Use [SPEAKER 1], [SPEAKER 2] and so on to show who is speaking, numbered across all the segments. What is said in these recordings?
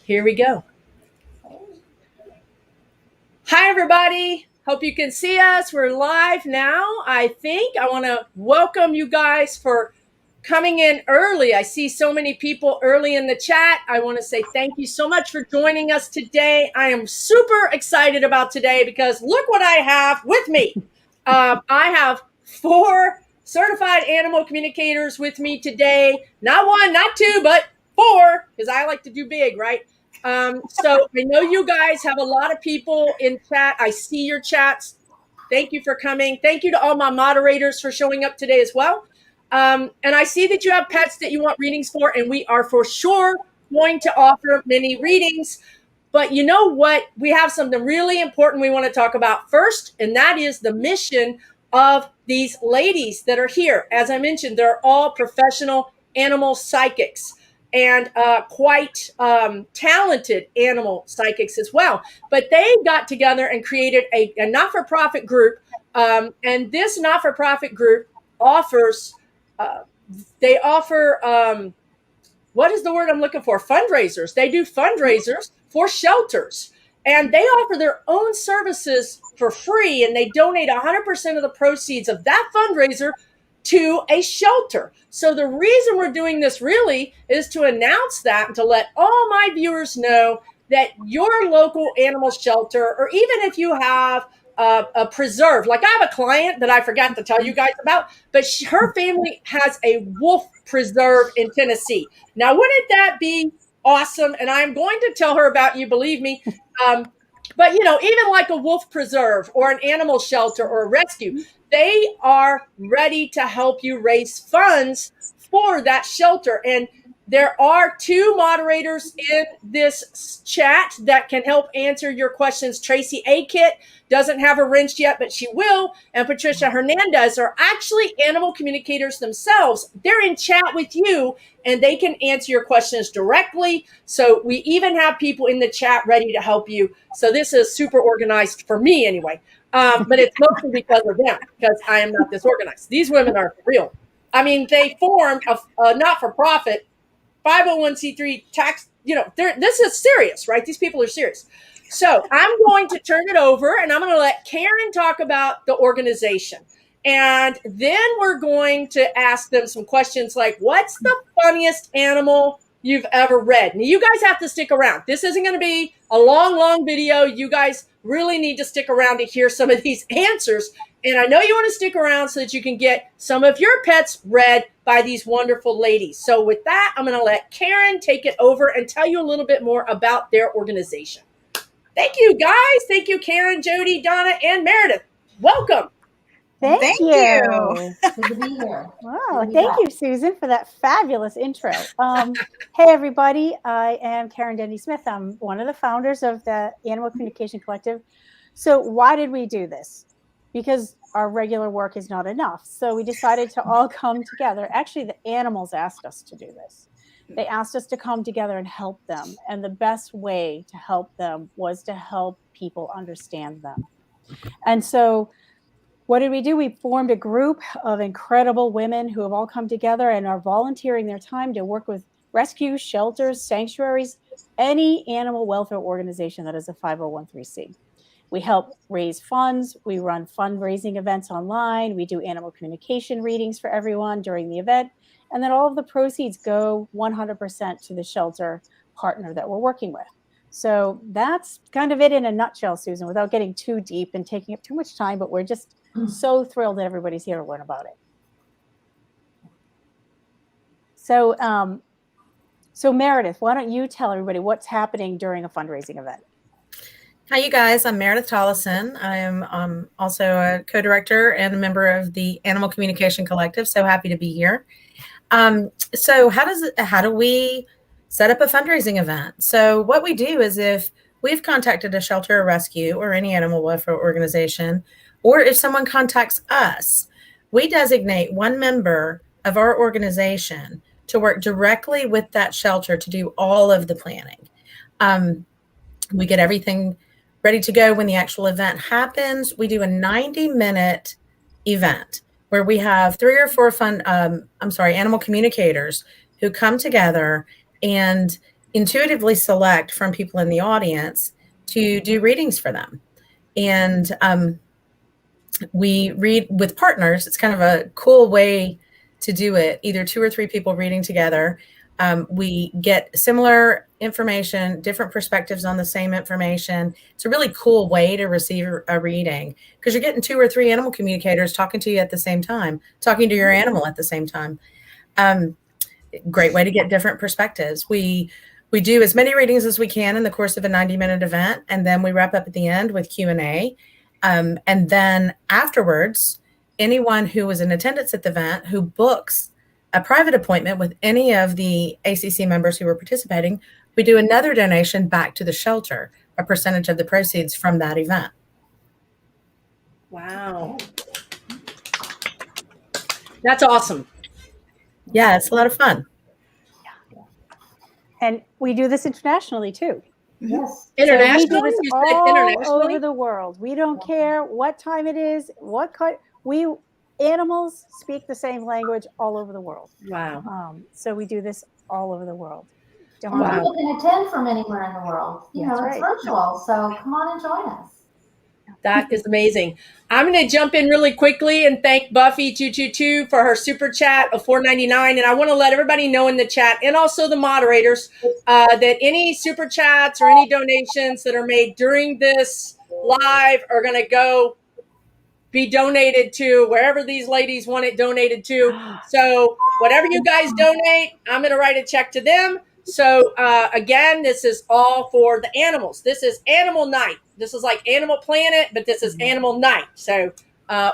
[SPEAKER 1] Here we go. Hi, everybody. Hope you can see us. We're live now, I think. I want to welcome you guys for coming in early. I see so many people early in the chat. I want to say thank you so much for joining us today. I am super excited about today because look what I have with me. I have 4 certified animal communicators with me today. Not 1, not 2, but 4, because I like to do big, right? So I know you guys have a lot of people in chat. I see your chats. Thank you for coming. Thank you to all my moderators for showing up today as well. And I see that you have pets that you want readings for, and we are for sure going to offer many readings. But you know what? We have something really important we want to talk about first, and that is the mission of these ladies that are here. As I mentioned, they're all professional animal psychics and quite talented animal psychics as well. But they got together and created a not-for-profit group, and this not-for-profit group offers, they offer, what is the word I'm looking for? Fundraisers. They do fundraisers for shelters, and they offer their own services for free, and they donate 100% of the proceeds of that fundraiser to a shelter. So the reason we're doing this really is to announce that and to let all my viewers know that your local animal shelter, or even if you have a preserve, like I have a client that I forgot to tell you guys about, but her family has a wolf preserve in Tennessee. Now, wouldn't that be awesome? And I'm going to tell her about you, believe me. But, you know, even like a wolf preserve or an animal shelter or a rescue, they are ready to help you raise funds for that shelter. And there are 2 moderators in this chat that can help answer your questions. Tracy Akit doesn't have a wrench yet, but she will. And Patricia Hernandez are actually animal communicators themselves. They're in chat with you, and they can answer your questions directly. So we even have people in the chat ready to help you. So this is super organized for me anyway. But it's mostly because of them, because I am not this organized. These women are real. I mean, they formed a not-for-profit 501c3 tax, you know, this is serious, right? These people are serious. So I'm going to turn it over, and I'm going to let Karen talk about the organization. And then we're going to ask them some questions like, what's the funniest animal you've ever read? Now, you guys have to stick around. This isn't going to be a long video. You guys really need to stick around to hear some of these answers. And I know you want to stick around so that you can get some of your pets read by these wonderful ladies. So with that, I'm going to let Karen take it over and tell you a little bit more about their organization. Thank you, guys. Thank you, Karen, Jody, Donna, and Meredith. Welcome.
[SPEAKER 2] Thank you.
[SPEAKER 3] Good to be here.
[SPEAKER 2] Wow, thank you, Susan, for that fabulous intro. Hey, everybody. I am Karen Denny Smith. I'm one of the founders of the Animal Communication Collective. So why did we do this? Because our regular work is not enough. So we decided to all come together. Actually, the animals asked us to do this. They asked us to come together and help them. And the best way to help them was to help people understand them. And so what did we do? We formed a group of incredible women who have all come together and are volunteering their time to work with rescues, shelters, sanctuaries, any animal welfare organization that is a 501c3. We help raise funds. We run fundraising events online. We do animal communication readings for everyone during the event. And then all of the proceeds go 100% to the shelter partner that we're working with. So that's kind of it in a nutshell, Susan, without getting too deep and taking up too much time, but we're just so thrilled that everybody's here to learn about it. So Meredith, why don't you tell everybody what's happening during a fundraising event?
[SPEAKER 3] Hi, you guys. I'm Meredith Tolleson. I am also a co-director and a member of the Animal Communication Collective. So happy to be here. So how do we set up a fundraising event? So what we do is if we've contacted a shelter or rescue or any animal welfare organization, or if someone contacts us, we designate one member of our organization to work directly with that shelter to do all of the planning. We get everything ready to go when the actual event happens. We do a 90-minute event where we have 3 or 4 animal communicators who come together and intuitively select from people in the audience to do readings for them. And we read with partners. It's kind of a cool way to do it, either 2 or 3 people reading together. We get similar information, different perspectives on the same information. It's a really cool way to receive a reading because you're getting 2 or 3 animal communicators talking to you at the same time, talking to your animal at the same time. Great way to get different perspectives. We do as many readings as we can in the course of a 90-minute event, and then we wrap up at the end with Q&A. And then afterwards, anyone who was in attendance at the event who books a private appointment with any of the ACC members who were participating, we do another donation back to the shelter, a percentage of the proceeds from that event.
[SPEAKER 1] Wow. That's awesome.
[SPEAKER 3] Yeah, it's a lot of fun.
[SPEAKER 2] And we do this internationally too.
[SPEAKER 4] Yes.
[SPEAKER 1] Internationally?
[SPEAKER 2] So we do this
[SPEAKER 1] You said
[SPEAKER 2] all
[SPEAKER 1] internationally?
[SPEAKER 2] over the world. We don't care what time it is, animals speak the same language all over the world.
[SPEAKER 1] Wow.
[SPEAKER 2] So we do this all over the world.
[SPEAKER 4] And people can attend from anywhere in the world. It's virtual, so come on and join us.
[SPEAKER 1] That is amazing. I'm going to jump in really quickly and thank Buffy222 for her super chat of $4.99. And I want to let everybody know in the chat and also the moderators that any super chats or any donations that are made during this live are going to go be donated to wherever these ladies want it donated to. So whatever you guys donate, I'm going to write a check to them. So again, this is all for the animals. This is Animal Night. This is like Animal Planet, but this is Animal Night. So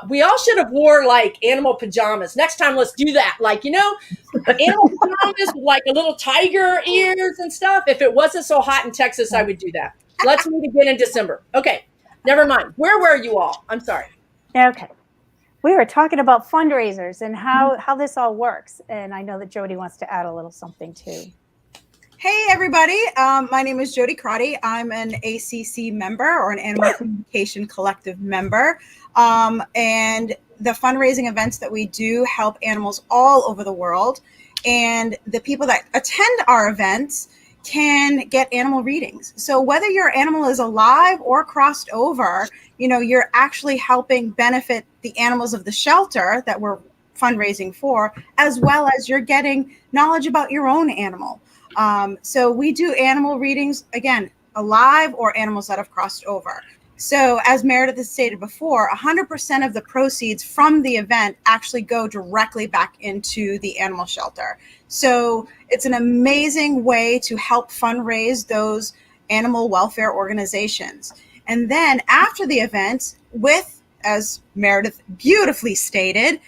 [SPEAKER 1] we all should have wore like animal pajamas. Next time, let's do that. Like, animal pajamas with like a little tiger ears and stuff. If it wasn't so hot in Texas, I would do that. Let's meet again in December. Okay, never mind. Where were you all? I'm sorry.
[SPEAKER 2] Okay. We were talking about fundraisers and how this all works. And I know that Jody wants to add a little something too.
[SPEAKER 5] Hey, everybody. My name is Jody Crotty. I'm an ACC member or an Animal Communication Collective member. And the fundraising events that we do help animals all over the world. And the people that attend our events can get animal readings. So whether your animal is alive or crossed over, you're actually helping benefit the animals of the shelter that we're fundraising for, as well as you're getting knowledge about your own animal. So we do animal readings, again, alive or animals that have crossed over. So as Meredith has stated before, 100% of the proceeds from the event actually go directly back into the animal shelter. So it's an amazing way to help fundraise those animal welfare organizations. And then after the event, with, as Meredith beautifully stated,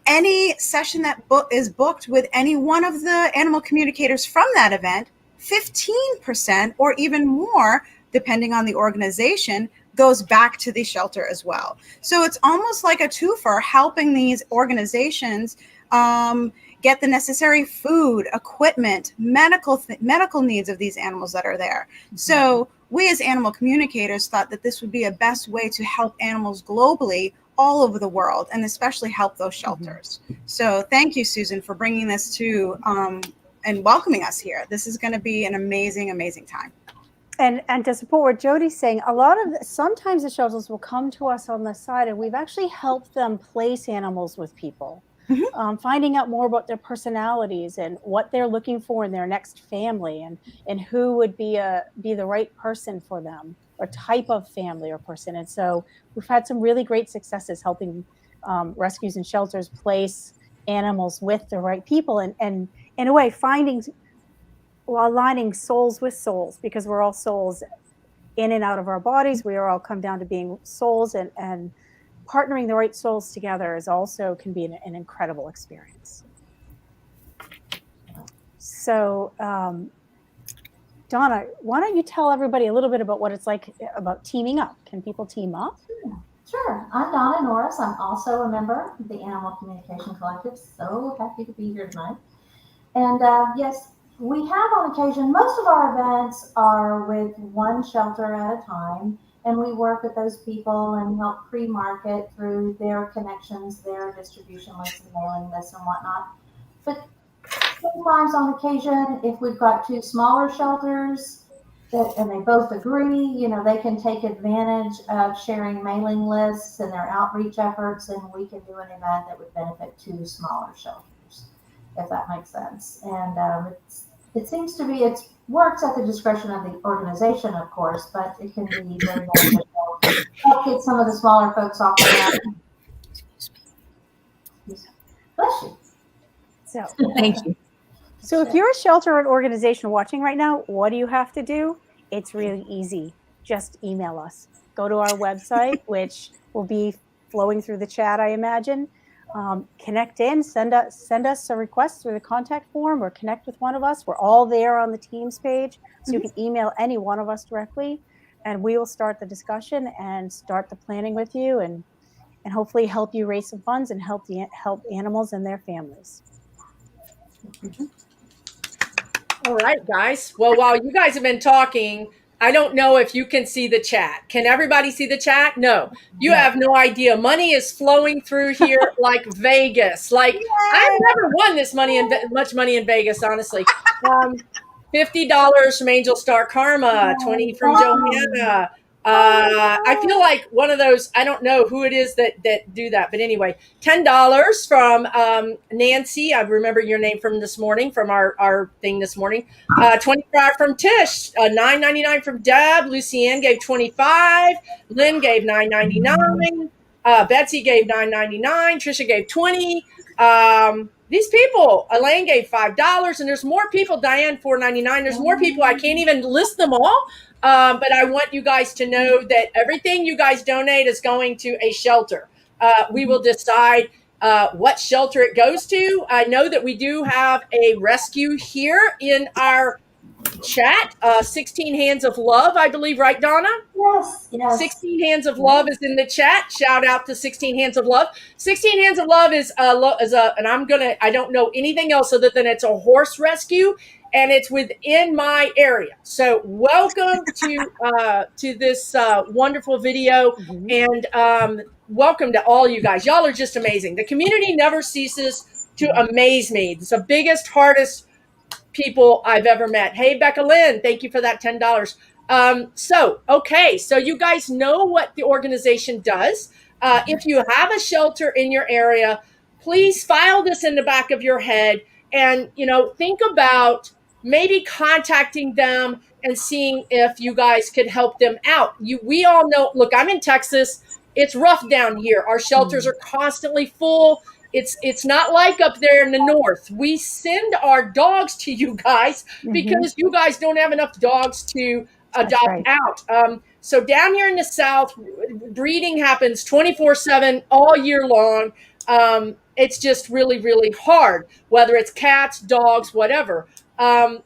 [SPEAKER 5] any session that is booked with any one of the animal communicators from that event, 15% or even more, depending on the organization, goes back to the shelter as well. So it's almost like a twofer, helping these organizations get the necessary food, equipment, medical needs of these animals that are there. Mm-hmm. So we as animal communicators thought that this would be a best way to help animals globally all over the world, and especially help those shelters. Mm-hmm. So thank you, Susan, for bringing this to and welcoming us here. This is going to be an amazing, amazing time.
[SPEAKER 2] And to support what Jody's saying, sometimes the shelters will come to us on the side, and we've actually helped them place animals with people, mm-hmm. Finding out more about their personalities and what they're looking for in their next family, and who would be the right person for them, or type of family or person. And so we've had some really great successes helping rescues and shelters place animals with the right people, and in a way aligning souls with souls, because we're all souls in and out of our bodies. We are all come down to being souls, and partnering the right souls together can be an incredible experience. So Donna, why don't you tell everybody a little bit about what it's like about teaming up? Can people team up?
[SPEAKER 4] Sure. I'm Donna Norris. I'm also a member of the Animal Communication Collective. So happy to be here tonight. And yes, we have on occasion, most of our events are with one shelter at a time, and we work with those people and help pre-market through their connections, their distribution lists and mailing lists and whatnot. But sometimes on occasion, if we've got two smaller shelters and they both agree, they can take advantage of sharing mailing lists and their outreach efforts, and we can do an event that would benefit two smaller shelters, if that makes sense. And it seems to be, it works at the discretion of the organization, of course, but it can be very beneficial. Help get some of the smaller folks off the ground. Bless you.
[SPEAKER 2] So
[SPEAKER 3] Thank you.
[SPEAKER 2] So if you're a shelter or an organization watching right now, what do you have to do? It's really easy. Just email us. Go to our website, which will be flowing through the chat, I imagine. Connect in, send us a request through the contact form, or connect with one of us. We're all there on the Teams page, so you can email any one of us directly, and we will start the discussion and start the planning with you, and hopefully help you raise some funds and help animals and their families.
[SPEAKER 1] All right, guys. Well, while you guys have been talking, I don't know if you can see the chat. Can everybody see the chat? No. You have no idea. Money is flowing through here like Vegas. Like, I've never won this much money in Vegas, honestly. $50 from Angel Star Karma, 20 from Johanna. I feel like one of those, I don't know who it is that do that, but anyway, $10 from Nancy. I remember your name from this morning, from our thing this morning. 25 from Tish, $9.99 from Deb. Lucianne gave 25. Lynn gave $9.99. Betsy gave $9.99. Trisha gave 20. These people, Elaine gave $5, and there's more people. Diane, $4.99. There's more people. I can't even list them all. But I want you guys to know that everything you guys donate is going to a shelter. We will decide what shelter it goes to. I know that we do have a rescue here in our chat. 16 Hands of Love, I believe, right, Donna?
[SPEAKER 4] Yes.
[SPEAKER 1] 16 Hands of Love is in the chat. Shout out to 16 Hands of Love. 16 Hands of Love is and I don't know anything else other than it's a horse rescue, and it's within my area. So welcome to this wonderful video, and welcome to all you guys. Y'all are just amazing. The community never ceases to amaze me. It's the biggest, hardest people I've ever met. Hey, Becca Lynn, thank you for that $10. So you guys know what the organization does. If you have a shelter in your area, please file this in the back of your head, and think about maybe contacting them and seeing if you guys could help them out. We all know, look, I'm in Texas. It's rough down here. Our shelters are constantly full. It's not like up there in the north. We send our dogs to you guys because you guys don't have enough dogs to adopt out. So down here in the south, breeding happens 24/7 all year long. It's just really, really hard, whether it's cats, dogs, whatever.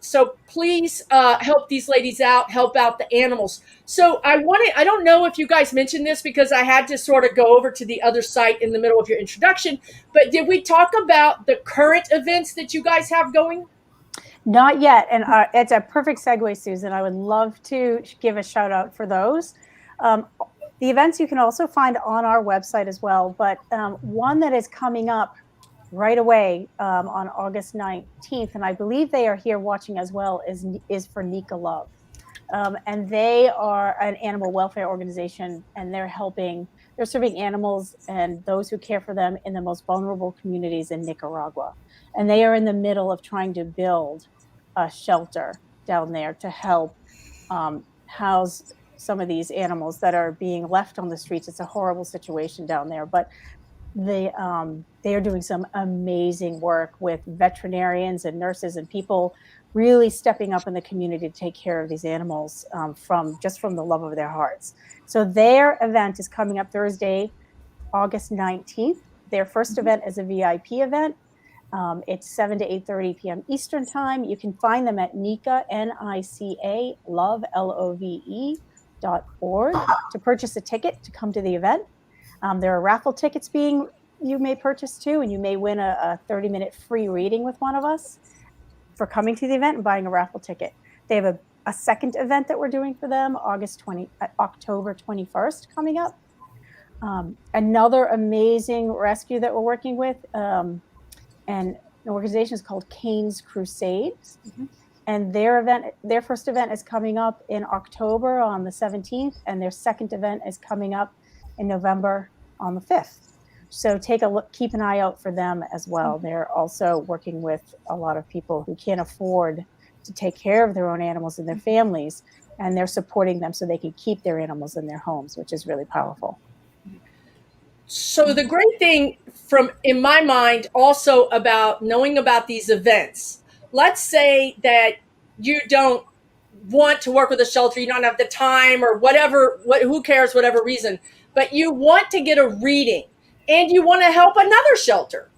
[SPEAKER 1] So please help these ladies out, help out the animals. So I don't know if you guys mentioned this because I had to sort of go over to the other site in the middle of your introduction, but did we talk about the current events that you guys have going?
[SPEAKER 2] Not yet. And it's a perfect segue, Susan. I would love to give a shout out for those. The events you can also find on our website as well, but one that is coming up right away on August 19th, and I believe they are here watching as well, is for Nika Love. And they are an animal welfare organization, and they're serving animals and those who care for them in the most vulnerable communities in Nicaragua. And they are in the middle of trying to build a shelter down there to help house some of these animals that are being left on the streets. It's a horrible situation down there, but they are doing some amazing work with veterinarians and nurses and people really stepping up in the community to take care of these animals from the love of their hearts. So their event is coming up Thursday, August 19th. Their first event is a VIP event. It's 7 to 8:30 p.m. Eastern time. You can find them at NICA, N-I-C-A, love, LOVE.org to purchase a ticket to come to the event. There are raffle tickets you may purchase too, and you may win a 30-minute free reading with one of us for coming to the event and buying a raffle ticket. They have a second event that we're doing for them, October 21st coming up. Another amazing rescue that we're working with, and An organization is called Canes Crusades. And their first event is coming up in October on the 17th, and their second event is coming up in November on the 5th. So take a look, keep an eye out for them as well. They're also working with a lot of people who can't afford to take care of their own animals and their families, and they're supporting them so they can keep their animals in their homes, which is really powerful.
[SPEAKER 1] So the great thing in my mind also about knowing about these events, let's say that you don't want to work with a shelter, you don't have the time or whatever, who cares, whatever reason, but you want to get a reading and you want to help another shelter.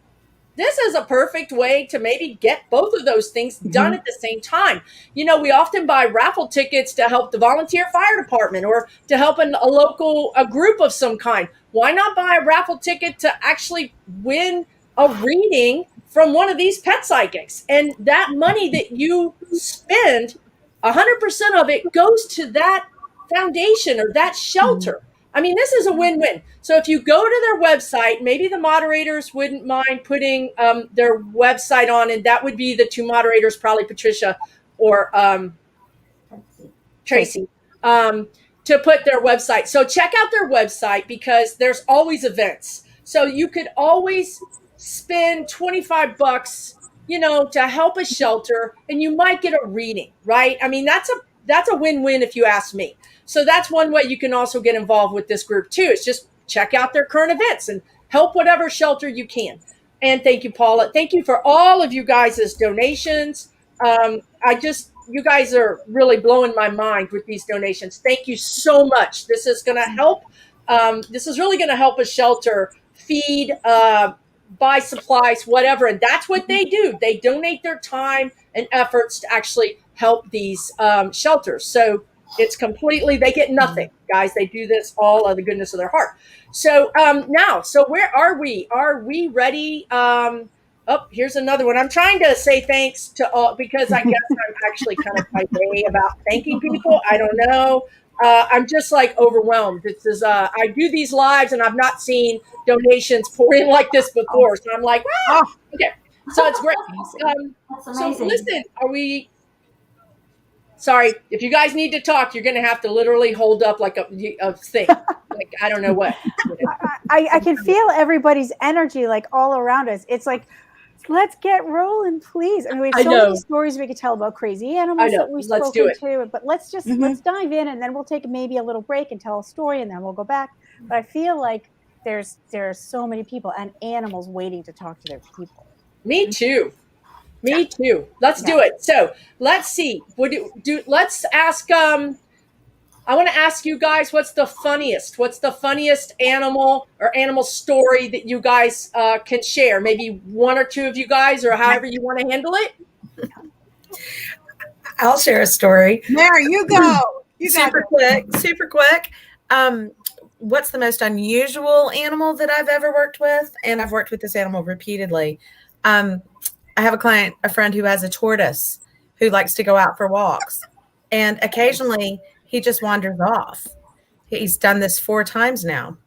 [SPEAKER 1] This is a perfect way to maybe get both of those things done at the same time. You know, we often buy raffle tickets to help the volunteer fire department or to help a group of some kind. Why not buy a raffle ticket to actually win a reading from one of these pet psychics? And that money that you spend, 100% of it goes to that foundation or that shelter. I mean, this is a win-win. So if you go to their website, maybe the moderators wouldn't mind putting their website on, and that would be the two moderators, probably Patricia or Tracy, to put their website. So check out their website because there's always events. So you could always spend $25, to help a shelter, and you might get a reading, right? I mean, that's a win-win if you ask me. So that's one way you can also get involved with this group too. It's just check out their current events and help whatever shelter you can. And thank you, Paula. Thank you for all of you guys' donations. You guys are really blowing my mind with these donations. Thank you so much. This is going to help. This is really going to help a shelter feed, buy supplies, whatever. And that's what they do. They donate their time and efforts to actually help these shelters. So it's completely, they get nothing, guys. They do this all out of the goodness of their heart. So so where are we? Are we ready? Here's another one. I'm trying to say thanks to all because I guess I'm actually kind of my way about thanking people. I don't know. I'm just like overwhelmed. This is I do these lives and I've not seen donations pour in like this before. So I'm like, okay. So it's great. So listen, sorry, if you guys need to talk, you're going to have to literally hold up like a thing. Like, I don't know what.
[SPEAKER 2] I can feel everybody's energy like all around us. It's like, let's get rolling, please. I mean, we have so many stories we could tell about crazy animals that we've spoken to, but let's dive in and then we'll take maybe a little break and tell a story and then we'll go back. But I feel like there are so many people and animals waiting to talk to their people.
[SPEAKER 1] Me too. Me too. Let's do it. So let's see. Let's ask. I want to ask you guys, what's the funniest animal or animal story that you guys can share? Maybe one or two of you guys, or however you want to handle it.
[SPEAKER 3] I'll share a story.
[SPEAKER 5] Mary, you go.
[SPEAKER 3] Super quick. What's the most unusual animal that I've ever worked with? And I've worked with this animal repeatedly. I have a friend who has a tortoise who likes to go out for walks. And occasionally he just wanders off. He's done this 4 times now.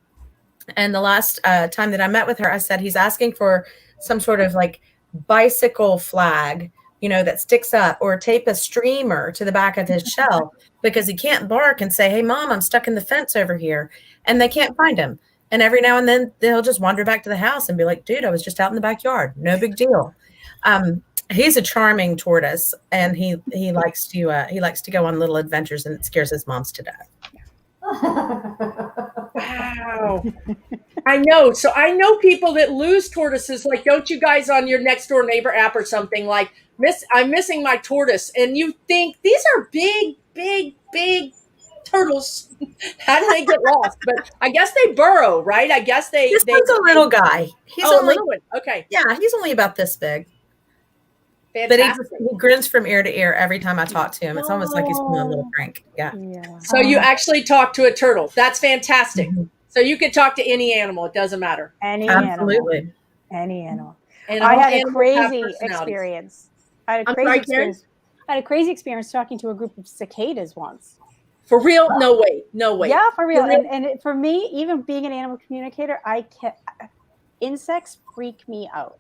[SPEAKER 3] And the last time that I met with her, I said, he's asking for some sort of like bicycle flag, that sticks up, or tape a streamer to the back of his shell because he can't bark and say, hey, Mom, I'm stuck in the fence over here. And they can't find him. And every now and then they'll just wander back to the house and be like, dude, I was just out in the backyard. No big deal. He's a charming tortoise, and he likes to go on little adventures, and it scares his moms to death.
[SPEAKER 1] Wow. I know. So I know people that lose tortoises. Like, don't you guys on your next door neighbor app or something like, I'm missing my tortoise. And you think these are big turtles. How do they get lost? But I guess they burrow, right? I guess
[SPEAKER 3] This one's a little guy. He's
[SPEAKER 1] a little one. Okay.
[SPEAKER 3] Yeah, he's only about this big.
[SPEAKER 1] Fantastic.
[SPEAKER 3] But he grins from ear to ear every time I talk to him. It's almost like he's pulling a little prank. Yeah.
[SPEAKER 1] So you actually talk to a turtle. That's fantastic. Mm-hmm. So you can talk to any animal. It doesn't matter.
[SPEAKER 3] Absolutely.
[SPEAKER 2] Any animal.
[SPEAKER 1] And
[SPEAKER 2] I had a crazy experience. I had a crazy experience talking to a group of cicadas once.
[SPEAKER 1] For real? No way.
[SPEAKER 2] Yeah, for real. And for me, even being an animal communicator, insects freak me out.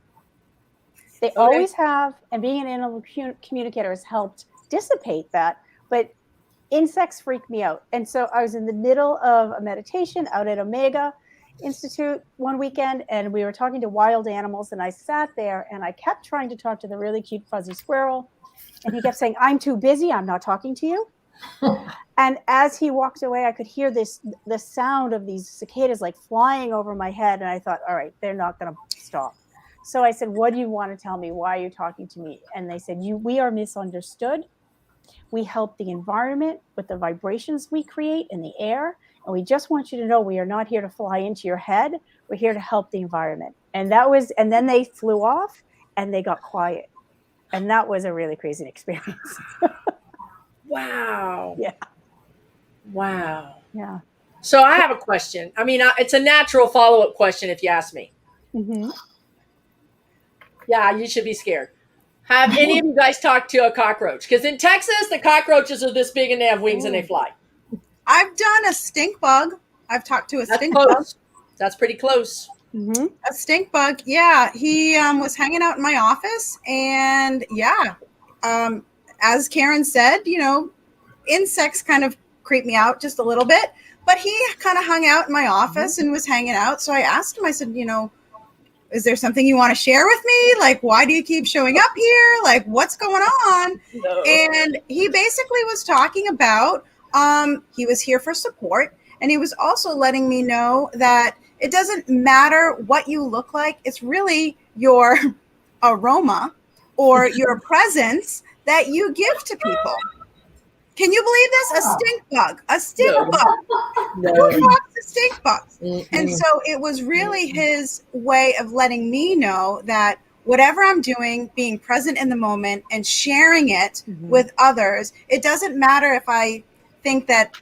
[SPEAKER 2] They always have, and being an animal communicator has helped dissipate that. But insects freak me out. And so I was in the middle of a meditation out at Omega Institute one weekend, and we were talking to wild animals, and I sat there and I kept trying to talk to the really cute fuzzy squirrel, and he kept saying, "I'm too busy, I'm not talking to you." And as he walked away, I could hear the sound of these cicadas like flying over my head, and I thought, all right, they're not going to stop. So I said, "What do you want to tell me? Why are you talking to me?" And they said, "We are misunderstood. We help the environment with the vibrations we create in the air. And we just want you to know we are not here to fly into your head. We're here to help the environment." And then they flew off and they got quiet. And that was a really crazy experience.
[SPEAKER 1] Wow.
[SPEAKER 2] Yeah.
[SPEAKER 1] Wow.
[SPEAKER 2] Yeah.
[SPEAKER 1] So I have a question. I mean, it's a natural follow-up question if you ask me.
[SPEAKER 2] Mm-hmm.
[SPEAKER 1] Yeah, you should be scared. Have any of you guys talked to a cockroach? Because in Texas, the cockroaches are this big and they have wings and they fly.
[SPEAKER 5] I've done a stink bug. I've talked to a
[SPEAKER 1] That's
[SPEAKER 5] stink
[SPEAKER 1] close.
[SPEAKER 5] bug.
[SPEAKER 1] That's pretty close.
[SPEAKER 2] Mm-hmm.
[SPEAKER 5] A stink bug. Yeah. He was hanging out in my office. And yeah, as Karen said, insects kind of creep me out just a little bit. But he kind of hung out in my office and was hanging out. So I asked him, I said, is there something you want to share with me? Like, why do you keep showing up here? Like, what's going on?
[SPEAKER 1] No.
[SPEAKER 5] And he basically was talking about, he was here for support. And he was also letting me know that it doesn't matter what you look like. It's really your aroma or your presence that you give to people. Can you believe this? A stink bug. A stink bug. Who wants a stink bug? And so it was really his way of letting me know that whatever I'm doing, being present in the moment and sharing it with others, it doesn't matter if I think that,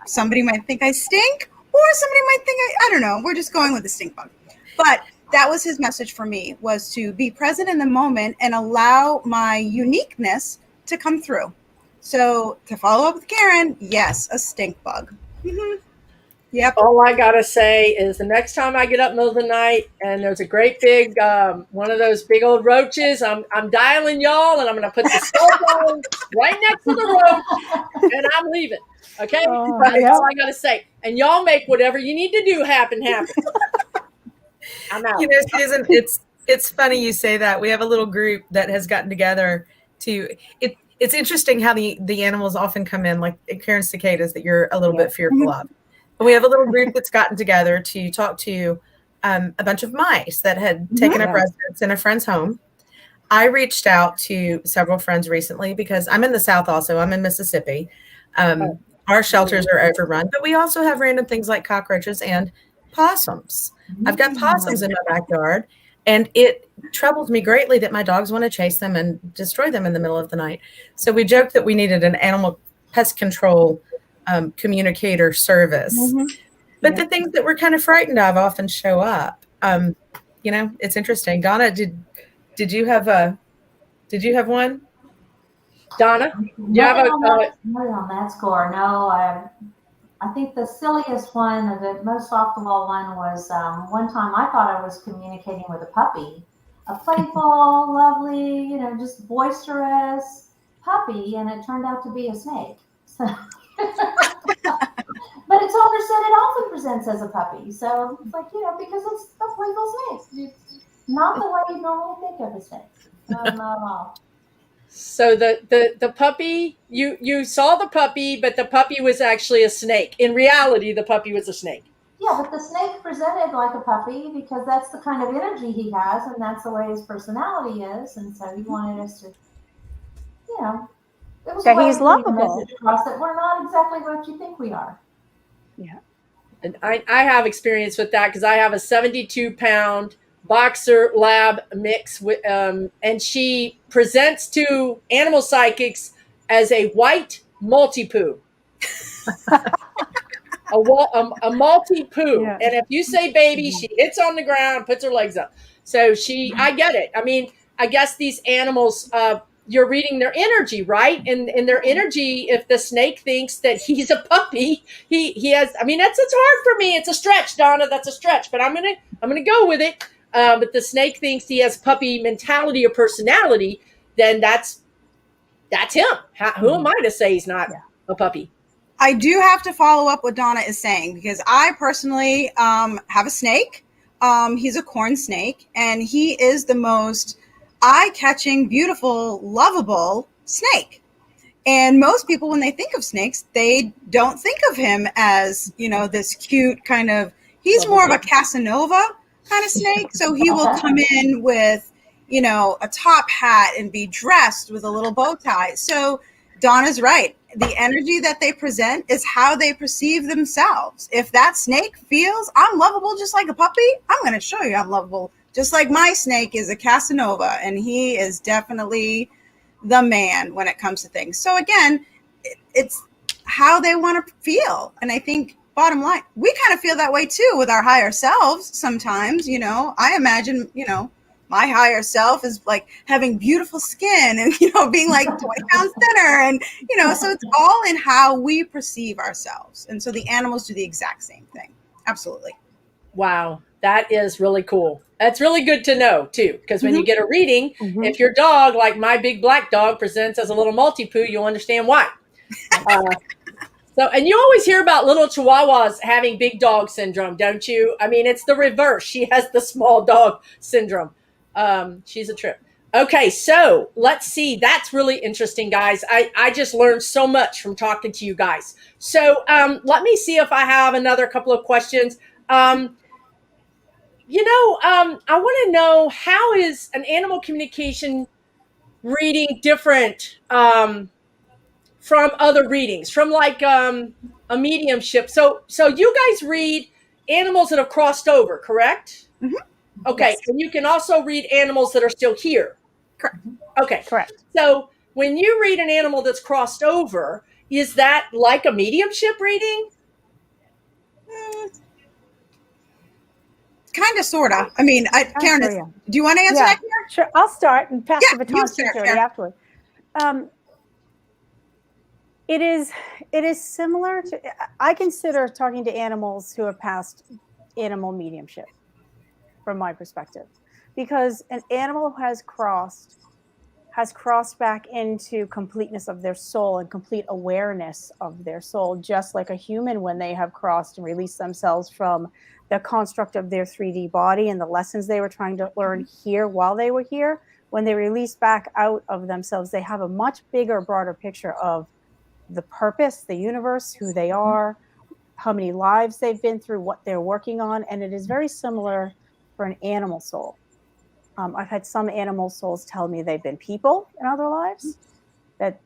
[SPEAKER 5] somebody might think I stink or somebody might think I don't know. We're just going with the stink bug. But that was his message for me, was to be present in the moment and allow my uniqueness to come through. So to follow up with Karen, yes, a stink bug. Mm-hmm. Yep.
[SPEAKER 1] All I got to say is the next time I get up in the middle of the night and there's a great big, one of those big old roaches, I'm dialing y'all and I'm going to put the cell phone right next to the roach and I'm leaving. Okay? That's all I got to say. And y'all make whatever you need to do happen. I'm out.
[SPEAKER 3] Susan, it's funny you say that. We have a little group that has gotten together it's interesting how the animals often come in, like Karen's cicadas, that you're a little bit fearful of. But we have a little group that's gotten together to talk to a bunch of mice that had taken up residence in a friend's home. I reached out to several friends recently because I'm in the South also. I'm in Mississippi. Our shelters are overrun, but we also have random things like cockroaches and possums. I've got possums in my backyard. And it troubles me greatly that my dogs want to chase them and destroy them in the middle of the night. So we joked that we needed an animal pest control communicator service. But the things that we're kind of frightened of often show up. It's interesting. Donna, did you have one?
[SPEAKER 1] Donna, you have
[SPEAKER 4] on that score. No, I think the silliest one, the most off the wall one was one time I thought I was communicating with a puppy, a playful, lovely, just boisterous puppy, and it turned out to be a snake. So, but its owner said it often presents as a puppy. So it's like, because it's a playful snake. It's not the way you normally think of a snake. Not at all.
[SPEAKER 1] So the puppy, you saw the puppy, but the puppy was actually a snake. In reality, the puppy was a snake.
[SPEAKER 4] Yeah, but the snake presented like a puppy because that's the kind of energy he has, and that's the way his personality is. And so he wanted us to, it was
[SPEAKER 2] that he's lovable.
[SPEAKER 4] Message across that we're not exactly what you think we are.
[SPEAKER 2] Yeah,
[SPEAKER 1] and I have experience with that because I have a 72-pound boxer lab mix with, and she presents to animal psychics as a white multi-poo. a multi-poo. Yeah. And if you say baby, she hits on the ground, puts her legs up. So I get it. I mean, I guess these animals, you're reading their energy, right? And their energy, if the snake thinks that he's a puppy, he has, I mean, it's hard for me. It's a stretch, Donna, that's a stretch, but I'm going to go with it. but the snake thinks he has puppy mentality or personality, then that's him. Who am I to say he's not a puppy?
[SPEAKER 5] I do have to follow up what Donna is saying, because I personally have a snake. He's a corn snake, and he is the most eye-catching, beautiful, lovable snake. And most people, when they think of snakes, they don't think of him as, this cute kind of, he's more of a Casanova kind of snake. So he will come in with, a top hat and be dressed with a little bow tie. So Donna's right. The energy that they present is how they perceive themselves. If that snake feels I'm lovable just like a puppy, I'm going to show you I'm lovable. Just like my snake is a Casanova, and he is definitely the man when it comes to things. So again, it's how they want to feel. And I think bottom line, we kind of feel that way too with our higher selves sometimes. I imagine, my higher self is like having beautiful skin and, being like 20 pounds thinner. And, so it's all in how we perceive ourselves. And so the animals do the exact same thing. Absolutely.
[SPEAKER 1] Wow. That is really cool. That's really good to know too, because when you get a reading,
[SPEAKER 2] Mhm.
[SPEAKER 1] if your dog, like my big black dog, presents as a little multi-poo, you'll understand why. And you always hear about little Chihuahuas having big dog syndrome, don't you? I mean, it's the reverse. She has the small dog syndrome. She's a trip. Okay, so let's see. That's really interesting, guys. I just learned so much from talking to you guys. So let me see if I have another couple of questions. I want to know, how is an animal communication reading different from other readings, from like a mediumship? So you guys read animals that have crossed over, correct?
[SPEAKER 5] Mhm.
[SPEAKER 1] Okay,
[SPEAKER 2] Yes.
[SPEAKER 1] and you can also read animals that are still here.
[SPEAKER 5] Correct.
[SPEAKER 1] Okay,
[SPEAKER 2] Correct.
[SPEAKER 1] so when you read an animal that's crossed over, is that like a mediumship reading?
[SPEAKER 5] Kind of, sort of. I mean, Karen,
[SPEAKER 2] Sure, yeah.
[SPEAKER 5] do you want to answer
[SPEAKER 2] Yeah.
[SPEAKER 5] that, Karen?
[SPEAKER 2] Sure. I'll start and pass
[SPEAKER 5] Yeah,
[SPEAKER 2] the
[SPEAKER 5] you
[SPEAKER 2] baton to
[SPEAKER 5] start,
[SPEAKER 2] Jody
[SPEAKER 5] Karen.
[SPEAKER 2] afterward. It is similar to, I consider talking to animals who have passed animal mediumship from my perspective, because an animal has crossed back into completeness of their soul and complete awareness of their soul, just like a human when they have crossed and released themselves from the construct of their 3D body and the lessons they were trying to learn here while they were here. When they release back out of themselves, they have a much bigger, broader picture of the purpose, the universe, who they are, how many lives they've been through, what they're working on. And it is very similar for an animal soul. I've had some animal souls tell me they've been people in other lives, that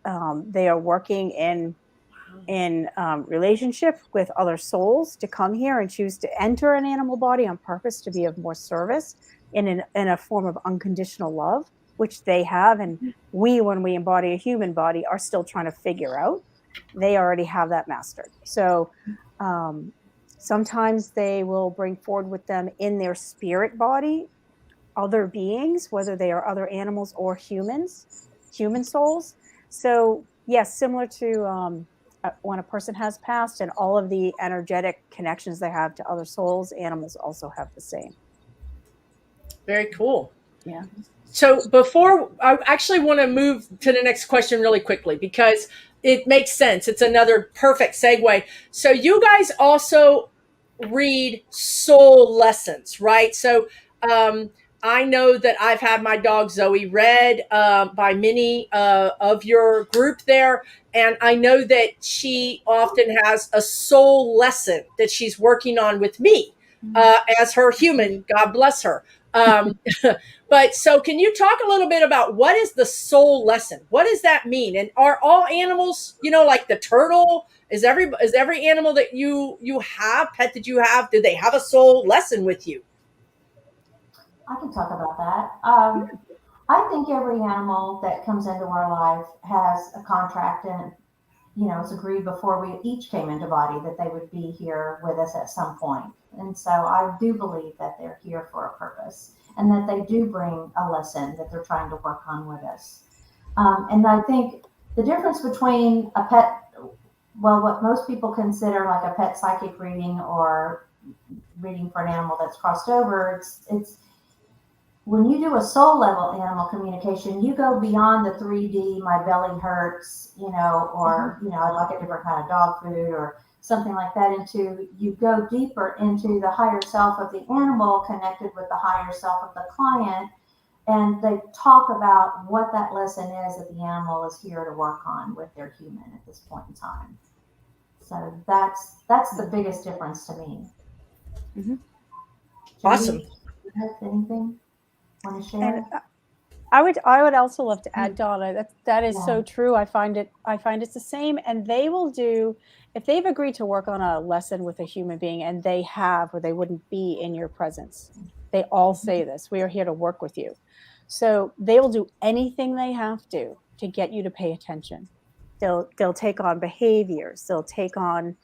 [SPEAKER 2] they are working in relationship with other souls to come here and choose to enter an animal body on purpose to be of more service in a form of unconditional love, which they have. And we, when we embody a human body, are still trying to figure out. They already have that mastered. So sometimes they will bring forward with them in their spirit body other beings, whether they are other animals or humans, human souls. So yes, similar to when a person has passed and all of the energetic connections they have to other souls, animals also have the same.
[SPEAKER 1] Very cool.
[SPEAKER 2] Yeah.
[SPEAKER 1] So before, I actually want to move to the next question really quickly, because it makes sense. It's another perfect segue. So you guys also read soul lessons, right? So I know that I've had my dog Zoe read by many of your group there. And I know that she often has a soul lesson that she's working on with me as her human. God bless her. But so can you talk a little bit about what is the soul lesson? What does that mean? And are all animals, like the turtle, is every animal that you have, pet that you have, do they have a soul lesson with you?
[SPEAKER 4] I can talk about that. I think every animal that comes into our life has a contract, and it's agreed before we each came into body that they would be here with us at some point. And so I do believe that they're here for a purpose, and that they do bring a lesson that they're trying to work on with us. And I think the difference between a pet, well, what most people consider like a pet psychic reading or reading for an animal that's crossed over, it's when you do a soul level animal communication, you go beyond the 3D, my belly hurts, or, I'd like a different kind of dog food or something like that, into you go deeper into the higher self of the animal connected with the higher self of the client. And they talk about what that lesson is that the animal is here to work on with their human at this point in time. So that's the biggest difference to me.
[SPEAKER 2] Mm-hmm.
[SPEAKER 1] Awesome.
[SPEAKER 4] Judy, you have anything want to share?
[SPEAKER 2] And I would also love to add, Donna, that is so true. I find it's the same. And they will do, if they've agreed to work on a lesson with a human being, and they have, or they wouldn't be in your presence. They all say this: we are here to work with you. So they will do anything they have to get you to pay attention. They'll take on behaviors. They'll take on,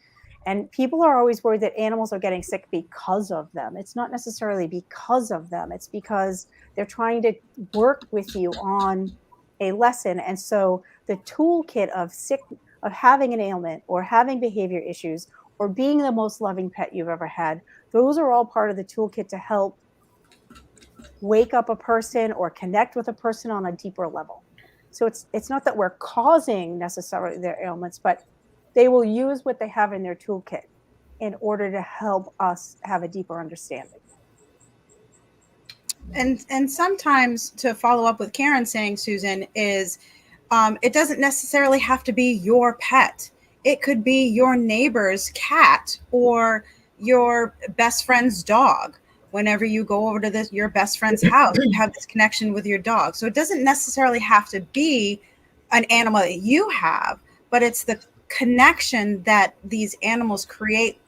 [SPEAKER 2] and people are always worried that animals are getting sick because of them. It's not necessarily because of them. It's because they're trying to work with you on a lesson. And so the toolkit of having an ailment or having behavior issues or being the most loving pet you've ever had, those are all part of the toolkit to help wake up a person or connect with a person on a deeper level. So it's not that we're causing necessarily their ailments, but they will use what they have in their toolkit in order to help us have a deeper understanding.
[SPEAKER 5] And sometimes, to follow up with Karen saying, Susan, is it doesn't necessarily have to be your pet. It could be your neighbor's cat or your best friend's dog. Whenever you go over to your best friend's house, you have this connection with your dog. So it doesn't necessarily have to be an animal that you have, but it's the connection that these animals create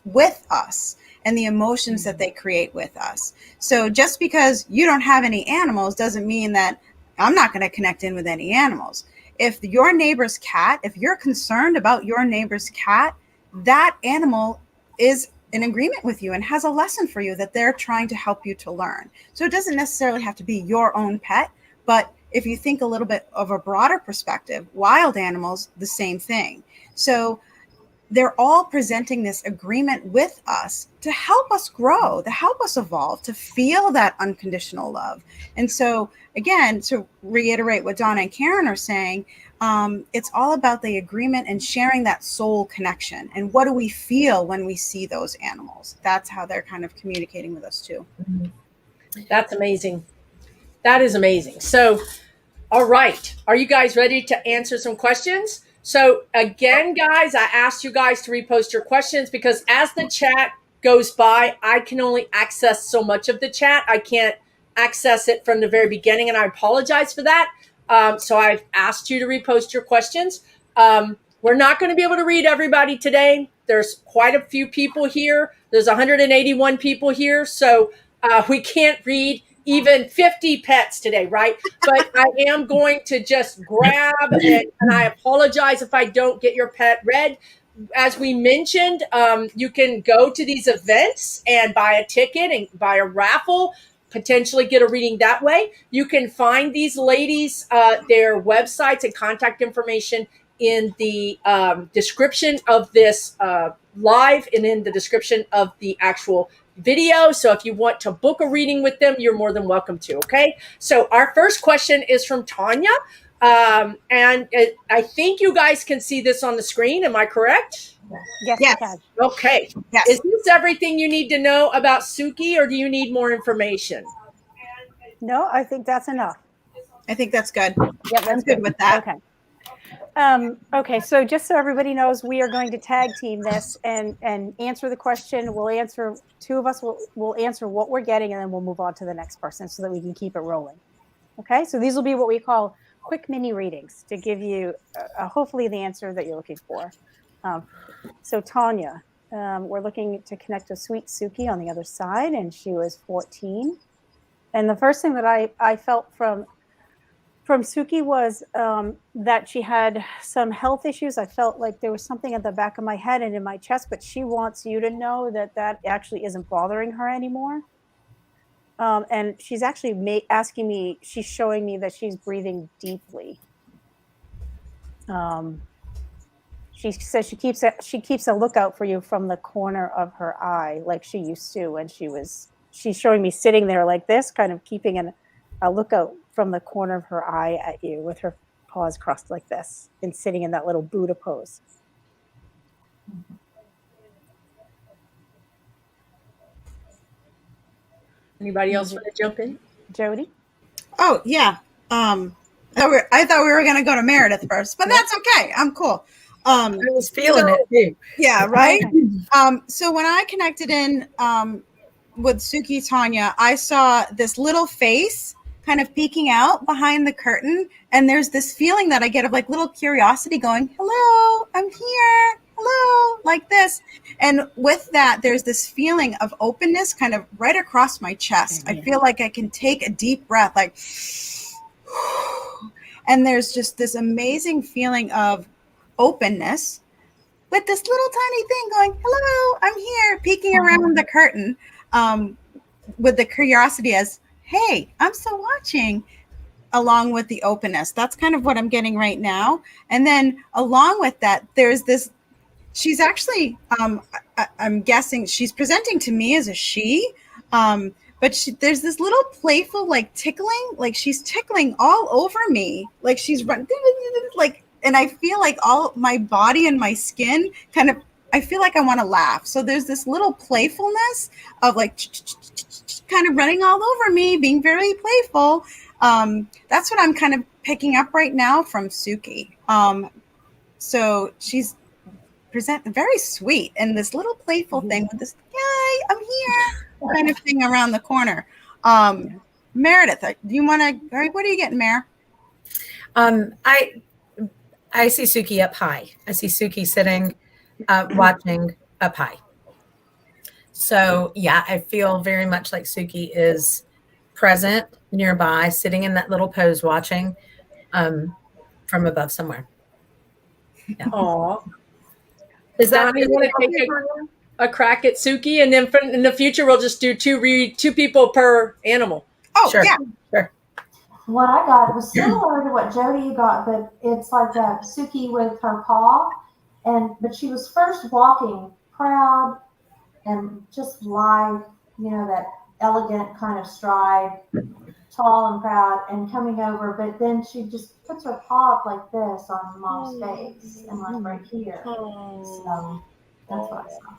[SPEAKER 5] with us and the emotions that they create with us. So just because you don't have any animals doesn't mean that I'm not going to connect in with any animals. If your neighbor's cat, if you're concerned about your neighbor's cat, that animal is in agreement with you and has a lesson for you that they're trying to help you to learn. So it doesn't necessarily have to be your own pet, but if you think a little bit of a broader perspective, wild animals, the same thing. So they're all presenting this agreement with us to help us grow, to help us evolve, to feel that unconditional love. And so, again, to reiterate what Donna and Karen are saying, it's all about the agreement and sharing that soul connection. And what do we feel when we see those animals? That's how they're kind of communicating with us too.
[SPEAKER 1] That's amazing. That is amazing. So, all right. Are you guys ready to answer some questions? So again, guys, I asked you guys to repost your questions because as the chat goes by, I can only access so much of the chat. I can't access it from the very beginning, and I apologize for that. So I've asked you to repost your questions. We're not going to be able to read everybody today. There's quite a few people here. There's 181 people here. So we can't read even 50 pets today, right? But I am going to just grab, and I apologize if I don't get your pet read. As we mentioned, you can go to these events and buy a ticket and buy a raffle, potentially get a reading that way. You can find these ladies, their websites and contact information in the description of this live and in the description of the actual video. So if you want to book a reading with them, you're more than welcome to. Okay. So our first question is from Tanya. And I think you guys can see this on the screen. Am I correct?
[SPEAKER 2] Yes,
[SPEAKER 5] Yes.
[SPEAKER 2] we can.
[SPEAKER 1] Okay.
[SPEAKER 5] Yes.
[SPEAKER 1] Is this everything you need to know about Suki, or do you need more information?
[SPEAKER 2] No, I think that's enough.
[SPEAKER 5] I think that's good.
[SPEAKER 2] Yep,
[SPEAKER 5] I'm good with that.
[SPEAKER 2] Okay. Okay, so just so everybody knows, we are going to tag team this and answer the question. We'll answer, two of us will answer what we're getting, and then we'll move on to the next person so that we can keep it rolling. Okay, so these will be what we call quick mini readings to give you hopefully the answer that you're looking for. So Tanya, we're looking to connect to sweet Suki on the other side, and she was 14. And the first thing that I felt from Suki was that she had some health issues. I felt like there was something at the back of my head and in my chest, but she wants you to know that actually isn't bothering her anymore. And she's actually asking me, she's showing me that she's breathing deeply. She says she keeps a lookout for you from the corner of her eye, like she used to when she was she's showing me sitting there like this, kind of keeping a lookout from the corner of her eye at you with her paws crossed like this and sitting in that little Buddha pose.
[SPEAKER 1] Anybody else want to jump in?
[SPEAKER 2] Jody?
[SPEAKER 5] Oh, yeah. I thought we were going to go to Meredith first, but that's okay. I'm cool.
[SPEAKER 3] I was feeling it too.
[SPEAKER 5] Yeah, right? So when I connected in with Suki Tanya, I saw this little face kind of peeking out behind the curtain. And there's this feeling that I get of like little curiosity going, hello, I'm here. Hello, like this. And with that, there's this feeling of openness kind of right across my chest. I feel like I can take a deep breath, like, and there's just this amazing feeling of openness with this little tiny thing going, hello, I'm here, peeking around the curtain with the curiosity as, hey, I'm still watching, along with the openness. That's kind of what I'm getting right now. And then along with that, there's this, she's actually, I'm guessing she's presenting to me as a she, but there's this little playful, like tickling, like she's tickling all over me. Like she's running, like, and I feel like all my body and my skin kind of, I feel like I want to laugh. So there's this little playfulness of like kind of running all over me, being very playful. That's what I'm kind of picking up right now from Suki. So she's very sweet and this little playful thing with this, yay, I'm here kind of thing around the corner. Meredith, do you want to, what are you getting, Mare?
[SPEAKER 3] I see Suki up high. I see Suki sitting, watching up high. So yeah, I feel very much like Suki is present nearby, sitting in that little pose, watching from above somewhere. Yeah.
[SPEAKER 1] Aw.
[SPEAKER 3] Is that
[SPEAKER 1] Donnie, you want to take a crack at Suki, and then in the future we'll just do two people per animal.
[SPEAKER 5] Oh,
[SPEAKER 3] sure.
[SPEAKER 5] Yeah.
[SPEAKER 3] Sure.
[SPEAKER 4] What I got was similar to what Jody got, but it's like a Suki with her paw, but she was first walking proud and just lithe, that elegant kind of stride, tall and proud, and coming over. But then she just puts her paw up like this on Mom's face and like right here. So that's what I saw.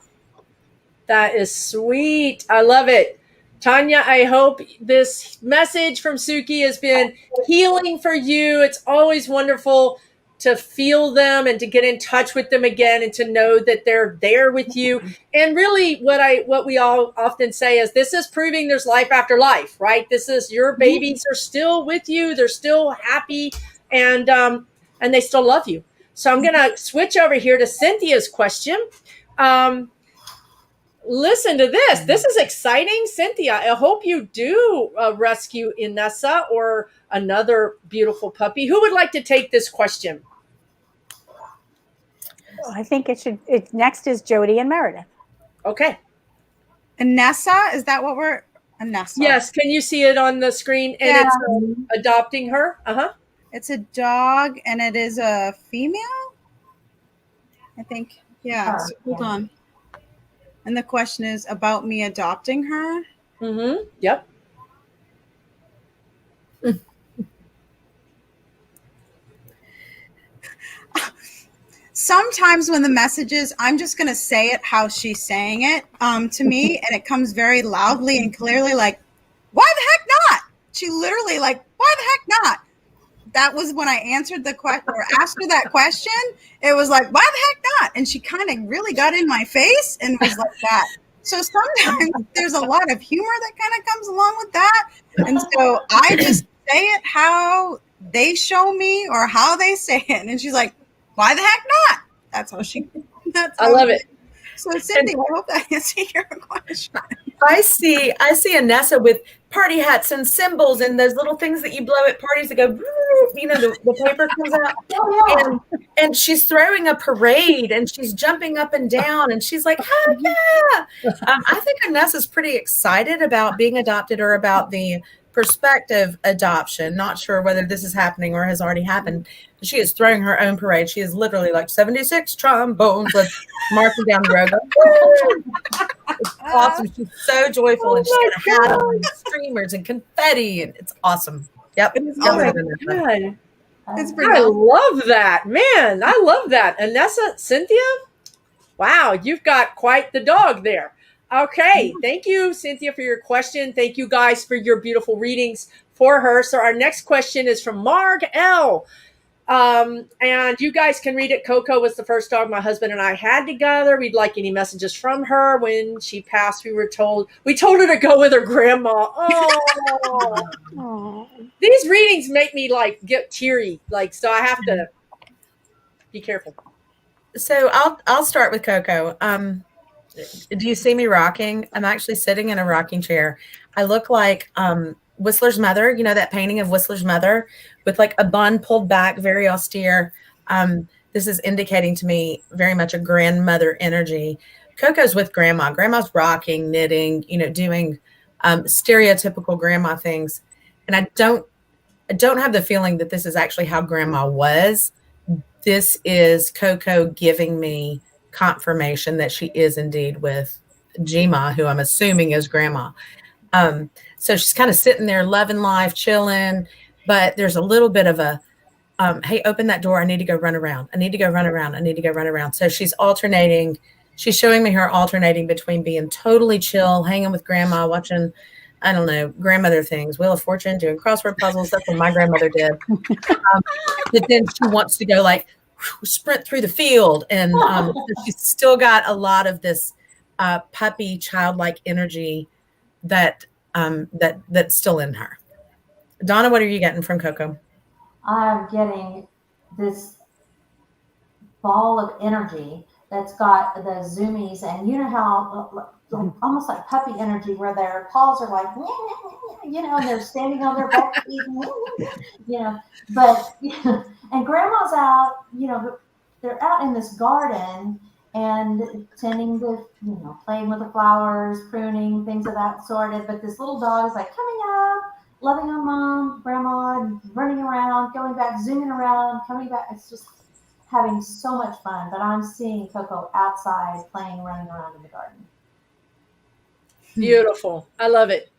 [SPEAKER 1] That is sweet. I love it. Tanya, I hope this message from Suki has been healing for you. It's always wonderful to feel them and to get in touch with them again and to know that they're there with you. And really what we all often say is this is proving there's life after life, right? This is your babies are still with you. They're still happy and they still love you. So I'm going to switch over here to Cynthia's question. Listen to this. This is exciting, Cynthia. I hope you do rescue Inessa or another beautiful puppy. Who would like to take this question?
[SPEAKER 2] I think next is Jody and Meredith.
[SPEAKER 1] Okay.
[SPEAKER 5] Inessa, is that what we're, Inessa?
[SPEAKER 1] Yes. Can you see it on the screen? And
[SPEAKER 5] Yeah.
[SPEAKER 1] It's adopting her? Uh-huh.
[SPEAKER 5] It's a dog and it is a female, I think. Yeah. So hold on. And the question is about me adopting her?
[SPEAKER 1] Mm-hmm. Yep.
[SPEAKER 5] Sometimes when the messages, I'm just going to say it how she's saying it to me, and it comes very loudly and clearly like, why the heck not? She literally like, why the heck not? That was when I answered the question or asked her that question. It was like, why the heck not? And she kind of really got in my face and was like that. So sometimes there's a lot of humor that kind of comes along with that. And so I just say it how they show me or how they say it. And she's like, why the heck not? That's how
[SPEAKER 1] I love it.
[SPEAKER 5] So Cindy, I hope that answers your question.
[SPEAKER 3] I see Inessa with party hats and symbols and those little things that you blow at parties that go, the paper comes out. And she's throwing a parade and she's jumping up and down and she's like, heck yeah. I think Inessa's pretty excited about being adopted or about the prospective adoption, not sure whether this is happening or has already happened, but she is throwing her own parade. She is literally like 76 trombones with marching down the road. It's awesome. She's so joyful, and she's got a hat on, and streamers and confetti, and it's awesome. Yep.
[SPEAKER 1] Oh my God.
[SPEAKER 5] It's pretty
[SPEAKER 1] I
[SPEAKER 5] awesome.
[SPEAKER 1] love that. Man, I love that. Anessa, Cynthia? Wow, you've got quite the dog there. Okay, thank you, Cynthia, for your question. Thank you guys for your beautiful readings for her. So our next question is from Marg L. And you guys can read it. Coco was the first dog my husband and I had together. We'd like any messages from her. When she passed, we told her to go with her grandma. Oh, these readings make me like get teary. Like, so I have to be careful.
[SPEAKER 3] So I'll start with Coco. Do you see me rocking? I'm actually sitting in a rocking chair. I look like Whistler's mother, you know, that painting of Whistler's mother with like a bun pulled back, very austere. This is indicating to me very much a grandmother energy. Coco's with grandma. Grandma's rocking, knitting, you know, doing stereotypical grandma things. And I don't have the feeling that this is actually how grandma was. This is Coco giving me confirmation that she is indeed with Gma, who I'm assuming is grandma. So she's kind of sitting there loving life, chilling, but there's a little bit of a, hey, open that door. I need to go run around. I need to go run around. I need to go run around. So she's alternating. She's showing me her alternating between being totally chill, hanging with grandma, watching, I don't know, grandmother things, Wheel of Fortune, doing crossword puzzles. That's what my grandmother did. But then she wants to go like sprint through the field. And so she's still got a lot of this puppy, childlike energy that's still in her. Donna, what are you getting from Coco?
[SPEAKER 4] I'm getting this ball of energy that's got the zoomies, and you know how almost like puppy energy, where their paws are like, you know, and they're standing on their back feet, you know. But and grandma's out, you know, they're out in this garden and tending to, you know, playing with the flowers, pruning, things of that sort. But this little dog is like coming up, loving on mom, grandma, running around, going back, zooming around, coming back. It's just having so much fun. But I'm seeing Coco outside playing, running around in the garden.
[SPEAKER 1] Beautiful. I love it.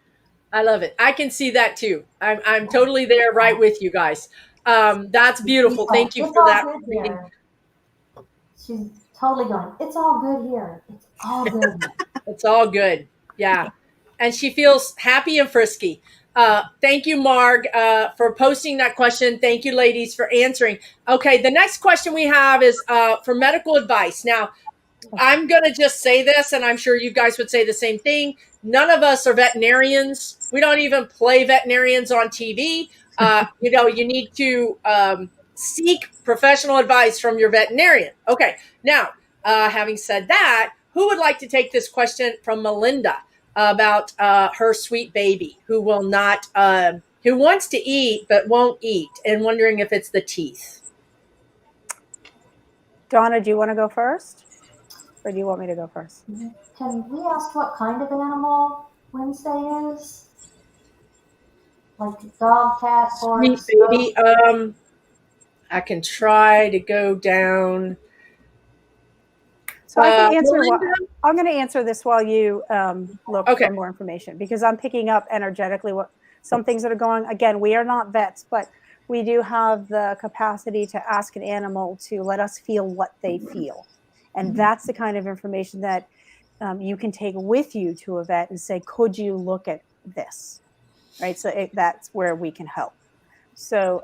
[SPEAKER 1] I love it. I can see that too. I'm totally there right with you guys. That's beautiful. Thank you for that reading.
[SPEAKER 4] She's totally going, it's all good here. It's all good.
[SPEAKER 1] It's all good. Yeah. And she feels happy and frisky. Thank you, Marg, for posting that question. Thank you, ladies, for answering. Okay, the next question we have is for medical advice. Now, I'm going to just say this, and I'm sure you guys would say the same thing. None of us are veterinarians. We don't even play veterinarians on TV. You know, you need to seek professional advice from your veterinarian. Okay, now, having said that, who would like to take this question from Melinda about her sweet baby who will not, who wants to eat but won't eat, and wondering if it's the teeth?
[SPEAKER 2] Donna, do you want to go first? Or do you want me to go first?
[SPEAKER 4] Can we ask what kind of animal Wednesday is? Like dog, cat, horse?
[SPEAKER 1] Sweet baby. I can try to go down.
[SPEAKER 2] So I can answer. I'm going to answer this while you look for more information, because I'm picking up energetically what some things that are going. Again, we are not vets, but we do have the capacity to ask an animal to let us feel what they feel. And that's the kind of information that you can take with you to a vet and say, could you look at this? Right. So that's where we can help. So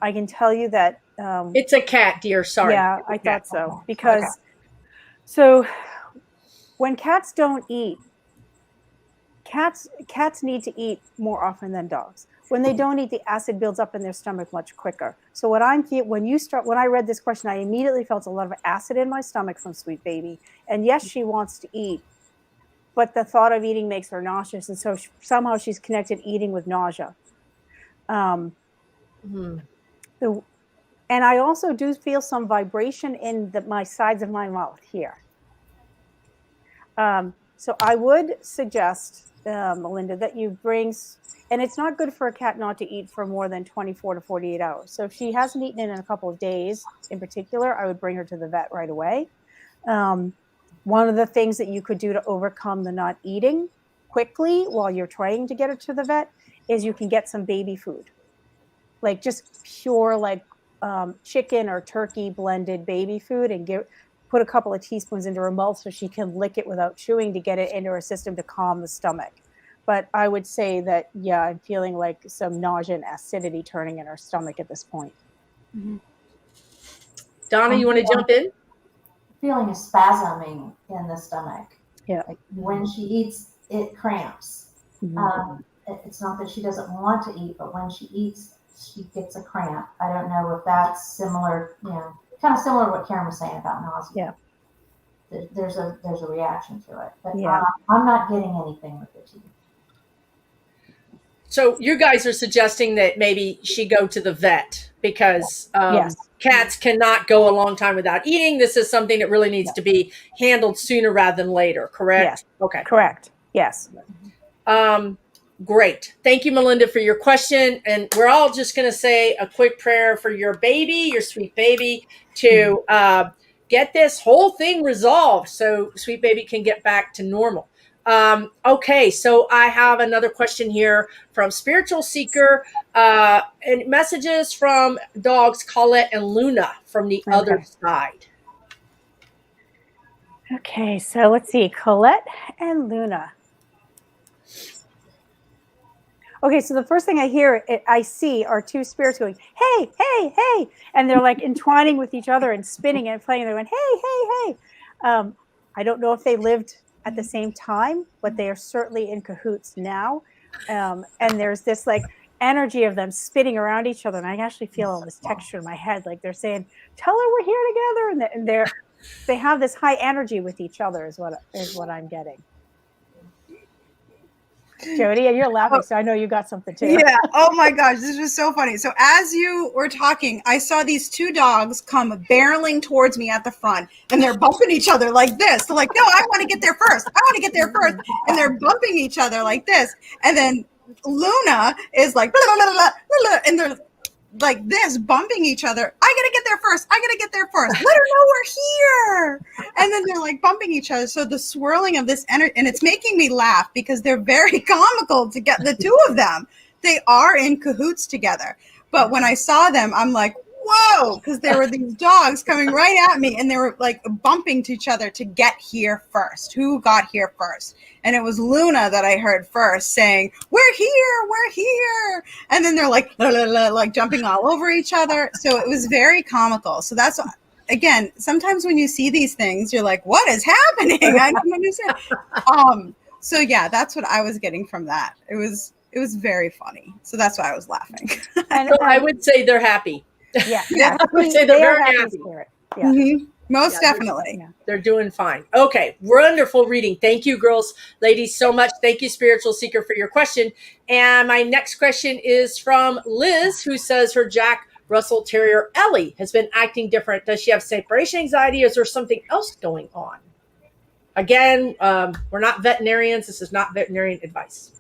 [SPEAKER 2] I can tell you that.
[SPEAKER 1] It's a cat, dear. Sorry.
[SPEAKER 2] Yeah, I thought so. Because so when cats don't eat, cats need to eat more often than dogs. When they don't eat, the acid builds up in their stomach much quicker. So when I read this question, I immediately felt a lot of acid in my stomach from Sweet Baby. And yes, she wants to eat, but the thought of eating makes her nauseous. And so somehow she's connected eating with nausea. And I also do feel some vibration in my sides of my mouth here. So I would suggest Melinda, that you bring, and it's not good for a cat not to eat for more than 24 to 48 hours. So if she hasn't eaten in a couple of days in particular, I would bring her to the vet right away. One of the things that you could do to overcome the not eating quickly while you're trying to get her to the vet is you can get some baby food, like just pure like chicken or turkey blended baby food, and put a couple of teaspoons into her mouth so she can lick it without chewing to get it into her system to calm the stomach. But I would say that, yeah, I'm feeling like some nausea and acidity turning in her stomach at this point.
[SPEAKER 1] Mm-hmm. Donna, you want to jump in?
[SPEAKER 4] Feeling a spasming in the stomach.
[SPEAKER 2] Yeah.
[SPEAKER 4] Like when she eats, it cramps. Mm-hmm. It's not that she doesn't want to eat, but when she eats, she gets a cramp. I don't know if that's similar, kind of similar to what Karen was saying about nausea. Yeah. There's a reaction to it, but yeah. I'm not getting anything with the teeth.
[SPEAKER 1] So you guys are suggesting that maybe she go to the vet because
[SPEAKER 2] yes.
[SPEAKER 1] Cats cannot go a long time without eating. This is something that really needs to be handled sooner rather than later, correct?
[SPEAKER 2] Yes.
[SPEAKER 1] Okay.
[SPEAKER 2] Correct. Yes.
[SPEAKER 1] Great. Thank you, Melinda, for your question. And we're all just going to say a quick prayer for your baby, your sweet baby, to get this whole thing resolved so sweet baby can get back to normal. Okay, so I have another question here from Spiritual Seeker, and messages from dogs Colette and Luna from the other side.
[SPEAKER 2] Okay, so let's see, Colette and Luna. Okay, so the first thing I see are two spirits going, hey, hey, hey, and they're like entwining with each other and spinning and playing. They're going, hey, hey, hey. I don't know if they lived at the same time, but they are certainly in cahoots now. And there's this like energy of them spinning around each other. And I actually feel all this texture in my head. Like they're saying, tell her we're here together. And they have this high energy with each other is what I'm getting. Jody, and you're laughing, so I know you got something too.
[SPEAKER 5] Yeah. Oh my gosh, this was so funny. So as you were talking, I saw these two dogs come barreling towards me at the front, and they're bumping each other like this. They're like, no, I want to get there first. I want to get there first. And they're bumping each other like this. And then Luna is like, blah, blah, blah, blah, blah, and they're like this, bumping each other. I gotta get there first. I gotta get there first. Let her know we're here. And then they're like bumping each other. So the swirling of this energy, and it's making me laugh because they're very comical to get the two of them. They are in cahoots together. But when I saw them, I'm like, whoa, because there were these dogs coming right at me, and they were like bumping to each other to get here first. Who got here first? And it was Luna that I heard first saying, we're here. And then they're like, la, la, la, like jumping all over each other. So it was very comical. So that's, again, sometimes when you see these things, you're like, what is happening? I don't understand. So yeah, that's what I was getting from that. It was very funny. So that's why I was laughing.
[SPEAKER 1] So I would say they're happy.
[SPEAKER 2] Yeah.
[SPEAKER 1] I would say they're very happy.
[SPEAKER 2] Yeah.
[SPEAKER 5] Mm-hmm. Most definitely.
[SPEAKER 1] They're doing fine. Okay. Wonderful reading. Thank you, girls, ladies, so much. Thank you, Spiritual Seeker, for your question. And my next question is from Liz, who says her Jack Russell Terrier, Ellie, has been acting different. Does she have separation anxiety, or is there something else going on? Again, we're not veterinarians. This is not veterinarian advice.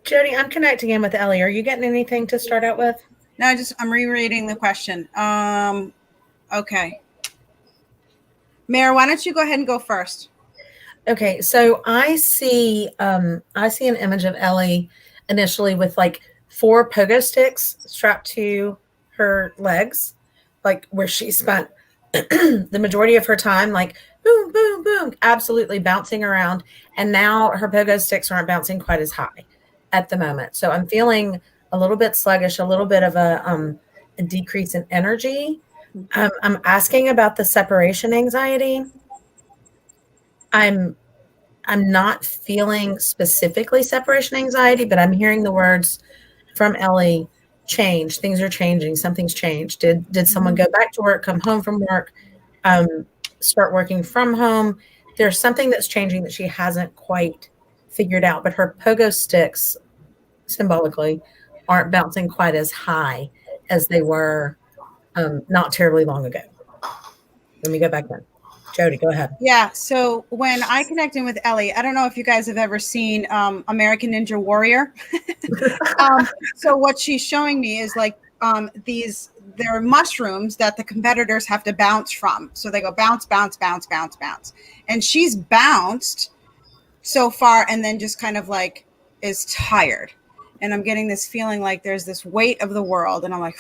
[SPEAKER 3] Jody, I'm connecting in with Ellie. Are you getting anything to start out with?
[SPEAKER 5] No, I'm rereading the question. Okay. Mare, why don't you go ahead and go first?
[SPEAKER 3] Okay, so I see an image of Ellie initially with like 4 pogo sticks strapped to her legs, like where she spent the majority of her time like boom, boom, boom, absolutely bouncing around. And now her pogo sticks aren't bouncing quite as high at the moment. So I'm feeling a little bit sluggish, a little bit of a decrease in energy. I'm asking about the separation anxiety. I'm not feeling specifically separation anxiety, but I'm hearing the words from Ellie, change. Things are changing. Something's changed. Did someone go back to work, come home from work, start working from home? There's something that's changing that she hasn't quite figured out, but her pogo sticks symbolically aren't bouncing quite as high as they were not terribly long ago. Let me go back then. Jody, go ahead.
[SPEAKER 5] Yeah. So when I connect in with Ellie, I don't know if you guys have ever seen American Ninja Warrior. So what she's showing me is like there are mushrooms that the competitors have to bounce from. So they go bounce, bounce, bounce, bounce, bounce. And she's bounced so far and then just kind of like is tired. And I'm getting this feeling like there's this weight of the world. And I'm like,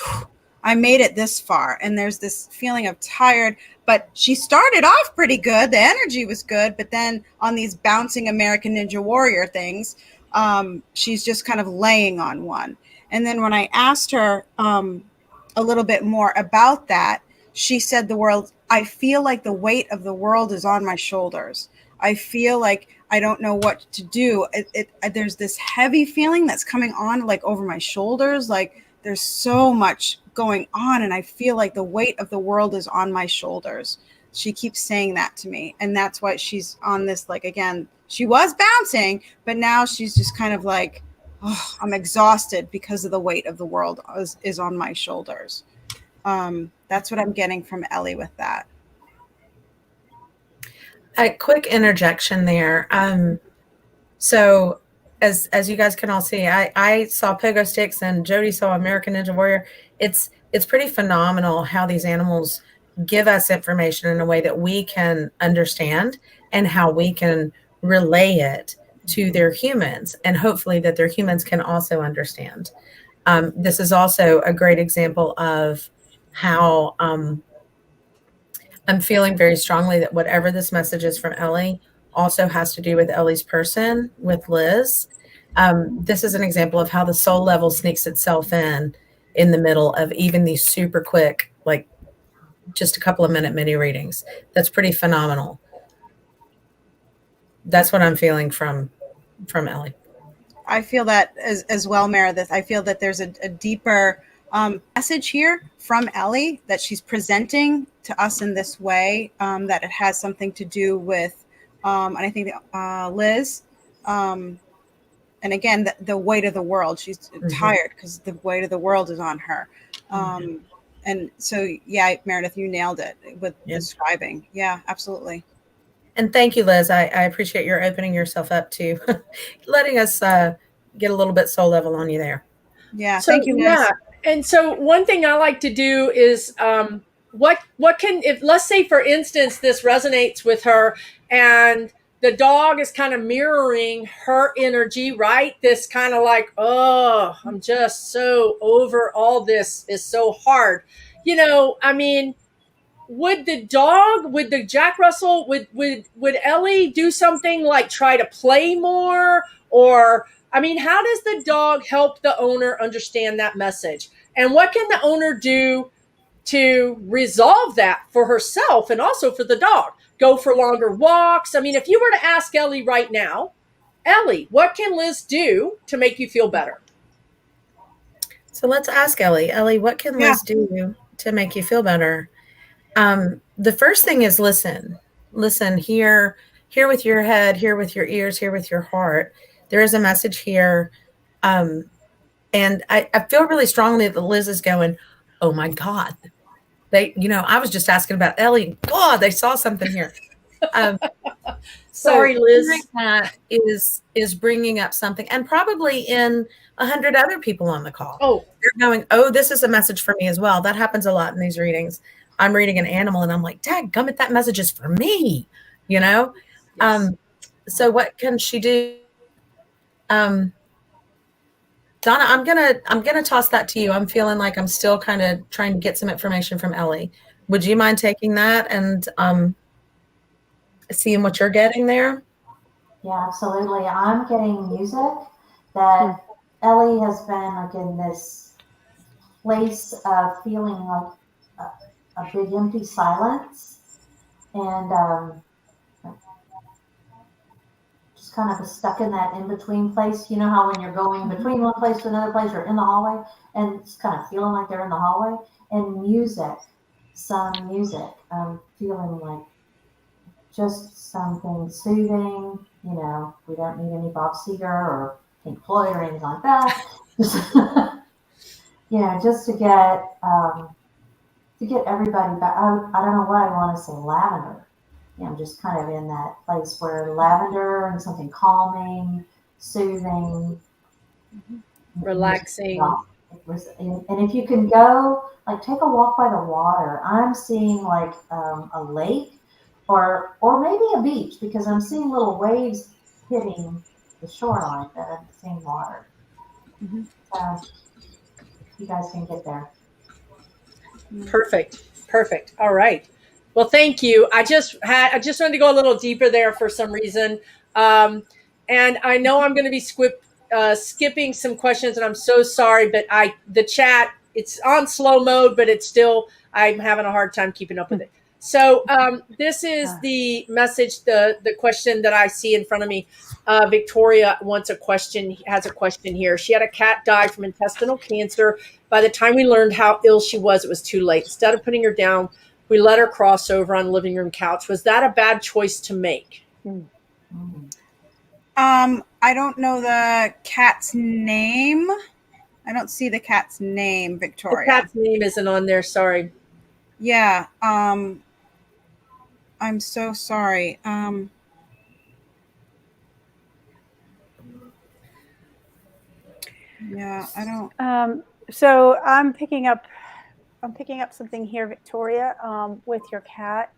[SPEAKER 5] I made it this far. And there's this feeling of tired, but she started off pretty good. The energy was good. But then on these bouncing American Ninja Warrior things, she's just kind of laying on one. And then when I asked her a little bit more about that, she said I feel like the weight of the world is on my shoulders. I feel like I don't know what to do. There's this heavy feeling that's coming on like over my shoulders. Like there's so much going on and I feel like the weight of the world is on my shoulders. She keeps saying that to me. And that's why she's on this, like, again, she was bouncing, but now she's just kind of like, oh, I'm exhausted because of the weight of the world is on my shoulders. That's what I'm getting from Ellie with that.
[SPEAKER 3] A quick interjection there. So as you guys can all see, I saw pogo sticks and Jody saw American Ninja Warrior. It's pretty phenomenal how these animals give us information in a way that we can understand and how we can relay it to their humans, and hopefully that their humans can also understand. This is also a great example of how I'm feeling very strongly that whatever this message is from Ellie also has to do with Ellie's person, with Liz. This is an example of how the soul level sneaks itself in the middle of even these super quick, like just a couple of minute mini readings. That's pretty phenomenal. That's what I'm feeling from Ellie.
[SPEAKER 5] I feel that as well, Meredith. I feel that there's a deeper message here from Ellie that she's presenting to us in this way, that it has something to do with, and I think Liz, and again, the weight of the world. She's tired because the weight of the world is on her. And so, yeah, Meredith, you nailed it with describing. Yeah, absolutely.
[SPEAKER 3] And thank you, Liz. I appreciate your opening yourself up to letting us get a little bit soul level on you there.
[SPEAKER 5] Yeah, thank you, Liz.
[SPEAKER 1] Yeah. And so one thing I like to do is what can, if let's say for instance this resonates with her and the dog is kind of mirroring her energy, right? This kind of like, oh, I'm just so over all this is so hard. You know, I mean, would the Jack Russell, would Ellie do something like try to play more? Or, I mean, how does the dog help the owner understand that message? And what can the owner do to resolve that for herself and also for the dog? Go for longer walks. I mean, if you were to ask Ellie right now, Ellie, what can Liz do to make you feel better?
[SPEAKER 3] So let's ask Ellie. Ellie, what can Liz do to make you feel better? The first thing is listen. Listen, hear with your head, hear with your ears, hear with your heart. There is a message here. And I feel really strongly that Liz is going, oh my God. I was just asking about Ellie. God, they saw something here.
[SPEAKER 1] Sorry, Liz.
[SPEAKER 3] That is bringing up something, and probably in 100 other people on the call.
[SPEAKER 1] Oh,
[SPEAKER 3] they're going, oh, this is a message for me as well. That happens a lot in these readings. I'm reading an animal and I'm like, dadgummit, that message is for me, Yes. So what can she do? Donna, I'm gonna toss that to you. I'm feeling like I'm still kind of trying to get some information from Ellie. Would you mind taking that and seeing what you're getting there?
[SPEAKER 4] Yeah, absolutely. I'm getting music that Ellie has been like in this place of feeling like a big empty silence, and just kind of stuck in that in-between place. You know how when you're going between one place to another place, you're in the hallway, and it's kind of feeling like they're in the hallway. And music, some music, I'm feeling like just something soothing. We don't need any Bob Seger or Pink Floyd or anything like that. Just to get everybody back. I don't know what I want to say. Lavender. I'm just kind of in that place where lavender and something calming, soothing,
[SPEAKER 1] Relaxing.
[SPEAKER 4] And if you can go, like, take a walk by the water. I'm seeing like a lake, or maybe a beach, because I'm seeing little waves hitting the shoreline that I'm seeing water. You guys can get there.
[SPEAKER 1] Perfect. All right. Well, thank you. I just wanted to go a little deeper there for some reason. And I know I'm going to be skipping some questions, and I'm so sorry, but the chat, it's on slow mode, but it's still, I'm having a hard time keeping up with it. So this is the message, the question that I see in front of me. Victoria has a question here. She had a cat die from intestinal cancer. By the time we learned how ill she was, it was too late. Instead of putting her down, we let her cross over on the living room couch. Was that a bad choice to make?
[SPEAKER 5] I don't know the cat's name. I don't see the cat's name, Victoria.
[SPEAKER 1] The cat's name isn't on there. Sorry.
[SPEAKER 5] Yeah. I'm so sorry. Yeah, I don't.
[SPEAKER 2] So I'm picking up something here, Victoria, with your cat.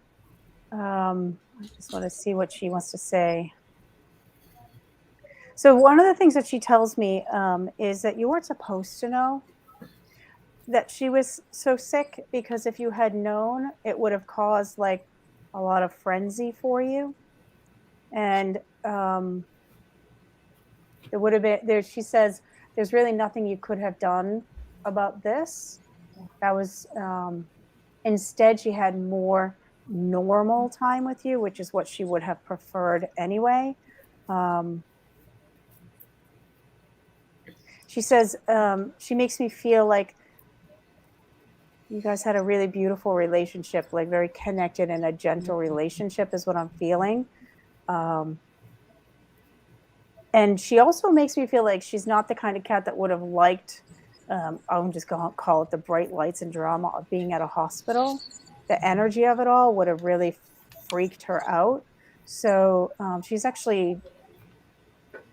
[SPEAKER 2] I just want to see what she wants to say. So one of the things that she tells me is that you weren't supposed to know that she was so sick, because if you had known, it would have caused like a lot of frenzy for you. And it would have been there. She says there's really nothing you could have done about this. That was instead, she had more normal time with you, which is what she would have preferred anyway. She says she makes me feel like you guys had a really beautiful relationship, like very connected and a gentle relationship is what I'm feeling. And she also makes me feel like she's not the kind of cat that would have liked, I'm just going to call it the bright lights and drama of being at a hospital. The energy of it all would have really freaked her out. So she's actually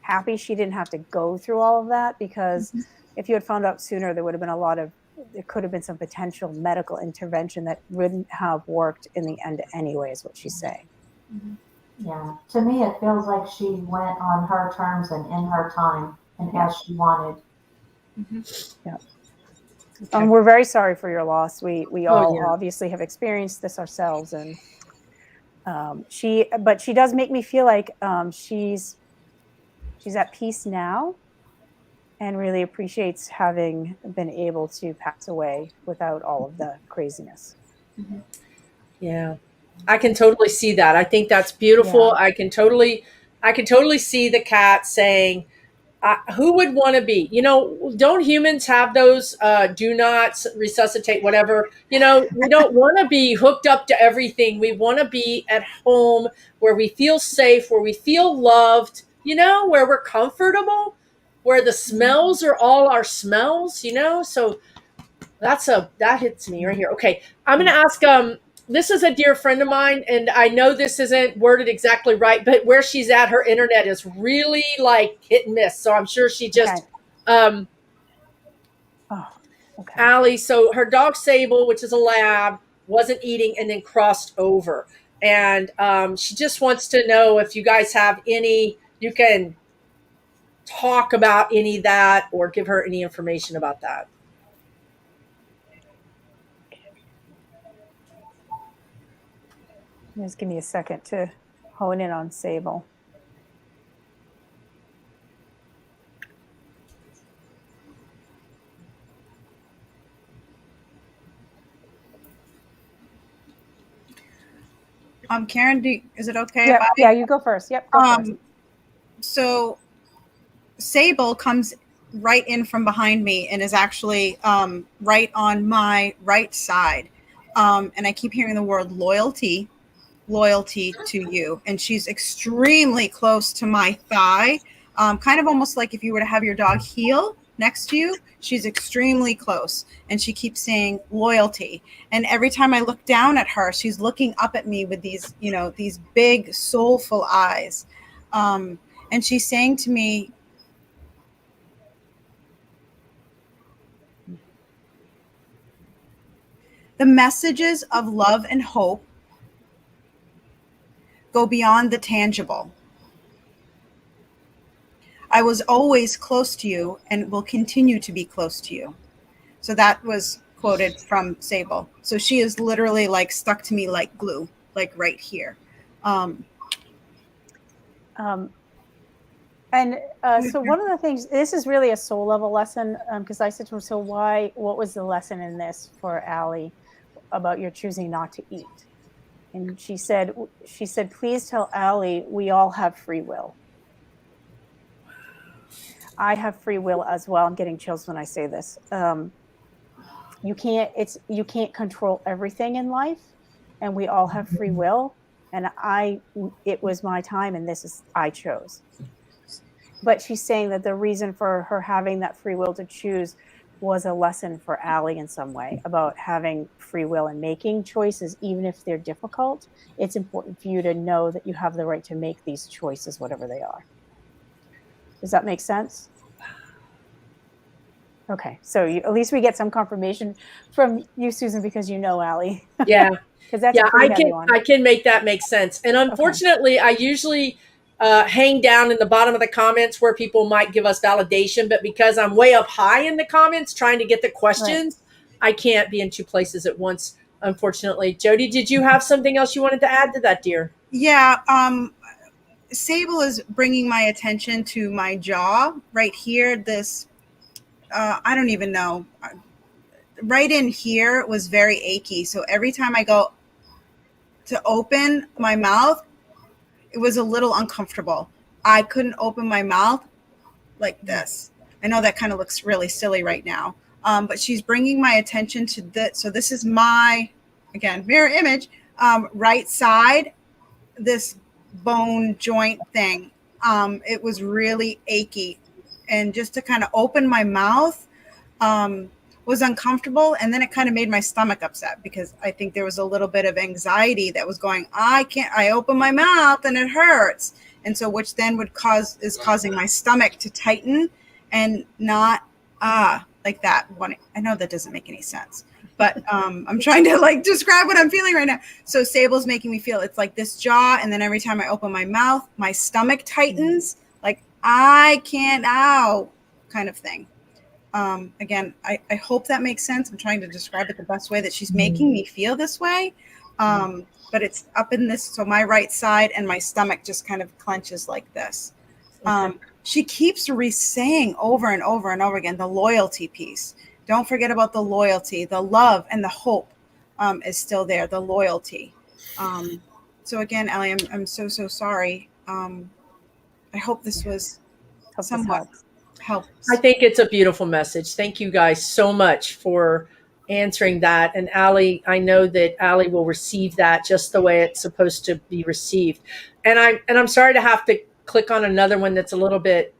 [SPEAKER 2] happy she didn't have to go through all of that, because if you had found out sooner, there could have been some potential medical intervention that wouldn't have worked in the end anyway, is what she's saying.
[SPEAKER 4] Yeah, to me, it feels like she went on her terms and in her time and as she wanted.
[SPEAKER 2] Yeah. We're very sorry for your loss. We all obviously have experienced this ourselves, and she does make me feel like she's at peace now, and really appreciates having been able to pass away without all of the craziness.
[SPEAKER 1] Yeah, I can totally see that. I think that's beautiful. Yeah. I can totally see the cat saying, who would want to be, don't humans have those, do not resuscitate, whatever, we don't want to be hooked up to everything. We want to be at home where we feel safe, where we feel loved, where we're comfortable, where the smells are all our smells, so that hits me right here. Okay. I'm going to ask, this is a dear friend of mine, and I know this isn't worded exactly right, but where she's at, her internet is really like hit and miss. So I'm sure she just, Allie, so her dog Sable, which is a lab, wasn't eating and then crossed over. And she just wants to know if you guys have you can talk about any of that or give her any information about that.
[SPEAKER 2] Just give me a second to hone in on Sable.
[SPEAKER 5] Karen, is it okay?
[SPEAKER 2] Yeah, yeah, you go first. Yep. Go first.
[SPEAKER 5] So Sable comes right in from behind me and is actually right on my right side. And I keep hearing the word loyalty to you. And she's extremely close to my thigh, kind of almost like if you were to have your dog heel next to you, she's extremely close, and she keeps saying loyalty. And every time I look down at her, she's looking up at me with these, these big soulful eyes. And she's saying to me, the messages of love and hope go beyond the tangible. I was always close to you and will continue to be close to you. So that was quoted from Sable. So she is literally like stuck to me like glue, like right here.
[SPEAKER 2] So one of the things, this is really a soul level lesson, because I said to her, so what was the lesson in this for Allie about your choosing not to eat? And she said, please tell Allie we all have free will. I have free will as well. I'm getting chills when I say this. You can't control everything in life, and we all have free will. And it was my time, and I chose. But she's saying that the reason for her having that free will to choose was a lesson for Allie in some way about having free will and making choices, even if they're difficult. It's important for you to know that you have the right to make these choices, whatever they are. Does that make sense? Okay, so at least we get some confirmation from you, Susan, because you know Allie.
[SPEAKER 1] Yeah,
[SPEAKER 2] because that's a pretty heavy one.
[SPEAKER 1] I can make that make sense. And unfortunately, I usually hang down in the bottom of the comments where people might give us validation, but because I'm way up high in the comments trying to get the questions, right, I can't be in two places at once, unfortunately. Jody, did you have something else you wanted to add to that, dear?
[SPEAKER 5] Yeah, Sable is bringing my attention to my jaw right here. This, I don't even know. Right in here was very achy. So every time I go to open my mouth, it was a little uncomfortable. I couldn't open my mouth like this. I know that kind of looks really silly right now. But she's bringing my attention to this. So this is my, again, mirror image, right side, this bone joint thing. It was really achy, and just to kind of open my mouth was uncomfortable. And then it kind of made my stomach upset because I think there was a little bit of anxiety that was going, I open my mouth and it hurts. And so, which then is causing my stomach to tighten and not like that one. I know that doesn't make any sense, but I'm trying to like describe what I'm feeling right now. So Sable's making me feel it's like this jaw, and then every time I open my mouth, my stomach tightens, like I can't, kind of thing. Again, I hope that makes sense. I'm trying to describe it the best way that she's making me feel this way. But it's up in this, so my right side and my stomach just kind of clenches like this. She keeps saying over and over and over again, the loyalty piece. Don't forget about the loyalty, the love and the hope is still there, the loyalty. So again, Allie, I'm so sorry. I hope this was somewhat helps.
[SPEAKER 1] I think it's a beautiful message. Thank you guys so much for answering that. And Allie, I know that Allie will receive that just the way it's supposed to be received. And I'm sorry to have to click on another one that's a little bit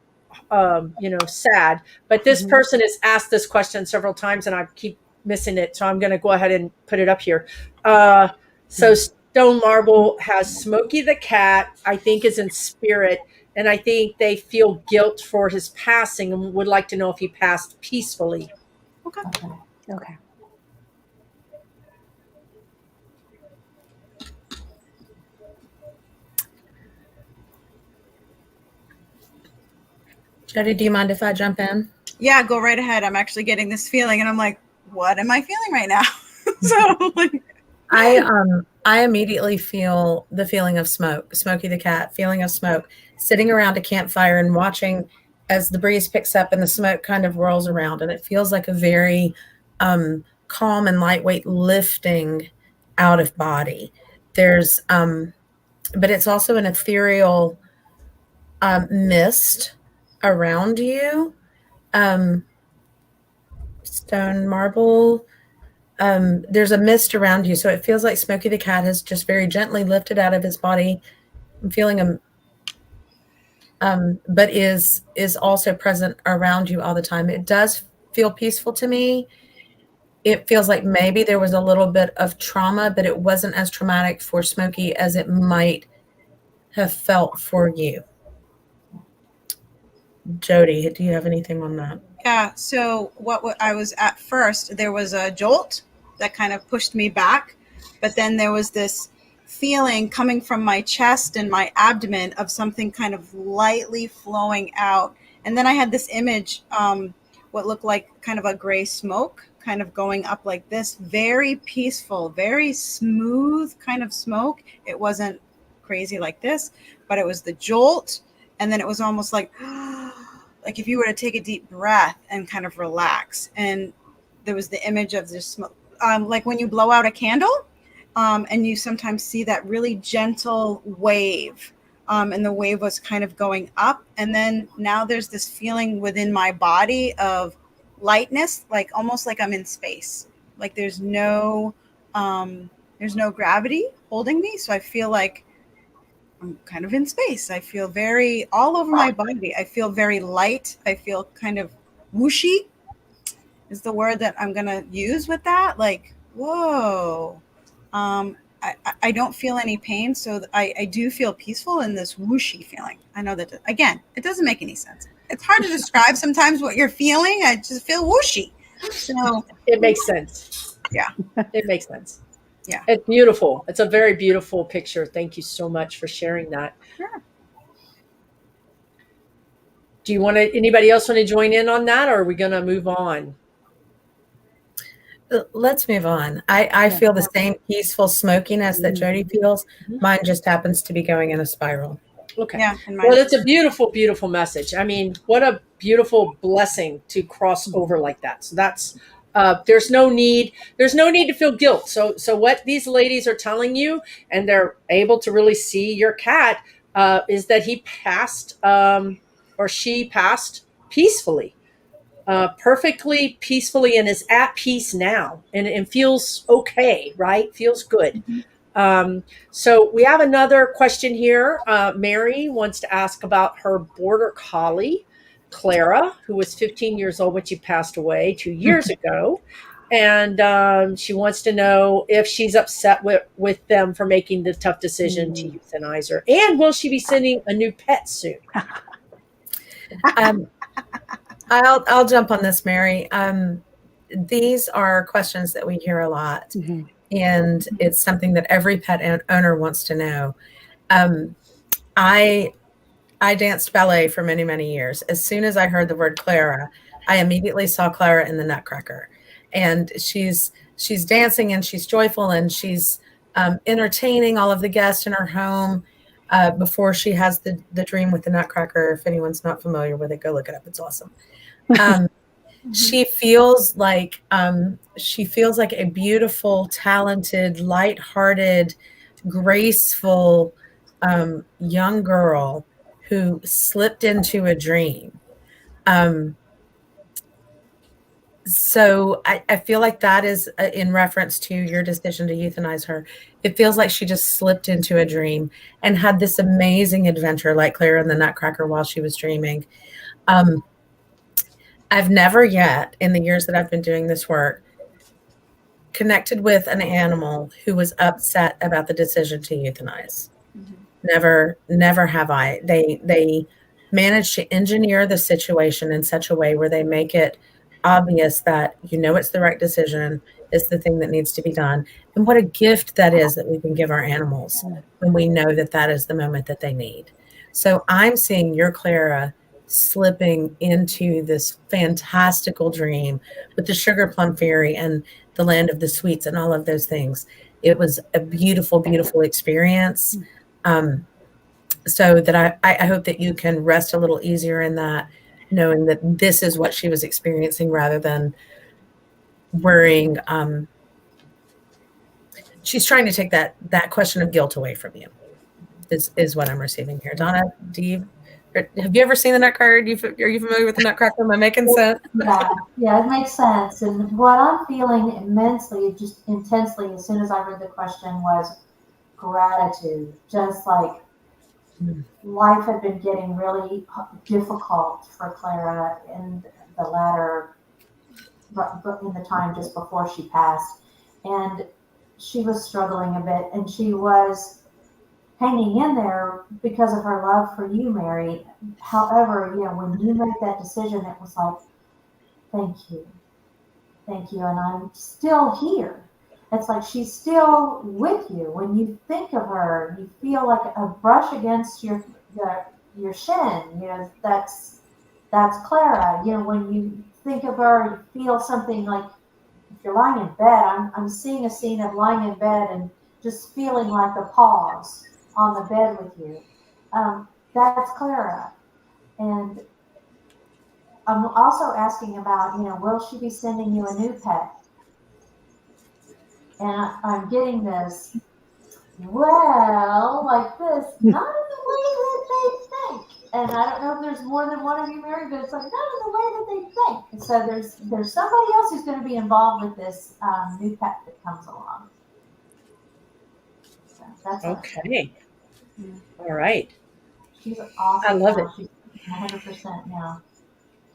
[SPEAKER 1] sad, but this person has asked this question several times and I keep missing it. So I'm going to go ahead and put it up here. So Stone Marble has Smokey the cat, I think is in spirit. And I think they feel guilt for his passing and would like to know if he passed peacefully.
[SPEAKER 2] Okay.
[SPEAKER 3] Jody, do you mind if I jump in?
[SPEAKER 5] Yeah, go right ahead. I'm actually getting this feeling and I'm like, what am I feeling right now? So like,
[SPEAKER 3] I immediately feel the feeling of smoke, Smokey the cat, feeling of smoke, sitting around a campfire and watching as the breeze picks up and the smoke kind of whirls around. And it feels like a very calm and lightweight lifting out of body. There's, but it's also an ethereal mist around you. Stone Marble, there's a mist around you. So it feels like Smokey the cat has just very gently lifted out of his body. I'm feeling but is also present around you all the time. It does feel peaceful to me. It feels like maybe there was a little bit of trauma, but it wasn't as traumatic for Smokey as it might have felt for you. Jody, do you have anything on that?
[SPEAKER 5] Yeah. So what I was at first, there was a jolt that kind of pushed me back, but then there was this feeling coming from my chest and my abdomen of something kind of lightly flowing out. And then I had this image, what looked like kind of a gray smoke kind of going up like this, very peaceful, very smooth kind of smoke. It wasn't crazy like this, but it was the jolt. And then it was almost like if you were to take a deep breath and kind of relax. And there was the image of this smoke, like when you blow out a candle, and you sometimes see that really gentle wave. And the wave was kind of going up. And then now there's this feeling within my body of lightness, like almost like I'm in space. Like there's no gravity holding me. So I feel like I'm kind of in space. I feel very all over my body. I feel very light. I feel kind of whooshy is the word that I'm going to use with that. Like, whoa. I don't feel any pain. So I do feel peaceful in this whooshy feeling. I know that, again, it doesn't make any sense. It's hard to describe sometimes what you're feeling. I just feel whooshy. So
[SPEAKER 1] it makes sense.
[SPEAKER 5] Yeah.
[SPEAKER 1] It makes sense.
[SPEAKER 5] Yeah.
[SPEAKER 1] It's beautiful. It's a very beautiful picture. Thank you so much for sharing that.
[SPEAKER 5] Sure.
[SPEAKER 1] Do you want to, anybody else want to join in on that, or are we going to move on?
[SPEAKER 3] Let's move on. I feel the same peaceful smokiness that Jody feels. Mine just happens to be going in a spiral.
[SPEAKER 1] Okay.
[SPEAKER 5] Yeah.
[SPEAKER 1] Well, it's a beautiful, beautiful message. I mean, what a beautiful blessing to cross over like that. So that's, there's no need to feel guilt. So what these ladies are telling you, and they're able to really see your cat, is that he passed, or she passed peacefully. Perfectly peacefully, and is at peace now, and feels okay, right? Feels good. So we have another question here. Mary wants to ask about her border collie, Clara, who was 15 years old when she passed away 2 years ago. And she wants to know if she's upset with them for making the tough decision to euthanize her. And will she be sending a new pet soon?
[SPEAKER 3] I'll jump on this, Mary. These are questions that we hear a lot, and it's something that every pet owner wants to know. I danced ballet for many, many years. As soon as I heard the word Clara, I immediately saw Clara in the Nutcracker, and she's dancing and she's joyful and she's entertaining all of the guests in her home. Before she has the dream with the Nutcracker. If anyone's not familiar with it, go look it up. It's awesome. She feels like a beautiful, talented, lighthearted, graceful young girl who slipped into a dream. So I feel like that is in reference to your decision to euthanize her. It feels like she just slipped into a dream and had this amazing adventure like Clara in the Nutcracker while she was dreaming. I've never yet, in the years that I've been doing this work, connected with an animal who was upset about the decision to euthanize. Never have I. They managed to engineer the situation in such a way where they make it obvious that it's the right decision, it's the thing that needs to be done. And what a gift that is that we can give our animals when we know that that is the moment that they need. So I'm seeing your Clara slipping into this fantastical dream with the Sugar Plum Fairy and the Land of the Sweets and all of those things. It was a beautiful, beautiful experience. So that I hope that you can rest a little easier in that, knowing that this is what she was experiencing rather than worrying. She's trying to take that question of guilt away from you is what I'm receiving here. Donna, have you ever seen the Nutcracker? Are you familiar with the Nutcracker? Am I making sense?
[SPEAKER 4] Yeah, it makes sense. And what I'm feeling immensely, just intensely, as soon as I heard the question was gratitude. Just like life had been getting really difficult for Clara in the latter, but in the time just before she passed. And she was struggling a bit, and she was hanging in there because of her love for you, Mary. However, when you made that decision, it was like, thank you, and I'm still here. It's like she's still with you. When you think of her, you feel like a brush against your shin. That's Clara. When you think of her, you feel something like, if you're lying in bed, I'm seeing a scene of lying in bed and just feeling like the paws on the bed with you. That's Clara. And I'm also asking about, will she be sending you a new pet? And I'm getting this, well, like this, not in the way that they think. And I don't know if there's more than one of you, Mary, but it's like, not in the way that they think. And so there's somebody else who's going to be involved with this new pet that comes along. So that's
[SPEAKER 1] Okay. All right.
[SPEAKER 4] She's awesome.
[SPEAKER 1] I love it.
[SPEAKER 4] She's 100% now.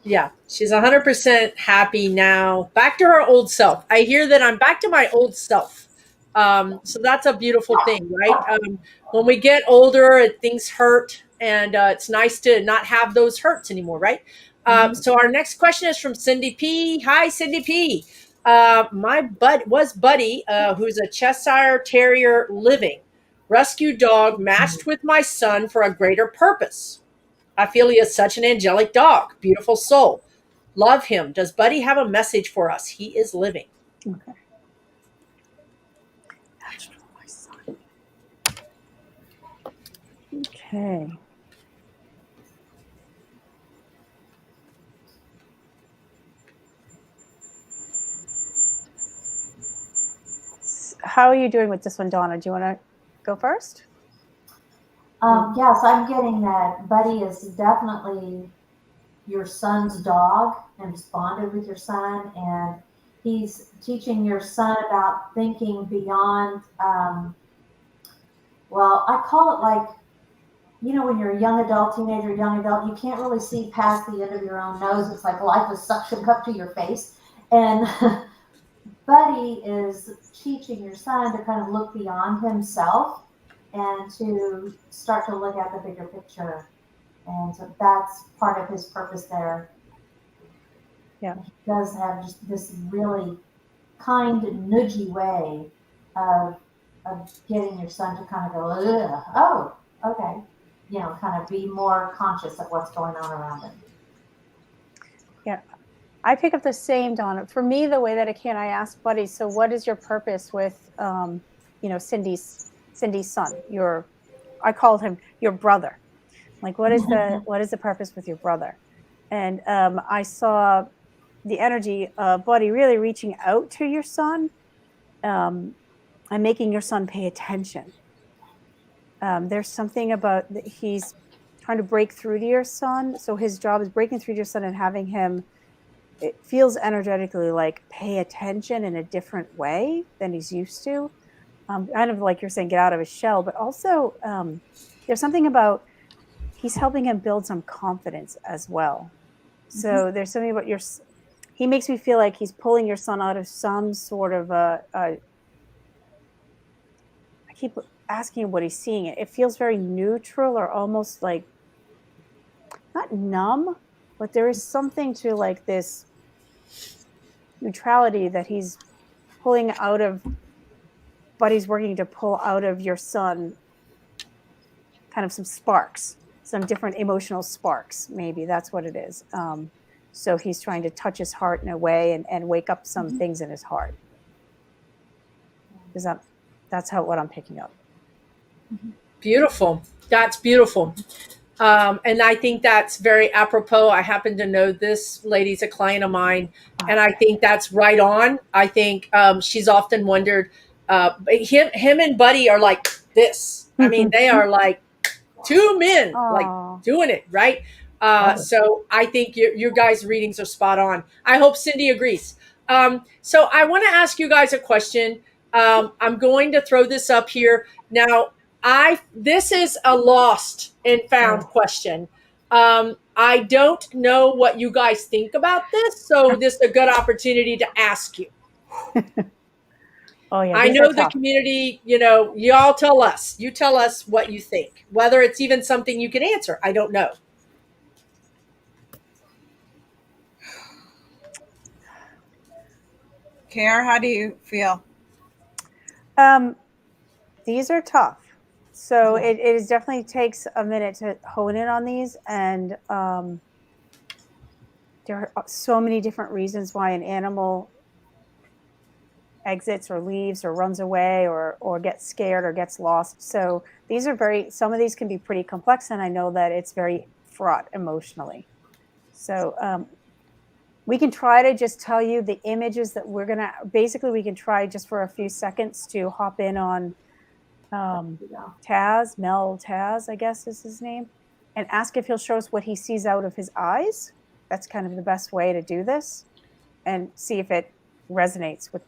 [SPEAKER 1] Yeah, she's 100% happy now. Back to her old self. I hear that I'm back to my old self. So that's a beautiful thing, right? When we get older, things hurt, and it's nice to not have those hurts anymore, right? So our next question is from Cindy P. Hi, Cindy P. My Buddy, who's a Cheshire Terrier living rescue dog, matched with my son for a greater purpose. I feel he is such an angelic dog, beautiful soul. Love him. Does Buddy have a message for us? He is living.
[SPEAKER 2] Okay. My son. Okay. How are you doing with this one, Donna? Do you want to go first?
[SPEAKER 4] Yes, I'm getting that Buddy is definitely your son's dog and is bonded with your son, and he's teaching your son about thinking beyond, well, I call it like, when you're a young adult, teenager, young adult, you can't really see past the end of your own nose. It's like life is suctioned up to your face. And Buddy is teaching your son to kind of look beyond himself and to start to look at the bigger picture. And so that's part of his purpose there.
[SPEAKER 2] Yeah.
[SPEAKER 4] He does have just this really kind, nudgy way of getting your son to kind of go, oh, okay. Kind of be more conscious of what's going on around him.
[SPEAKER 2] Yeah. I pick up the same, Donna. For me, the way that I ask Buddy, so what is your purpose with, Cindy's son? I called him your brother. Like, what is the purpose with your brother? And I saw the energy of Buddy really reaching out to your son and making your son pay attention. There's something about that he's trying to break through to your son. So his job is breaking through to your son and having him, it feels energetically like, pay attention in a different way than he's used to. Kind of like you're saying, get out of his shell, but also there's something about he's helping him build some confidence as well. So there's something about he makes me feel like he's pulling your son out of some sort of I keep asking him what he's seeing. It feels very neutral, or almost like, not numb, but there is something to like this neutrality that he's pulling out of, but he's working to pull out of your son kind of some sparks, some different emotional sparks. Maybe that's what it is. So he's trying to touch his heart in a way and wake up some things in his heart. That's what I'm picking up.
[SPEAKER 1] Beautiful. That's beautiful. And I think that's very apropos. I happen to know this lady's a client of mine, and I think that's right on. I think she's often wondered, him and Buddy are like this. I mean, they are like two men, like doing it, right? So I think your guys' readings are spot on. I hope Cindy agrees. So I want to ask you guys a question. I'm going to throw this up here. Now, This is a lost and found question. I don't know what you guys think about this, so this is a good opportunity to ask you.
[SPEAKER 2] Oh yeah,
[SPEAKER 1] I
[SPEAKER 2] these
[SPEAKER 1] know
[SPEAKER 2] are
[SPEAKER 1] the
[SPEAKER 2] tough.
[SPEAKER 1] community, y'all tell us. You tell us what you think. Whether it's even something you can answer, I don't know.
[SPEAKER 5] Care, how do you feel?
[SPEAKER 2] These are tough. So it is definitely takes a minute to hone in on these, and there are so many different reasons why an animal exits or leaves or runs away or gets scared or gets lost. So these are some of these can be pretty complex, and I know that it's very fraught emotionally. So we can try to just tell you the images that we can try just for a few seconds to hop in on Mel Taz, I guess is his name, and ask if he'll show us what he sees out of his eyes. That's kind of the best way to do this, and see if it resonates with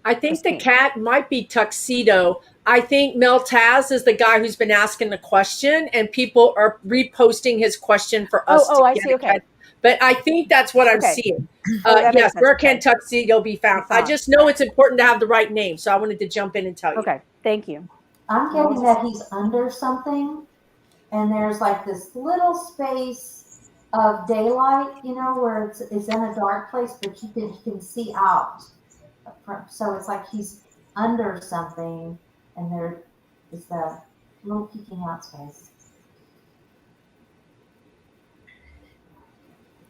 [SPEAKER 1] I think the
[SPEAKER 2] Christine.
[SPEAKER 1] cat might be Tuxedo. I think Mel Taz is the guy who's been asking the question, and people are reposting his question for us to
[SPEAKER 2] I
[SPEAKER 1] get
[SPEAKER 2] see.
[SPEAKER 1] a
[SPEAKER 2] Okay.
[SPEAKER 1] cat. But I think that's what I'm
[SPEAKER 2] Okay.
[SPEAKER 1] seeing.
[SPEAKER 2] That makes
[SPEAKER 1] Yes,
[SPEAKER 2] sense.
[SPEAKER 1] where
[SPEAKER 2] Okay.
[SPEAKER 1] can Tuxedo be found? I just know it's important to have the right name, so I wanted to jump in and tell you.
[SPEAKER 2] Okay, thank you.
[SPEAKER 4] I'm getting that he's under something, and there's like this little space of daylight, where it's in a dark place, but you can see out. So it's like he's under something, and there is that little peeking out space.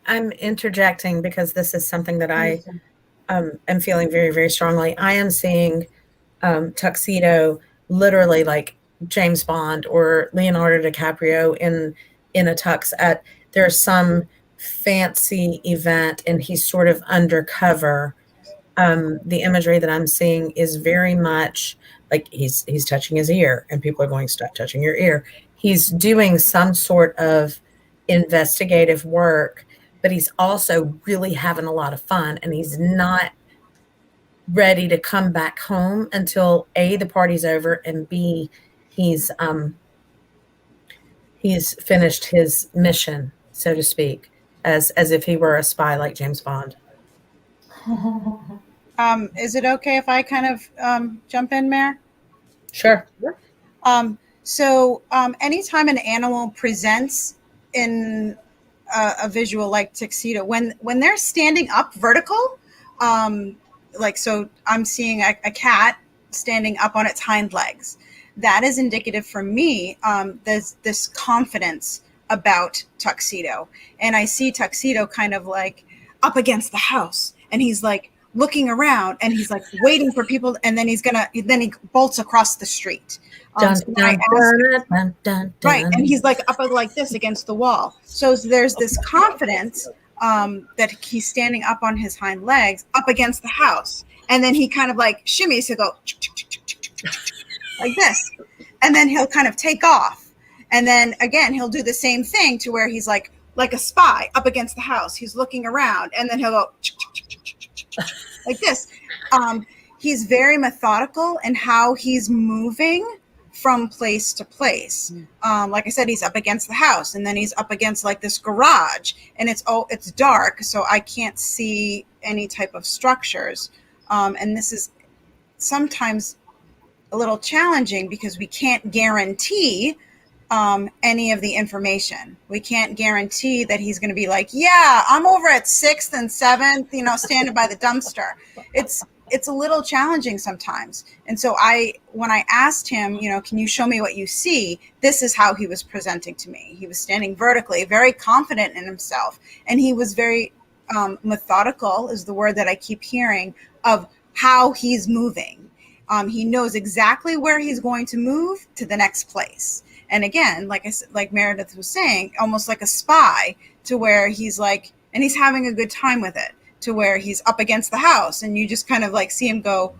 [SPEAKER 3] I'm interjecting because this is something that I am feeling very, very strongly. I am seeing Tuxedo literally like James Bond or Leonardo DiCaprio in a tux at there's some fancy event and he's sort of undercover. The imagery that I'm seeing is very much like he's touching his ear and people are going, stop touching your ear. He's doing some sort of investigative work, but he's also really having a lot of fun, and he's not ready to come back home until A, the party's over, and B, he's finished his mission, so to speak, as if he were a spy like James Bond.
[SPEAKER 5] Is it okay if I kind of jump in, Mare?
[SPEAKER 3] Sure.
[SPEAKER 5] So anytime an animal presents in a visual like Tuxedo, when they're standing up vertical, so I'm seeing a cat standing up on its hind legs. That is indicative for me. There's this confidence about Tuxedo, and I see Tuxedo kind of like up against the house, and he's like looking around, and he's like waiting for people, and then he bolts across the street. Right, and he's like up like this against the wall. So there's this confidence that he's standing up on his hind legs up against the house, and then he kind of like shimmies. He'll go like this, and then he'll kind of take off, and then again he'll do the same thing to where he's like a spy up against the house. He's looking around, and then he'll go like this. He's very methodical in how he's moving from place to place. Like I said, he's up against the house, and then he's up against like this garage, and it's dark, so I can't see any type of structures. And this is sometimes a little challenging because we can't guarantee any of the information. We can't guarantee that he's going to be like, yeah, I'm over at 6th and 7th, standing by the dumpster. It's a little challenging sometimes. And so when I asked him, can you show me what you see? This is how he was presenting to me. He was standing vertically, very confident in himself. And he was very methodical is the word that I keep hearing of how he's moving. He knows exactly where he's going to move to the next place. And again, like Meredith was saying, almost like a spy, to where he's like, and he's having a good time with it, to where he's up against the house, and you just kind of like see him go,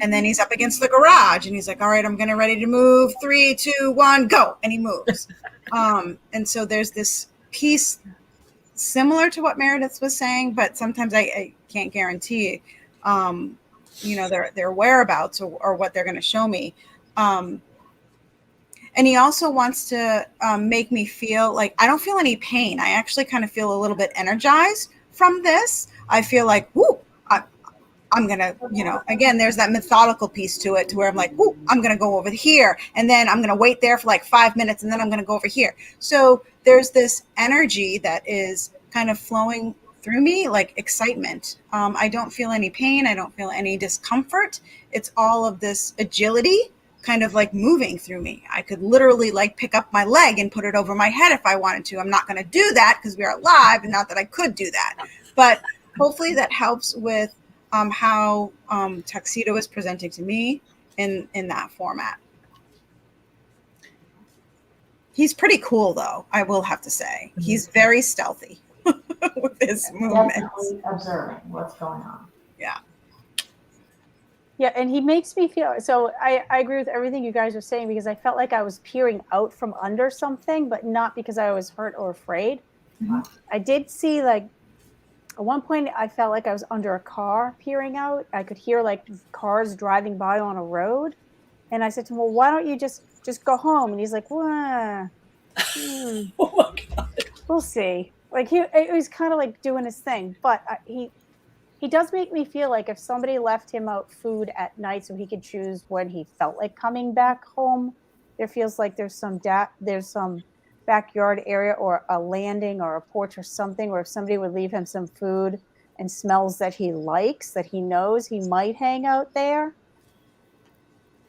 [SPEAKER 5] and then he's up against the garage, and he's like, all right, I'm gonna ready to move. 3, 2, 1, go. And he moves. And so there's this piece similar to what Meredith was saying, but sometimes I can't guarantee, their whereabouts or what they're going to show me. And he also wants to make me feel like I don't feel any pain. I actually kind of feel a little bit energized from this. I feel like, whoo, I'm going to, again, there's that methodical piece to it to where I'm like, whoo, I'm going to go over here. And then I'm going to wait there for like 5 minutes and then I'm going to go over here. So there's this energy that is kind of flowing through me, like excitement. I don't feel any pain. I don't feel any discomfort. It's all of this agility kind of like moving through me. I could literally like pick up my leg and put it over my head if I wanted to. I'm not going to do that because we are live, and not that I could do that. But hopefully that helps with how Tuxedo is presenting to me in that format. He's pretty cool, though, I will have to say. He's very stealthy with his movements.
[SPEAKER 4] Definitely observing what's going on.
[SPEAKER 5] Yeah.
[SPEAKER 2] Yeah, and he makes me feel, so I agree with everything you guys are saying, because I felt like I was peering out from under something, but not because I was hurt or afraid.
[SPEAKER 5] Mm-hmm.
[SPEAKER 2] I did see, like, at one point I felt like I was under a car peering out. I could hear like cars driving by on a road. And I said to him, well, why don't you just go home? And he's like, well,
[SPEAKER 1] Oh my God.
[SPEAKER 2] We'll see. Like he was kind of like doing his thing, but he does make me feel like if somebody left him out food at night so he could choose when he felt like coming back home, there feels like there's some backyard area or a landing or a porch or something, where if somebody would leave him some food and smells that he likes, that he knows he might hang out there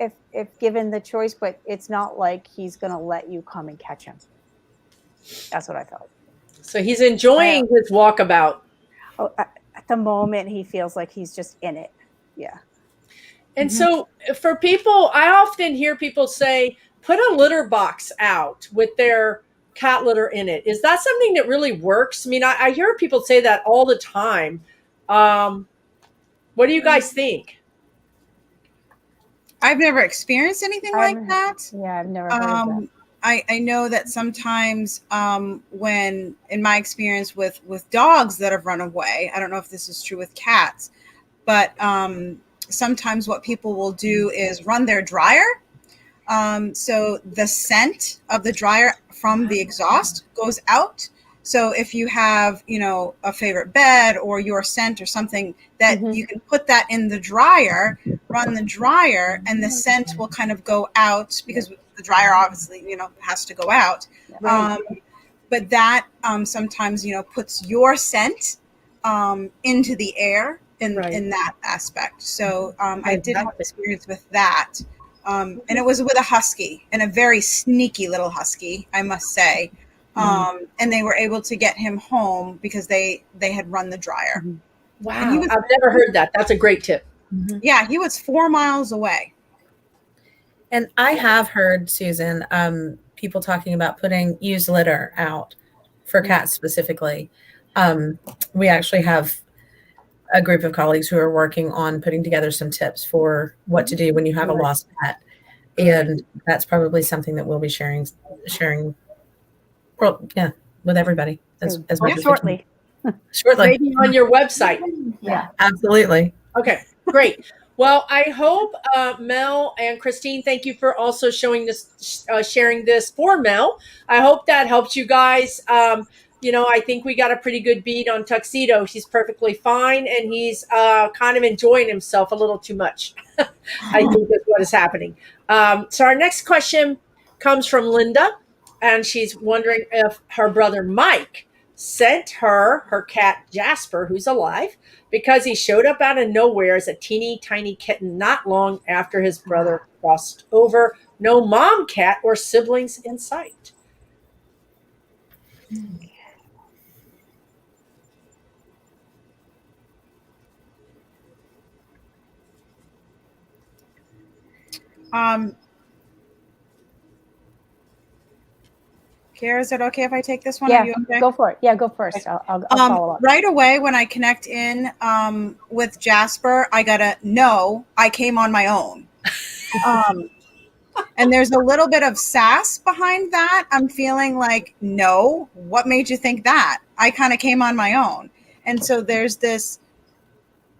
[SPEAKER 2] if given the choice, but it's not like he's going to let you come and catch him. That's what I felt.
[SPEAKER 1] So he's enjoying his walkabout.
[SPEAKER 2] Oh, at the moment, he feels like he's just in it. Yeah.
[SPEAKER 1] And so for people, I often hear people say, put a litter box out with their cat litter in it. Is that something that really works? I mean, I hear people say that all the time. What do you guys think?
[SPEAKER 5] I've never experienced anything like that.
[SPEAKER 2] Yeah, I've never heard of that.
[SPEAKER 5] I know that sometimes when, in my experience with dogs that have run away, I don't know if this is true with cats, but sometimes what people will do is run their dryer. So the scent of the dryer from the exhaust goes out. So if you have, a favorite bed or your scent or something that you can put that in the dryer, run the dryer, and the scent will kind of go out, because the dryer obviously, has to go out.
[SPEAKER 2] Right.
[SPEAKER 5] But that sometimes, puts your scent into the air in that aspect. So I did have experience with that. And it was with a husky, and a very sneaky little husky, I must say. And they were able to get him home because they had run the dryer.
[SPEAKER 1] Wow. I've never heard that. That's a great tip.
[SPEAKER 5] Yeah, he was 4 miles away.
[SPEAKER 3] And I have heard, Susan, people talking about putting used litter out for cats specifically. We actually have a group of colleagues who are working on putting together some tips for what to do when you have a lost pet. And that's probably something that we'll be sharing with everybody as much
[SPEAKER 2] shortly.
[SPEAKER 3] Shortly.
[SPEAKER 1] Maybe on your website.
[SPEAKER 2] Yeah.
[SPEAKER 3] Absolutely.
[SPEAKER 1] Okay, great. Well, I hope Mel and Christine, thank you for also sharing this for Mel. I hope that helps you guys. I think we got a pretty good beat on Tuxedo. He's perfectly fine, and he's kind of enjoying himself a little too much. I think that's what is happening. So our next question comes from Linda, and she's wondering if her brother Mike sent her cat Jasper, who's alive, because he showed up out of nowhere as a teeny tiny kitten not long after his brother crossed over. No mom cat or siblings in sight.
[SPEAKER 5] Kara, is it okay if I take this one?
[SPEAKER 2] Yeah,
[SPEAKER 5] Are you okay?
[SPEAKER 2] go for it. Yeah, go first. I'll follow up.
[SPEAKER 5] Right away when I connect in with Jasper, I gotta know I came on my own. And there's a little bit of sass behind that. I'm feeling like, no, what made you think that? I kind of came on my own. And so there's this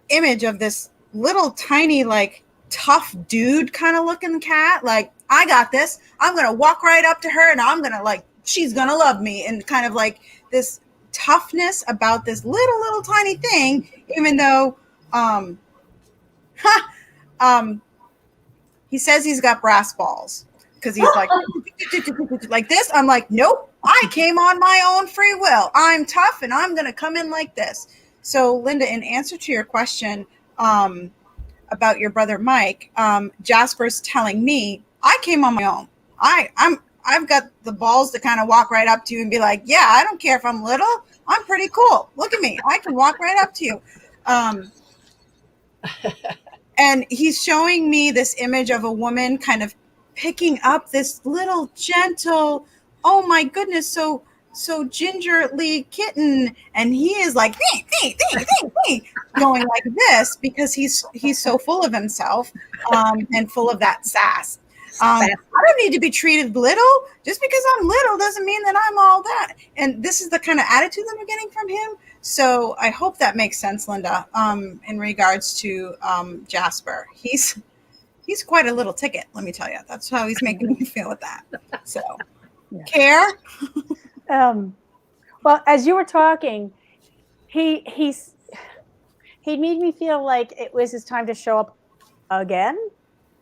[SPEAKER 5] image of this little tiny, like, tough dude kind of looking cat. Like, I got this. I'm going to walk right up to her and I'm going to like, she's going to love me. And kind of like this toughness about this little tiny thing, even though, he says he's got brass balls because he's like this. I'm like, nope, I came on my own free will. I'm tough and I'm going to come in like this. So Linda, in answer to your question, about your brother Mike, Jasper's telling me I came on my own. I've got the balls to kind of walk right up to you and be like, yeah, I don't care if I'm little. I'm pretty cool. Look at me. I can walk right up to you. And he's showing me this image of a woman kind of picking up this little gentle, oh my goodness, so gingerly kitten, and he is like going like this because he's so full of himself, and full of that sass. I don't need to be treated little. Just because I'm little doesn't mean that I'm all that. And this is the kind of attitude that I'm getting from him. So I hope that makes sense, Linda, in regards to Jasper. He's quite a little ticket, let me tell you. That's how he's making me feel with that. So, yeah. Care?
[SPEAKER 2] Well, as you were talking, he made me feel like it was his time to show up again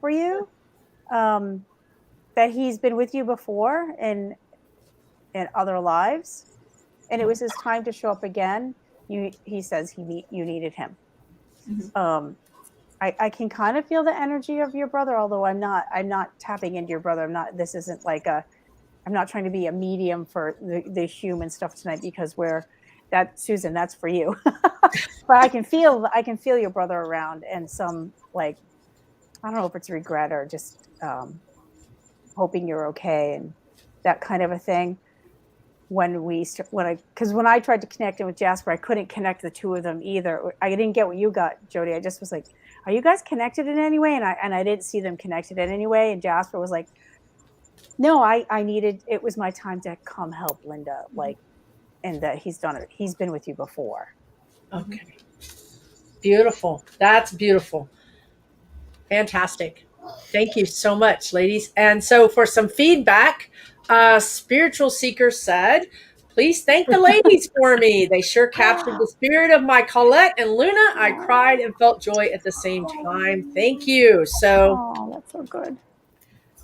[SPEAKER 2] for you. That he's been with you before in other lives, and it was his time to show up again. He says you needed him. Mm-hmm. I can kind of feel the energy of your brother, although I'm not tapping into your brother. This isn't like I'm not trying to be a medium for the human stuff tonight, because Susan, that's for you. But I can feel your brother around, and some, like, I don't know if it's regret or just hoping you're okay and that kind of a thing. When I tried to connect in with Jasper, I couldn't connect the two of them either. I didn't get what you got, Jody. I just was like, are you guys connected in any way? And I didn't see them connected in any way. And Jasper was like, no, it was my time to come help Linda. Like, and that he's done it. He's been with you before.
[SPEAKER 1] Okay. Beautiful. That's beautiful. Fantastic. Thank you so much, ladies. And so for some feedback, Spiritual Seeker said, please thank the ladies for me. They sure captured the spirit of my Colette and Luna. I cried and felt joy at the same time. Thank you. So,
[SPEAKER 2] that's so good.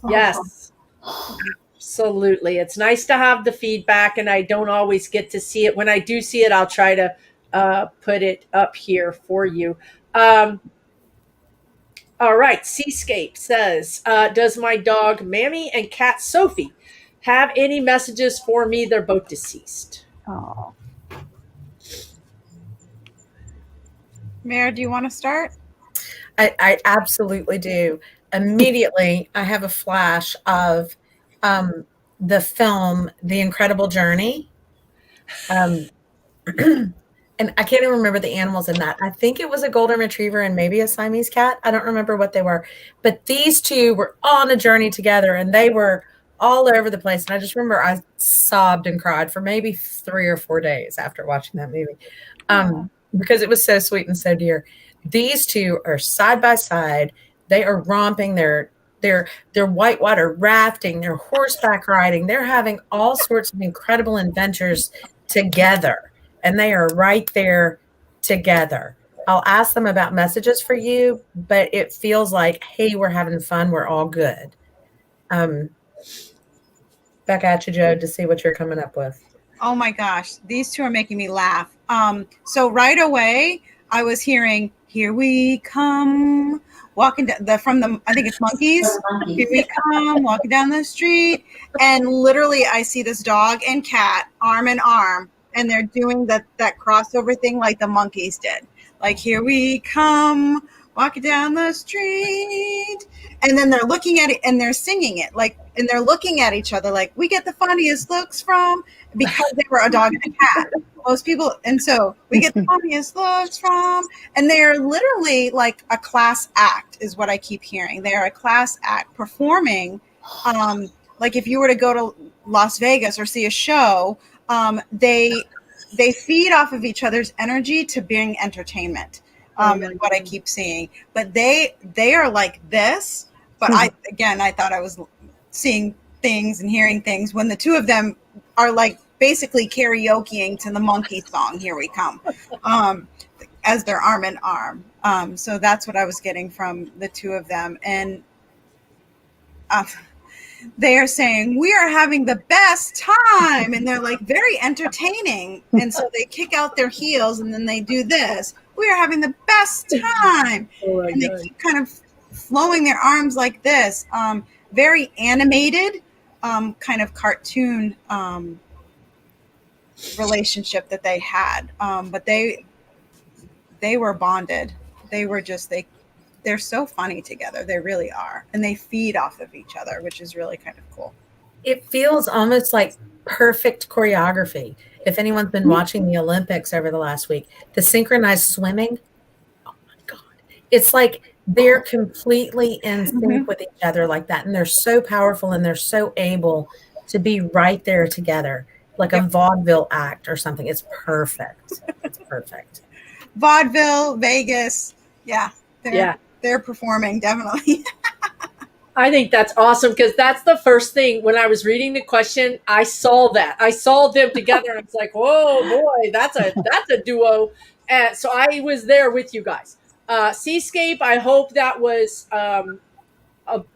[SPEAKER 1] Yes, absolutely. It's nice to have the feedback, and I don't always get to see it. When I do see it, I'll try to put it up here for you. All right. Seascape says, does my dog Mammy and cat Sophie have any messages for me? They're both deceased.
[SPEAKER 2] Oh.
[SPEAKER 5] Mare, do you want to start?
[SPEAKER 3] I absolutely do. Immediately, I have a flash of the film, The Incredible Journey. And I can't even remember the animals in that. I think it was a golden retriever and maybe a Siamese cat. I don't remember what they were. But these two were on a journey together, and they were all over the place. And I just remember I sobbed and cried for maybe 3 or 4 days after watching that movie, because it was so sweet and so dear. These two are side by side. They are romping. They're whitewater rafting. They're horseback riding. They're having all sorts of incredible adventures together. And they are right there together. I'll ask them about messages for you, but it feels like, hey, we're having fun. We're all good. Back at you, Joe, to see what you're coming up with.
[SPEAKER 5] Oh my gosh, these two are making me laugh. So right away, I was hearing, "Here we come," walking from the I think it's monkeys. Here we come, walking down the street, and literally, I see this dog and cat arm in arm. And they're doing that crossover thing like the monkeys did. Like, here we come, walking down the street. And then they're looking at it and they're singing it. Like, and they're looking at each other like, we get the funniest looks from, because they were a dog and a cat. Most people, and so we get the funniest looks from, and they're literally like a class act is what I keep hearing. They're a class act performing. Like if you were to go to Las Vegas or see a show, they feed off of each other's energy to bring entertainment. is what I keep seeing. But they are like this. But I thought I was seeing things and hearing things when the two of them are like basically karaokeing to the monkey song, Here We Come, as their arm in arm. So that's what I was getting from the two of them. And they are saying, we are having the best time. And they're like very entertaining. And so they kick out their heels and then they do this. We are having the best time. And they keep kind of flowing their arms like this. Very animated, kind of cartoon relationship that they had. But they were bonded. They were just, they're so funny together. They really are. And they feed off of each other, which is really kind of cool.
[SPEAKER 3] It feels almost like perfect choreography. If anyone's been watching the Olympics over the last week, the synchronized swimming, oh my God. It's like they're completely in sync with each other like that. And they're so powerful and they're so able to be right there together, like a vaudeville act or something. It's perfect. It's perfect.
[SPEAKER 5] Vaudeville, Vegas. Yeah. They're performing, definitely.
[SPEAKER 1] I think that's awesome because that's the first thing when I was reading the question, I saw that. I saw them together and I was like, whoa, boy, that's a duo. And so I was there with you guys. Seascape, I hope that was a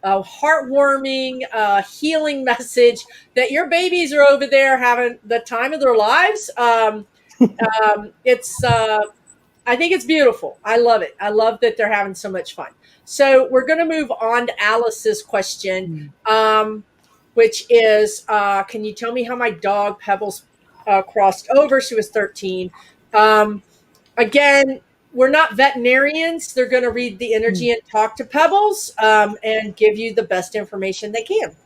[SPEAKER 1] heartwarming, healing message that your babies are over there having the time of their lives. I think it's beautiful. I love it. I love that they're having so much fun. So we're going to move on to Alice's question, which is, can you tell me how my dog Pebbles crossed over? She was 13. Again, we're not veterinarians. They're going to read the energy and talk to Pebbles and give you the best information they can.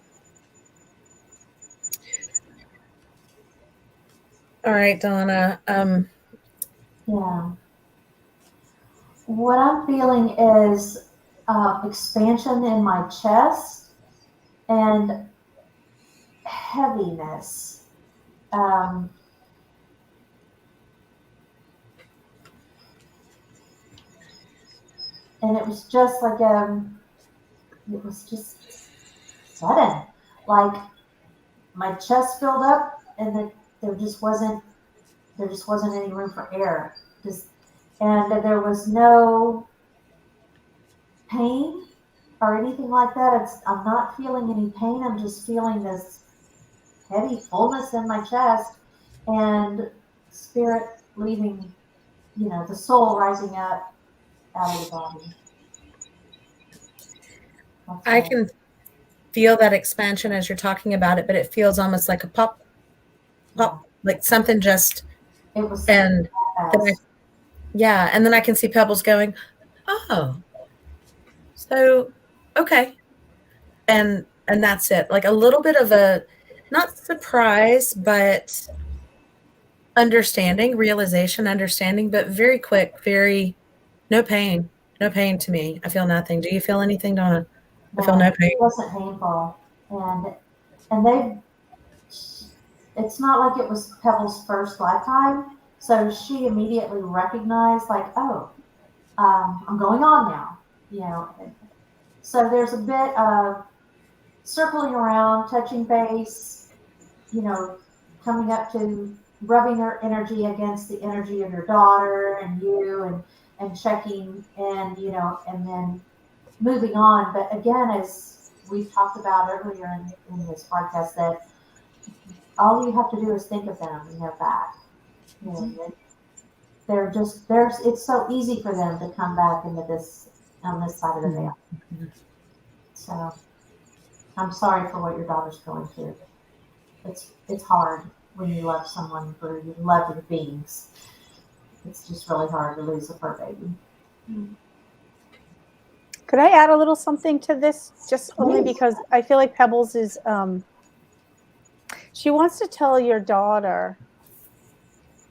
[SPEAKER 3] All right, Donna.
[SPEAKER 4] Yeah. What I'm feeling is expansion in my chest and heaviness. And it was just like it was just sudden, like my chest filled up, and there just wasn't any room for air. And there was no pain or anything like that. I'm not feeling any pain. I'm just feeling this heavy fullness in my chest and spirit leaving, the soul rising up out of the body.
[SPEAKER 3] I can feel that expansion as you're talking about it, but it feels almost like a pop, like something just.
[SPEAKER 4] It was.
[SPEAKER 3] And and then I can see Pebbles going, oh, so okay, and that's it. Like a little bit of a not surprise, but understanding, but very quick, no pain to me. I feel nothing. Do you feel anything, Donna? I feel no pain.
[SPEAKER 4] It wasn't painful, and it's not like it was Pebbles' first lifetime. So she immediately recognized, like, oh, I'm going on now, So there's a bit of circling around, touching base, coming up to rubbing their energy against the energy of your daughter and you and checking and, and then moving on. But again, as we talked about earlier in this podcast, that all you have to do is think of them and they're back. It's so easy for them to come back into this, on this side of the veil. So I'm sorry for what your daughter's going through. It's hard when you love someone, for you love your beings. It's just really hard to lose a fur baby.
[SPEAKER 2] Could I add a little something to this? Just only because I feel like Pebbles is, she wants to tell your daughter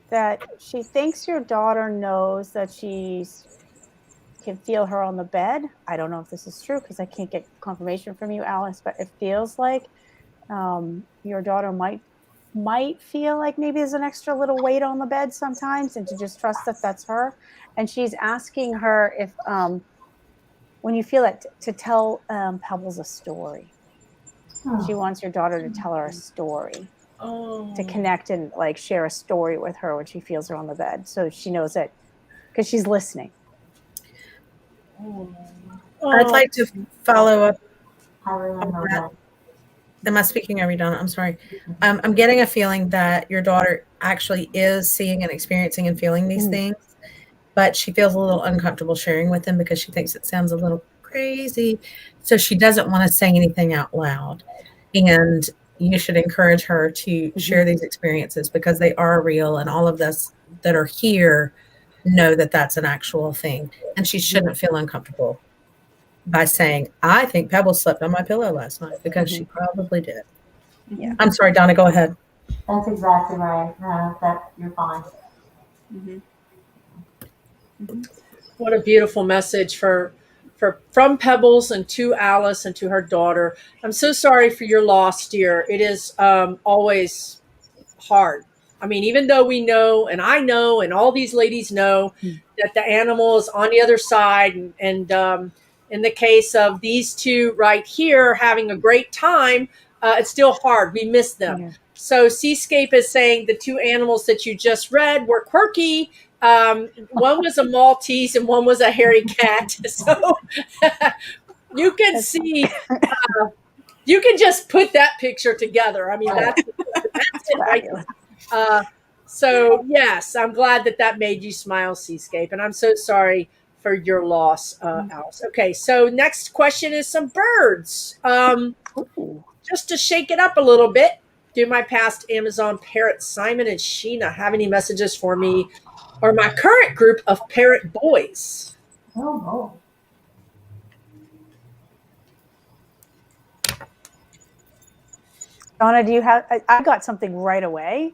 [SPEAKER 2] that she thinks your daughter knows that can feel her on the bed. I don't know if this is true because I can't get confirmation from you, Alice, but it feels like your daughter might might feel like maybe there's an extra little weight on the bed sometimes, and to just trust that that's her. And she's asking her if, when you feel it, to tell Pebbles a story. She wants your daughter to tell her a story, to connect and like share a story with her when she feels her on the bed, so she knows it, because she's listening.
[SPEAKER 3] I'd like to follow up.
[SPEAKER 4] I remember that.
[SPEAKER 3] Am I speaking over you, Donna? I'm sorry. I'm getting a feeling that your daughter actually is seeing and experiencing and feeling these things, but she feels a little uncomfortable sharing with them because she thinks it sounds a little crazy. So she doesn't want to say anything out loud. And you should encourage her to share these experiences, because they are real, and all of us that are here know that that's an actual thing. And she shouldn't feel uncomfortable by saying, I think Pebbles slept on my pillow last night, because she probably did.
[SPEAKER 2] Yeah.
[SPEAKER 3] I'm sorry, Donna, go ahead.
[SPEAKER 4] That's exactly right. That you're fine.
[SPEAKER 1] What a beautiful message from Pebbles and to Alice and to her daughter. I'm so sorry for your loss, dear. It is always hard. I mean, even though we know, and I know, and all these ladies know that the animal is on the other side, and in the case of these two right here having a great time, it's still hard. We miss them.
[SPEAKER 2] Yeah.
[SPEAKER 1] So Seascape is saying the two animals that you just read were quirky. One was a Maltese and one was a hairy cat. So you can see, you can just put that picture together. I mean, that's it right there. So yes, I'm glad that made you smile, Seascape, and I'm so sorry for your loss, Alice. Okay, so next question is some birds. Just to shake it up a little bit, do my past Amazon parrots, Simon and Sheena, have any messages for me or my current group of parrot boys?
[SPEAKER 4] Oh,
[SPEAKER 2] Donna, do you have? I got something right away.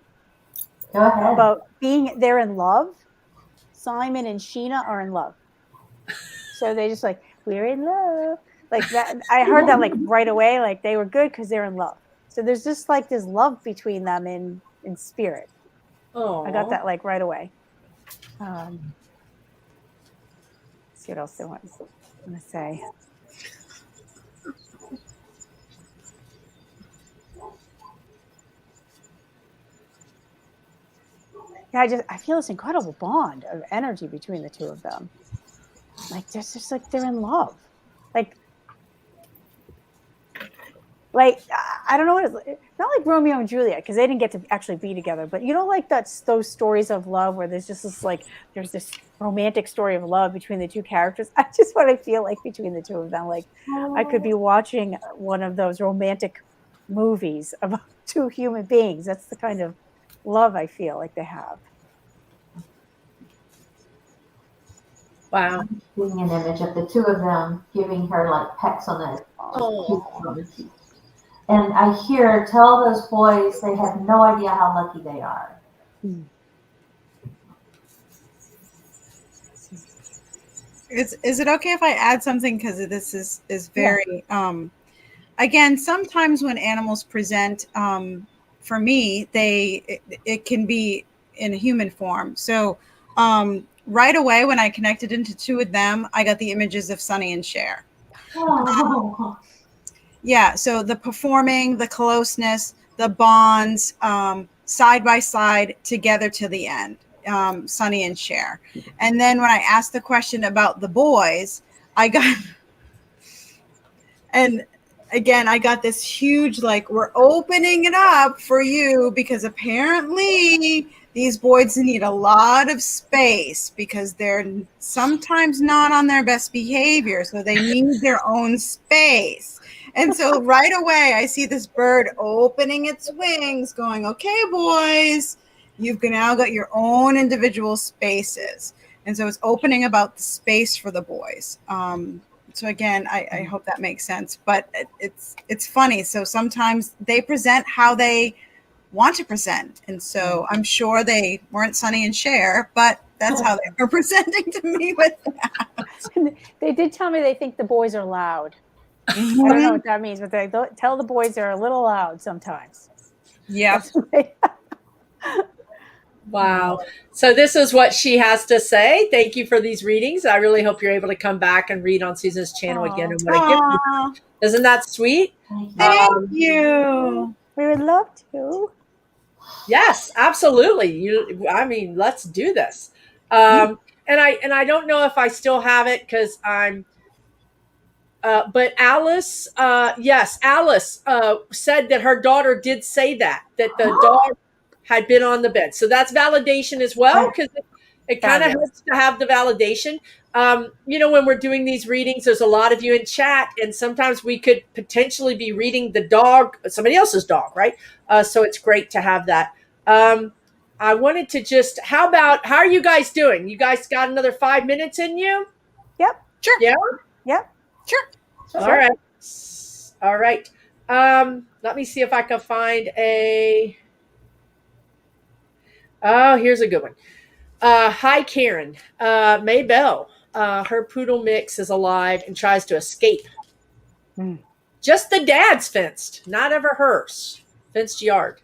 [SPEAKER 4] go ahead.
[SPEAKER 2] About they're in love. Simon and Sheena are in love. So they just like, we're in love. Like that. I heard that like right away. Like they were good because they're in love. So there's just like this love between them in spirit.
[SPEAKER 1] Oh,
[SPEAKER 2] I got that like right away. See what else they want to say. Yeah, I feel this incredible bond of energy between the two of them. Like they're just like they're in love. Like I don't know what it's not like Romeo and Juliet, because they didn't get to actually be together. But you know, like those stories of love where there's just this like there's this romantic story of love between the two characters. I just what I feel like between the two of them. Like I could be watching one of those romantic movies about two human beings. That's the kind of love I feel like they have.
[SPEAKER 1] wow.
[SPEAKER 4] Seeing an image of the two of them giving her like pecks on the teeth. And I hear, tell those boys they have no idea how lucky they are.
[SPEAKER 5] Is it okay if I add something, because this is very again, sometimes when animals present, for me it can be in a human form. So right away when I connected into two of them, I got the images of Sonny and Cher. Yeah, so the performing, the closeness, the bonds, side by side together to the end, Sonny and Cher. And then when I asked the question about the boys, I got, and again, I got this huge, like, we're opening it up for you because apparently these boys need a lot of space because they're sometimes not on their best behavior. So they need their own space. And so right away, I see this bird opening its wings going, okay, boys, you've now got your own individual spaces. And so it's opening about the space for the boys. So again, I hope that makes sense, but it's funny. So sometimes they present how they want to present. And so I'm sure they weren't Sonny and Cher, but that's how they were presenting to me with that.
[SPEAKER 2] They did tell me they think the boys are loud. I don't know what that means, but they tell the boys they're a little loud sometimes.
[SPEAKER 5] Yeah.
[SPEAKER 1] Wow. So this is what she has to say. Thank you for these readings. I really hope you're able to come back and read on Susan's channel again. And what a gift.
[SPEAKER 5] Aw,
[SPEAKER 1] Isn't that sweet?
[SPEAKER 5] thank you.
[SPEAKER 2] We would love to.
[SPEAKER 1] Yes, absolutely. I mean, let's do this. And I don't know if I still have it because I'm. But Alice, yes, Alice said that her daughter did say that the dog had been on the bed. So that's validation as well, because it kind of helps to have the validation. When we're doing these readings, there's a lot of you in chat, and sometimes we could potentially be reading the dog, somebody else's dog, right? So it's great to have that. I wanted to just, how are you guys doing? You guys got another 5 minutes in you?
[SPEAKER 2] Yep.
[SPEAKER 5] Sure.
[SPEAKER 1] Yeah.
[SPEAKER 2] Yep.
[SPEAKER 5] Sure.
[SPEAKER 1] All right. All right. Let me see if I can find here's a good one. Hi, Karen. Maybelle, her poodle mix is alive and tries to escape. Just the dad's fenced, not ever hers. Fenced yard.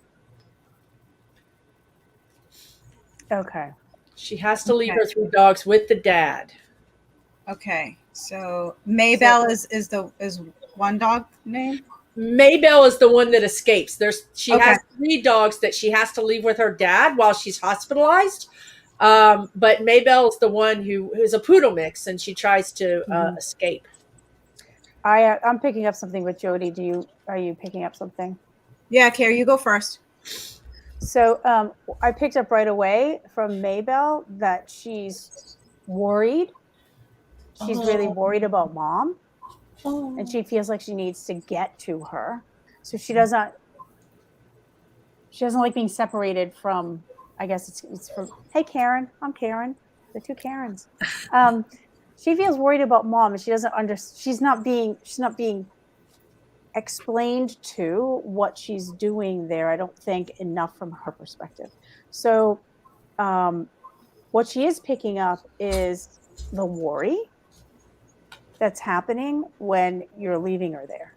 [SPEAKER 2] Okay.
[SPEAKER 1] She has to leave her 3 dogs with the dad.
[SPEAKER 5] Okay. So Maybelle is one dog name?
[SPEAKER 1] Maybelle is the one that escapes. She
[SPEAKER 5] Okay.
[SPEAKER 1] has 3 dogs that she has to leave with her dad while she's hospitalized. But Maybelle is the one who's a poodle mix, and she tries to escape.
[SPEAKER 2] I'm picking up something with Jody. Are you picking up something?
[SPEAKER 5] Yeah, Carrie, you go first.
[SPEAKER 2] So I picked up right away from Maybelle that she's worried. She's really worried about mom, and she feels like she needs to get to her. So she doesn't like being separated from. I guess it's from. Hey, Karen, I'm Karen. The 2 Karens. She feels worried about mom, and she doesn't she's not being explained to what she's doing there. I don't think enough from her perspective. So what she is picking up is the worry that's happening when you're leaving her there.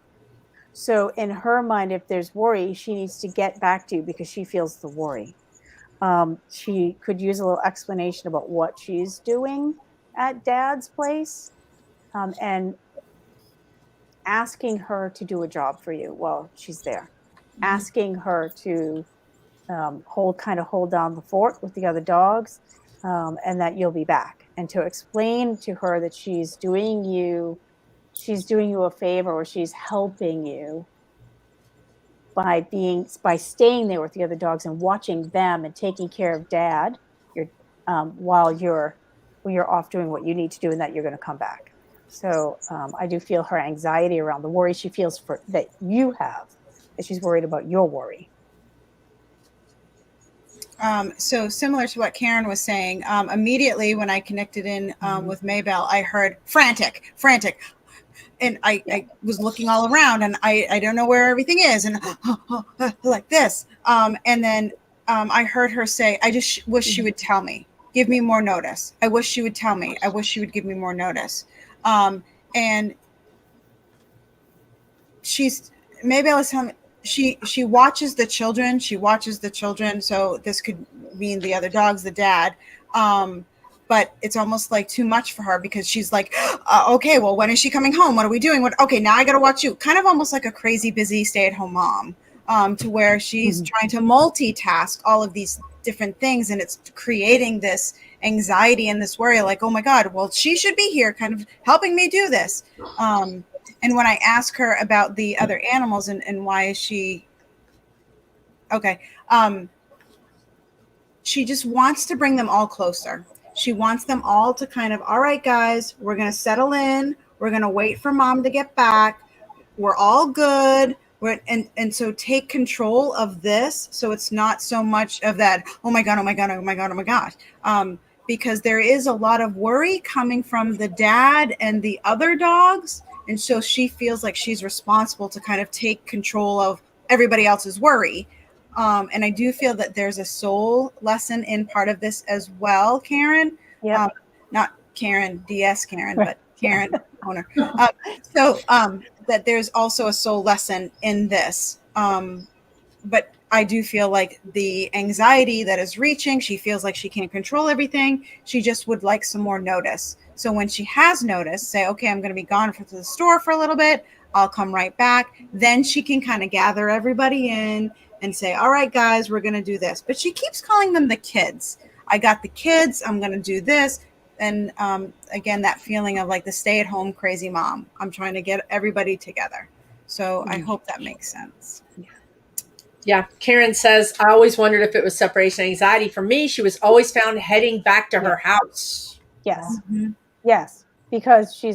[SPEAKER 2] So in her mind, if there's worry, she needs to get back to you because she feels the worry. She could use a little explanation about what she's doing at dad's place, and asking her to do a job for you while she's there. Asking her to hold down the fort with the other dogs, and that you'll be back, and to explain to her that she's doing you a favor, or she's helping you by staying there with the other dogs and watching them and taking care of dad while you're off doing what you need to do, and that you're going to come back. So I do feel her anxiety around the worry she feels that you have, that she's worried about your worry.
[SPEAKER 5] So similar to what Karen was saying, immediately when I connected in with Maybelle, I heard frantic. And I was looking all around, and I don't know where everything is, and like this. And then I heard her say, I just wish she would tell me, give me more notice. I wish she would tell me. I wish she would give me more notice. And Maybelle is telling me, she watches the children. So this could mean the other dogs, the dad. But it's almost like too much for her, because she's like, okay, well, when is she coming home? What are we doing? Okay, now I got to watch you. Kind of almost like a crazy, busy stay-at-home mom, to where she's trying to multitask all of these different things. And it's creating this anxiety and this worry, like, oh my God, well, she should be here kind of helping me do this. And when I ask her about the other animals and why is she okay, she just wants to bring them all closer. She wants them all to kind of, all right, guys, we're going to settle in. We're going to wait for mom to get back. We're all good. And so take control of this. So it's not so much of that, oh my God. Because there is a lot of worry coming from the dad and the other dogs. And so she feels like she's responsible to kind of take control of everybody else's worry. And I do feel that there's a soul lesson in part of this as well, Karen.
[SPEAKER 2] Yeah.
[SPEAKER 5] Not Karen, DS Karen, but Karen owner. So that there's also a soul lesson in this. but I do feel like the anxiety that is reaching, she feels like she can't control everything. She just would like some more notice. So when she has notice, say, okay, I'm going to be gone to the store for a little bit. I'll come right back. Then she can kind of gather everybody in and say, all right, guys, we're going to do this. But she keeps calling them the kids. I got the kids. I'm going to do this. And again, that feeling of like the stay-at-home crazy mom. I'm trying to get everybody together. So I hope that makes sense.
[SPEAKER 1] Yeah. Karen says, I always wondered if it was separation anxiety. For me, she was always found heading back to her house.
[SPEAKER 2] Yes.
[SPEAKER 5] Mm-hmm.
[SPEAKER 2] Yes. Because she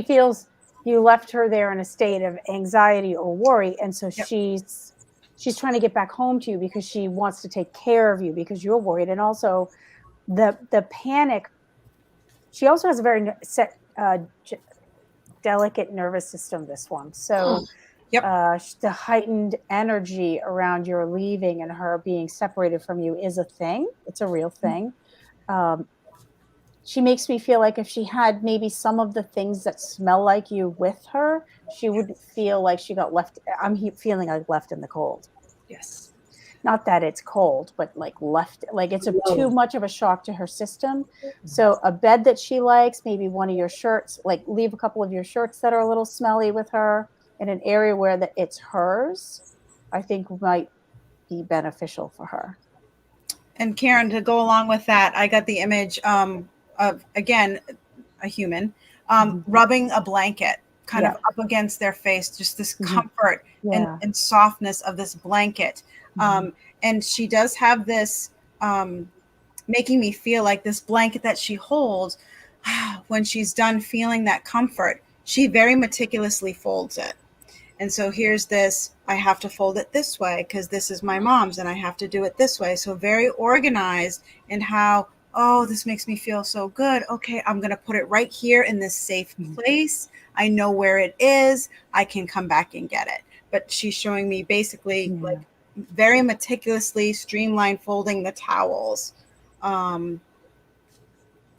[SPEAKER 2] feels you left her there in a state of anxiety or worry. And so she's trying to get back home to you because she wants to take care of you because you're worried. And also the panic, she also has a very delicate nervous system, this one. So the heightened energy around your leaving and her being separated from you is a thing. It's a real thing. She makes me feel like if she had maybe some of the things that smell like you with her, she would feel like she got left. I'm feeling like left in the cold.
[SPEAKER 1] Yes.
[SPEAKER 2] Not that it's cold, but like left, like it's too much of a shock to her system. So a bed that she likes, maybe one of your shirts, like leave a couple of your shirts that are a little smelly with her in an area where that it's hers, I think might be beneficial for her.
[SPEAKER 5] And Karen, to go along with that, I got the image of, again, a human rubbing a blanket kind of up against their face, just this comfort and softness of this blanket. And she does have this making me feel like this blanket that she holds, when she's done feeling that comfort, she very meticulously folds it. And so here's this, I have to fold it this way because this is my mom's and I have to do it this way. So very organized in how, oh, this makes me feel so good. Okay, I'm going to put it right here in this safe place. I know where it is. I can come back and get it. But she's showing me basically like very meticulously streamlined folding the towels kind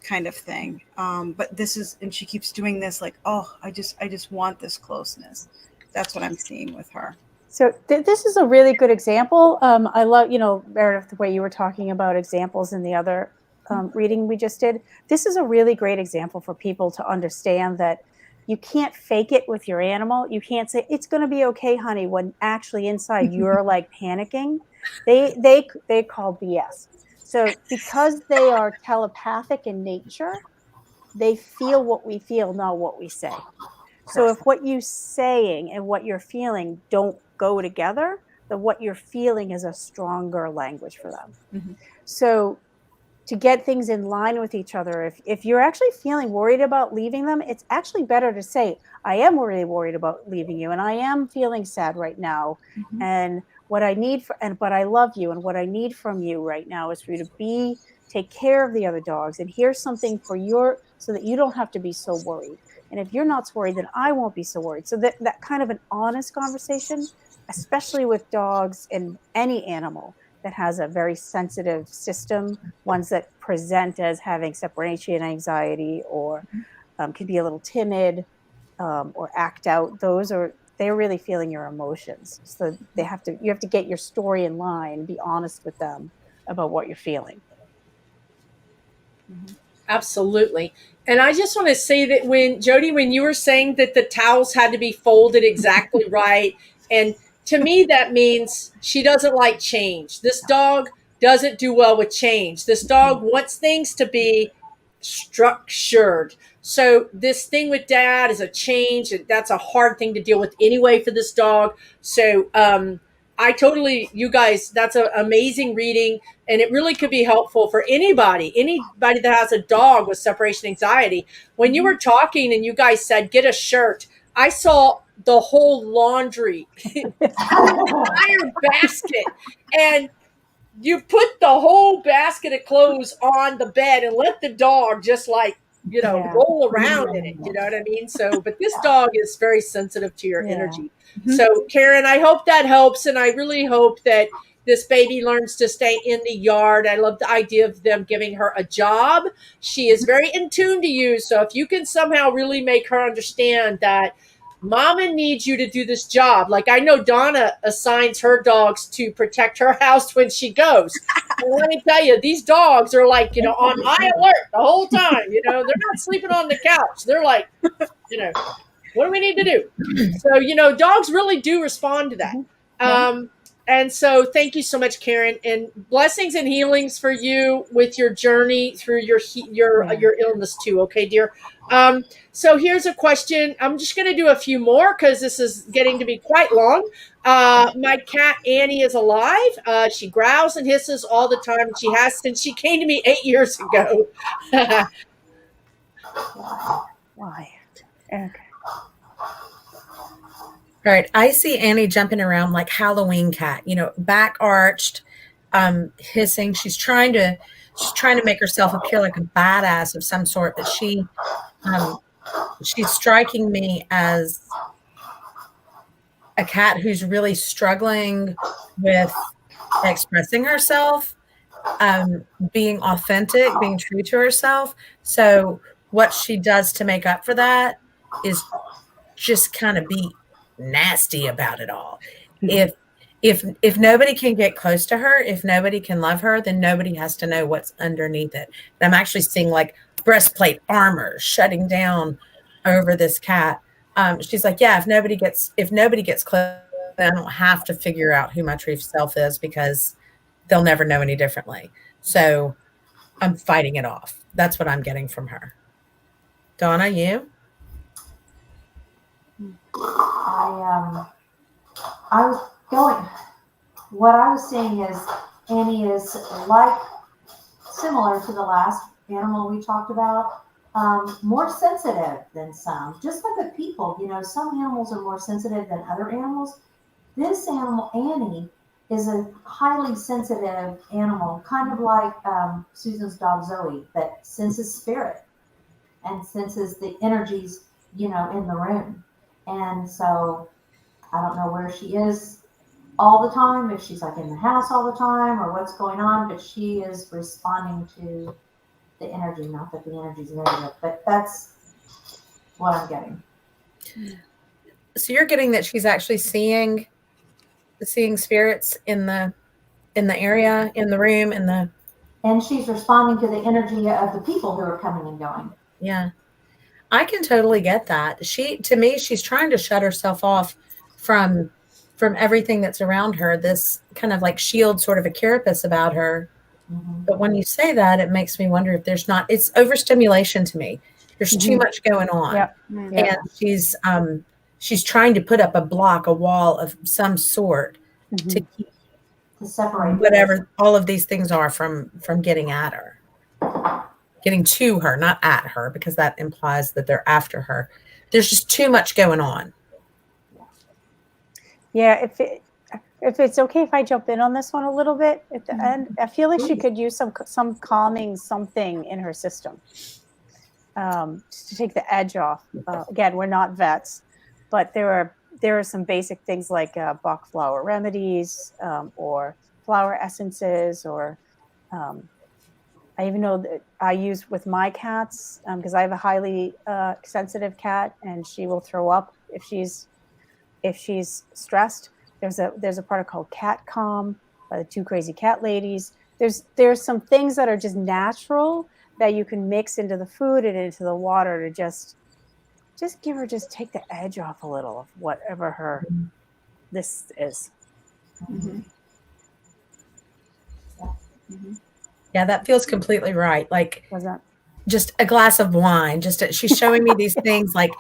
[SPEAKER 5] of thing. But this is, and she keeps doing this like, oh, I just want this closeness. That's what I'm seeing with her.
[SPEAKER 2] So this is a really good example. I love, Meredith, the way you were talking about examples in the other reading we just did. This is a really great example for people to understand that you can't fake it with your animal. You can't say, it's going to be okay, honey, when actually inside you're like panicking. They call BS. So because they are telepathic in nature, they feel what we feel, not what we say. So if what you're saying and what you're feeling don't go together, then what you're feeling is a stronger language for them. So to get things in line with each other, if you're actually feeling worried about leaving them, it's actually better to say, I am really worried about leaving you, and I am feeling sad right now. And what I need but I love you, and what I need from you right now is for you to take care of the other dogs, and here's something so that you don't have to be so worried. And if you're not so worried, then I won't be so worried. So that kind of an honest conversation, especially with dogs and any animal that has a very sensitive system, ones that present as having separation anxiety or can be a little timid or act out. They're really feeling your emotions. So you have to get your story in line and be honest with them about what you're feeling.
[SPEAKER 1] Absolutely. And I just want to say that when you were saying that the towels had to be folded exactly right, and to me, that means she doesn't like change. This dog doesn't do well with change. This dog wants things to be structured. So this thing with dad is a change, and that's a hard thing to deal with anyway for this dog. So you guys, that's an amazing reading, and it really could be helpful for anybody that has a dog with separation anxiety. When you were talking and you guys said, get a shirt, I saw the whole laundry, entire basket, and you put the whole basket of clothes on the bed and let the dog just roll around in it. You know what I mean? So, but this dog is very sensitive to your energy. So Karen, I hope that helps. And I really hope that this baby learns to stay in the yard. I love the idea of them giving her a job. She is very in tune to you. So if you can somehow really make her understand that Mama needs you to do this job. Like I know Donna assigns her dogs to protect her house when she goes. And let me tell you, these dogs are like, on high alert the whole time. They're not sleeping on the couch. They're like, what do we need to do? So, dogs really do respond to that. And so thank you so much, Karen, and blessings and healings for you with your journey through your illness too. Okay, dear. So here's a question. I'm just going to do a few more because this is getting to be quite long. My cat Annie is alive. She growls and hisses all the time. She has since she came to me 8 years ago.
[SPEAKER 2] Why? Okay.
[SPEAKER 3] All right. I see Annie jumping around like Halloween cat, back arched, hissing. She's trying to make herself appear like a badass of some sort, but she's striking me as a cat who's really struggling with expressing herself, being authentic, being true to herself. So what she does to make up for that is just kind of be nasty about it all. If nobody can get close to her, if nobody can love her, then nobody has to know what's underneath it. And I'm actually seeing like breastplate armor shutting down over this cat. She's like, yeah, if nobody gets close, I don't have to figure out who my true self is because they'll never know any differently. So I'm fighting it off. That's what I'm getting from her. Donna, you?
[SPEAKER 4] I was going, what I was seeing is Annie is like similar to the last animal we talked about, more sensitive than some, just like with people. Some animals are more sensitive than other animals. This animal, Annie, is a highly sensitive animal, kind of like Susan's dog Zoe, that senses spirit and senses the energies, in the room. And so I don't know where she is all the time, if she's like in the house all the time or what's going on, but she is responding to the energy. Not that the energy is negative, but that's what I'm getting.
[SPEAKER 3] So you're getting that she's actually seeing spirits in the area, in the room,
[SPEAKER 4] and she's responding to the energy of the people who are coming and going.
[SPEAKER 3] Yeah. I can totally get that. To me, she's trying to shut herself off from everything that's around her, this kind of like shield, sort of a carapace about her.
[SPEAKER 4] Mm-hmm.
[SPEAKER 3] But when you say that, it makes me wonder if it's overstimulation to me. There's too much going on.
[SPEAKER 2] Yep.
[SPEAKER 3] And she's trying to put up a wall of some sort to keep
[SPEAKER 4] To separate
[SPEAKER 3] whatever all of these things are from getting at her. Getting to her, not at her, because that implies that they're after her. There's just too much going on.
[SPEAKER 2] Yeah, if it's okay if I jump in on this one a little bit at the end, I feel like she could use some calming something in her system, just to take the edge off. Again, we're not vets, but there are some basic things like Bach flower remedies, or flower essences, or I even know that I use with my cats, because I have a highly sensitive cat, and she will throw up if she's stressed. There's a product called Cat Calm by the Two Crazy Cat Ladies. There's some things that are just natural that you can mix into the food and into the water to just take the edge off a little of whatever this is.
[SPEAKER 5] Mm-hmm. Mm-hmm.
[SPEAKER 3] Yeah, that feels completely right. Like,
[SPEAKER 2] Was that
[SPEAKER 3] just a glass of wine? She's showing me these things like,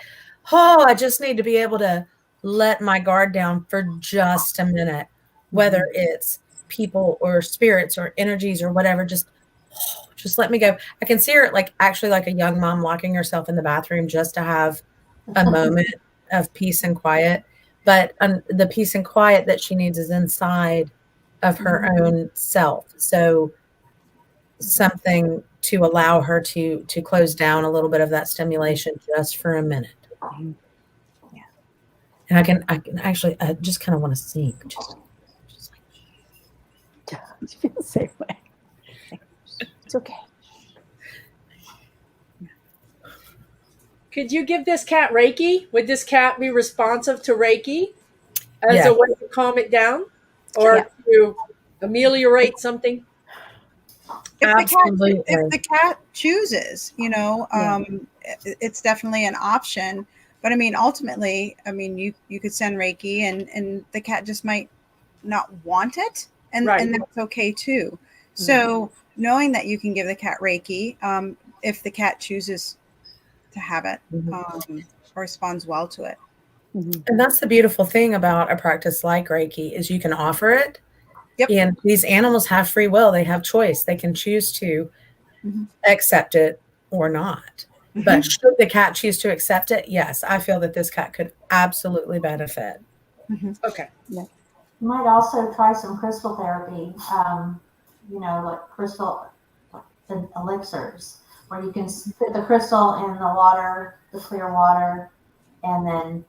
[SPEAKER 3] oh, I just need to be able to let my guard down for just a minute, whether it's people or spirits or energies or whatever. Just let me go. I can see her actually like a young mom locking herself in the bathroom just to have a moment of peace and quiet. But the peace and quiet that she needs is inside of her own self. So something to allow her to close down a little bit of that stimulation just for a minute.
[SPEAKER 2] Yeah.
[SPEAKER 3] And I can actually, I just kind of want to sing. Just like,
[SPEAKER 2] I feel the same way. It's okay.
[SPEAKER 1] Could you give this cat Reiki? Would this cat be responsive to Reiki as
[SPEAKER 3] Yes.
[SPEAKER 1] a way to calm it down or
[SPEAKER 2] Yeah.
[SPEAKER 1] to ameliorate something?
[SPEAKER 3] Absolutely.
[SPEAKER 5] If the cat chooses,
[SPEAKER 2] Yeah.
[SPEAKER 5] it's definitely an option. But I mean, ultimately, I mean, you could send Reiki, and the cat just might not want it, and
[SPEAKER 1] Right.
[SPEAKER 5] and that's okay too. So knowing that you can give the cat Reiki, if the cat chooses to have it, or responds well to it.
[SPEAKER 3] And that's the beautiful thing about a practice like Reiki is you can offer it.
[SPEAKER 5] Yep.
[SPEAKER 3] And these animals have free will. They have choice. They can choose to
[SPEAKER 5] Mhm.
[SPEAKER 3] accept it or not. But should the cat choose to accept it, yes, I feel that this cat could absolutely benefit.
[SPEAKER 1] Okay.
[SPEAKER 2] Yeah.
[SPEAKER 4] You might also try some crystal therapy, like crystal elixirs, where you can put the crystal in the water, the clear water, and then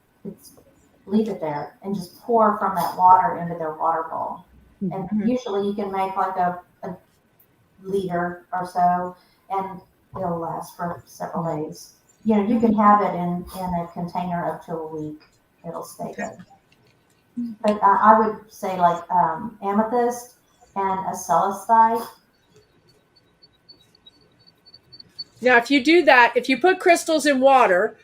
[SPEAKER 4] leave it there and just pour from that water into their water bowl. And usually you can make like a liter or so, and it'll last for several days. You can have it in a container up to a week. It'll stay good. But I would say like amethyst and a celestite.
[SPEAKER 1] Now, if you do that, if you put crystals in water,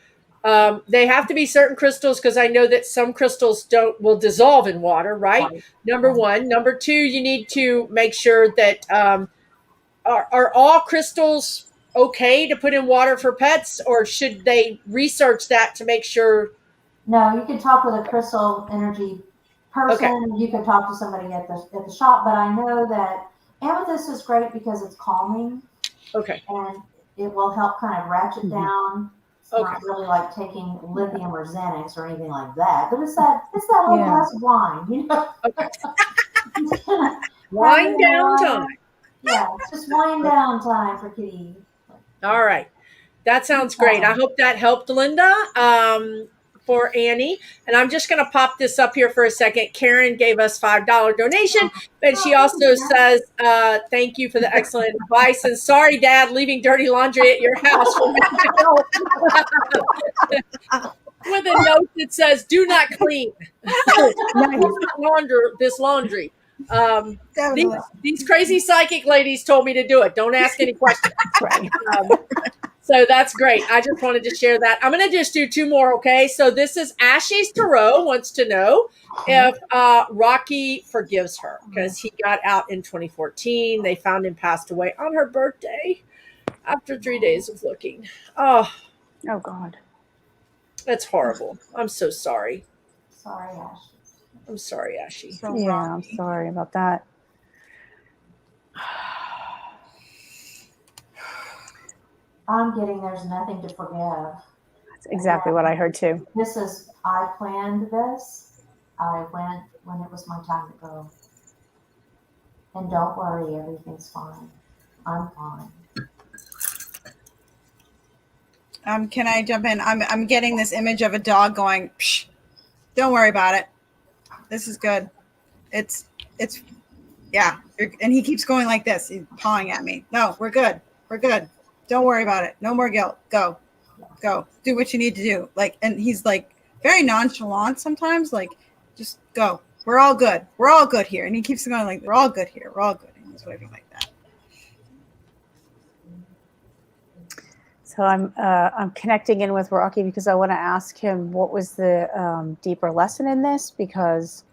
[SPEAKER 1] they have to be certain crystals because I know that some crystals will dissolve in water, right? Number one. Number two, you need to make sure that are all crystals okay to put in water for pets, or should they research that to make sure?
[SPEAKER 4] No, you can talk with a crystal energy person.
[SPEAKER 1] Okay.
[SPEAKER 4] You can talk to somebody at the shop, but I know that amethyst is great because it's calming
[SPEAKER 1] Okay.
[SPEAKER 4] and it will help kind of ratchet down. It's
[SPEAKER 1] Okay.
[SPEAKER 4] not really like taking lithium or Xanax or anything like that, but it's that little glass of wine,
[SPEAKER 1] Okay. Wind down time.
[SPEAKER 4] Yeah, it's just wind down time for Kitty.
[SPEAKER 1] All right. That sounds great. I hope that helped, Linda, for Annie. And I'm just going to pop this up here for a second. Karen gave us $5 donation, but she also says, thank you for the excellent advice. And sorry, Dad, leaving dirty laundry at your house for me to go. With a note that says, do not clean this laundry. These crazy psychic ladies told me to do it. Don't ask any questions.
[SPEAKER 2] Right.
[SPEAKER 1] So that's great. I just wanted to share that. I'm going to just do two more, okay? So this is Ashley's Tarot wants to know if Rocky forgives her because he got out in 2014. They found him passed away on her birthday after 3 days of looking. Oh,
[SPEAKER 2] God.
[SPEAKER 1] that's horrible. I'm so sorry.
[SPEAKER 4] Sorry, Ash.
[SPEAKER 1] I'm sorry, Ashley.
[SPEAKER 2] Yeah, I'm sorry about that.
[SPEAKER 4] I'm getting there's nothing to forgive.
[SPEAKER 2] That's exactly what I heard too.
[SPEAKER 4] I planned this. I went when it was my time to go. And don't worry, everything's fine. I'm fine.
[SPEAKER 5] Can I jump in? I'm getting this image of a dog going, psh, don't worry about it. This is good. It's yeah. And he keeps going like this. He's pawing at me. No, we're good. We're good. Don't worry about it. No more guilt. Go. Do what you need to do. And he's like very nonchalant sometimes. Like, just go. We're all good. We're all good here. And he keeps going like, we're all good here. We're all good. And he's waving like that.
[SPEAKER 2] So I'm connecting in with Rocky because I want to ask him what was the deeper lesson in this, because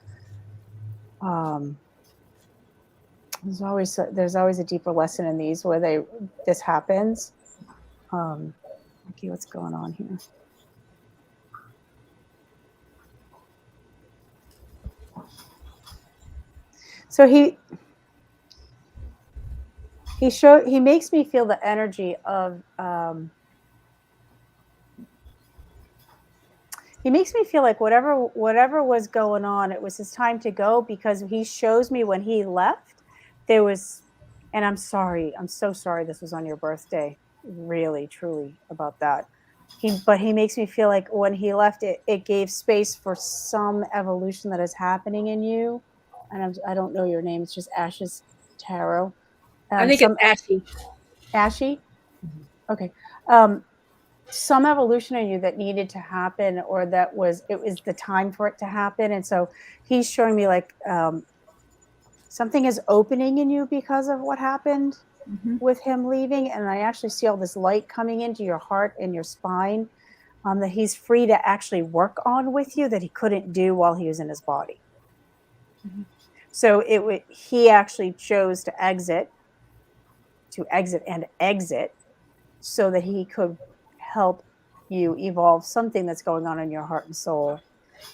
[SPEAKER 2] there's always a deeper lesson in these where this happens. Okay, what's going on here? So he makes me feel the energy of he makes me feel like whatever was going on, it was his time to go, because he shows me when he left, there was, and I'm so sorry this was on your birthday, really, truly about that. But he makes me feel like when he left, it gave space for some evolution that is happening in you. And I don't know your name. It's just Ash's Tarot.
[SPEAKER 1] I think it's Ashy.
[SPEAKER 2] Ashy? Okay. some evolution in you that needed to happen, or it was the time for it to happen. And so he's showing me like something is opening in you because of what happened with him leaving. And I actually see all this light coming into your heart and your spine, that he's free to actually work on with you that he couldn't do while he was in his body. So he actually chose to exit and exit so that he could help you evolve something that's going on in your heart and soul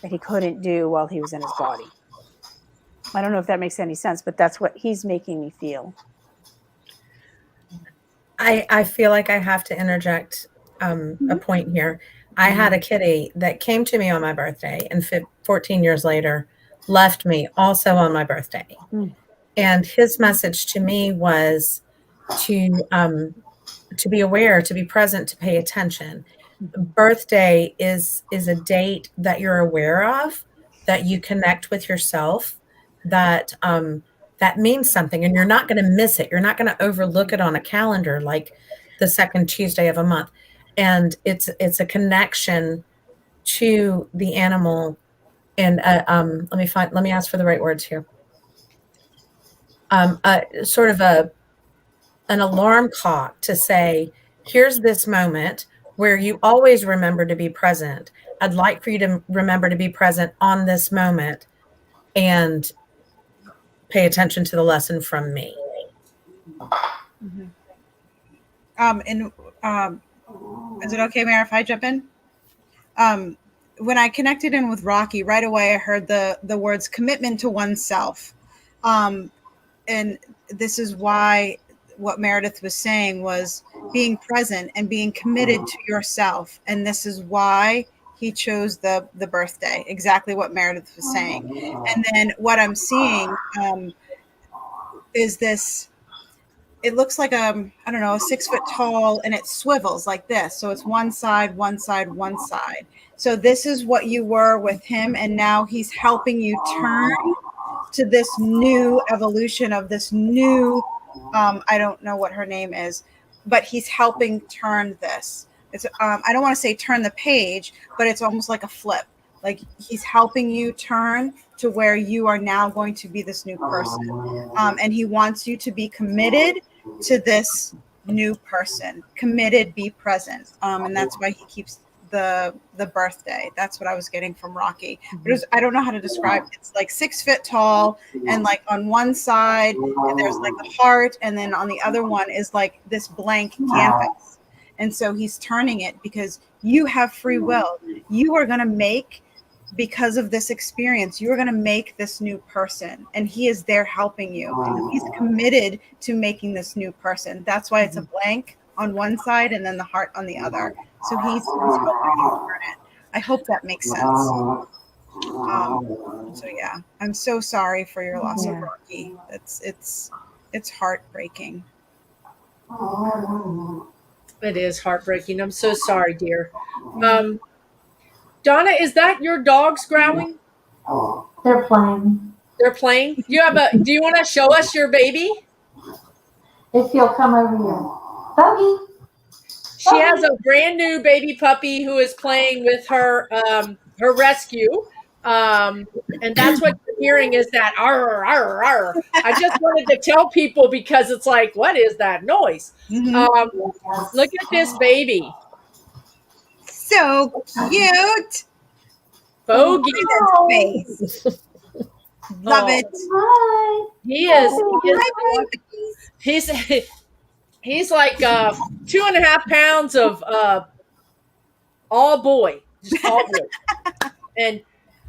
[SPEAKER 2] that he couldn't do while he was in his body. I don't know if that makes any sense, but that's what he's making me feel.
[SPEAKER 3] I feel like I have to interject a point here. I had a kitty that came to me on my birthday, and 14 years later left me also on my birthday. And his message to me was to be aware, to be present, to pay attention. Birthday is a date that you're aware of, that you connect with yourself, that that means something, and you're not going to miss it. You're not going to overlook it on a calendar like the second Tuesday of a month. And it's a connection to the animal. And let me ask for the right words here. Sort of an alarm clock to say, here's this moment where you always remember to be present. I'd like for you to remember to be present on this moment and pay attention to the lesson from me.
[SPEAKER 5] Is it okay, Mara, if I jump in? When I connected in with Rocky, right away I heard the words commitment to oneself. And this is why what Meredith was saying was being present and being committed to yourself. And this is why he chose the birthday, exactly what Meredith was saying. And then what I'm seeing is this, it looks like a 6 foot tall, and it swivels like this. So it's one side, one side, one side. So this is what you were with him. And now he's helping you turn to this new evolution of this new, I don't know what her name is, but he's helping turn this. It's I don't want to say turn the page, but it's almost like a flip. Like he's helping you turn to where you are now going to be this new person. And he wants you to be committed to this new person. Committed, be present. And that's why he keeps the birthday. That's what I was getting from Rocky. But I don't know how to describe it. It's like 6 foot tall, and like on one side there's like the heart, and then on the other one is like this blank canvas. And so he's turning it because you have free will. You are going to make, because of this experience, you're going to make this new person, and he is there helping you. He's committed to making this new person. That's why it's a blank on one side and then the heart on the other. So he's helping you turn it. I hope that makes sense. So yeah, I'm so sorry for your loss of Rocky. It's heartbreaking.
[SPEAKER 1] It is heartbreaking. I'm so sorry, dear. Donna, is that your dogs growling?
[SPEAKER 4] They're playing.
[SPEAKER 1] They're playing. Do you want to show us your baby?
[SPEAKER 4] If you'll come over here. Bogey.
[SPEAKER 1] She has a brand new baby puppy who is playing with her her rescue. And that's what you're hearing is that arr, arr, arr. I just wanted to tell people because it's like, what is that noise? Look at this baby.
[SPEAKER 5] So cute.
[SPEAKER 1] Bogey.
[SPEAKER 5] Face. Love it.
[SPEAKER 4] Hi.
[SPEAKER 1] He's like 2.5 pounds of all boy, just all boy.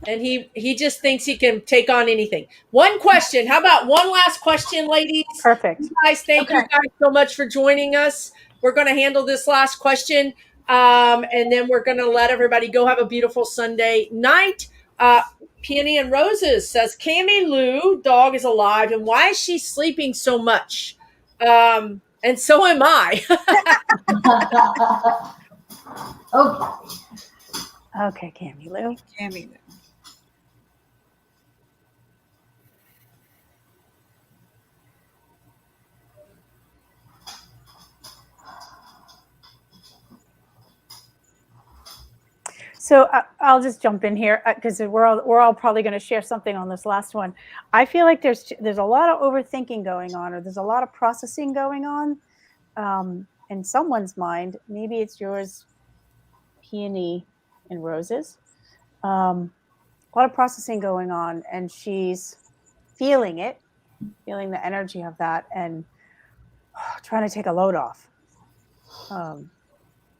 [SPEAKER 1] And he just thinks he can take on anything. One question. How about one last question, ladies?
[SPEAKER 2] Perfect.
[SPEAKER 1] You guys, thank you guys so much for joining us. We're going to handle this last question. And then we're going to let everybody go. Have a beautiful Sunday night. Peony and Roses says, Cammie Lou, dog is alive. And why is she sleeping so much? And so am I.
[SPEAKER 2] Okay, Cammie Lou.
[SPEAKER 5] Cammie Lou.
[SPEAKER 2] So I'll just jump in here because we're all probably going to share something on this last one. I feel like there's a lot of overthinking going on, or there's a lot of processing going on in someone's mind. Maybe it's yours, Peony and Roses. A lot of processing going on, and she's feeling it, feeling the energy of that, and trying to take a load off.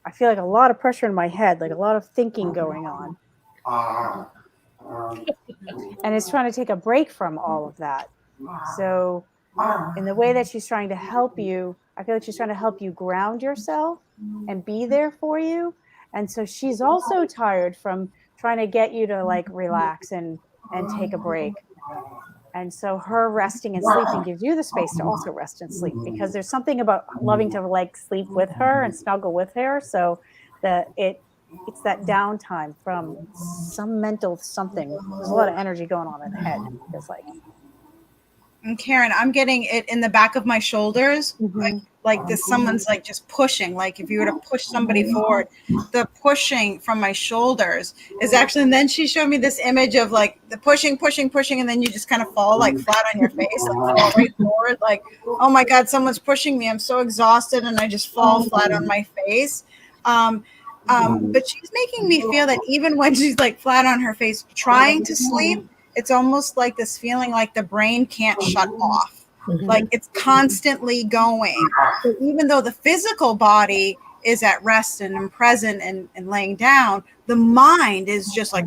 [SPEAKER 2] I feel like a lot of pressure in my head, like a lot of thinking going on. And it's trying to take a break from all of that. So in the way that she's trying to help you, I feel like she's trying to help you ground yourself and be there for you. And so she's also tired from trying to get you to like relax and take a break. And so her resting and sleeping gives you the space to also rest and sleep, because there's something about loving to like sleep with her and snuggle with her. So that it's that downtime from some mental something. There's a lot of energy going on in the head. It's like.
[SPEAKER 5] And Karen, I'm getting it in the back of my shoulders, like this. Someone's like just pushing. Like if you were to push somebody forward, the pushing from my shoulders is actually. And then she showed me this image of like the pushing, and then you just kind of fall like flat on your face, like fall right forward. Like, oh my God, someone's pushing me. I'm so exhausted, and I just fall flat on my face. But she's making me feel that even when she's like flat on her face, trying to sleep, it's almost like this feeling like the brain can't shut off. Like it's constantly going. So even though the physical body is at rest and present and laying down, the mind is just like,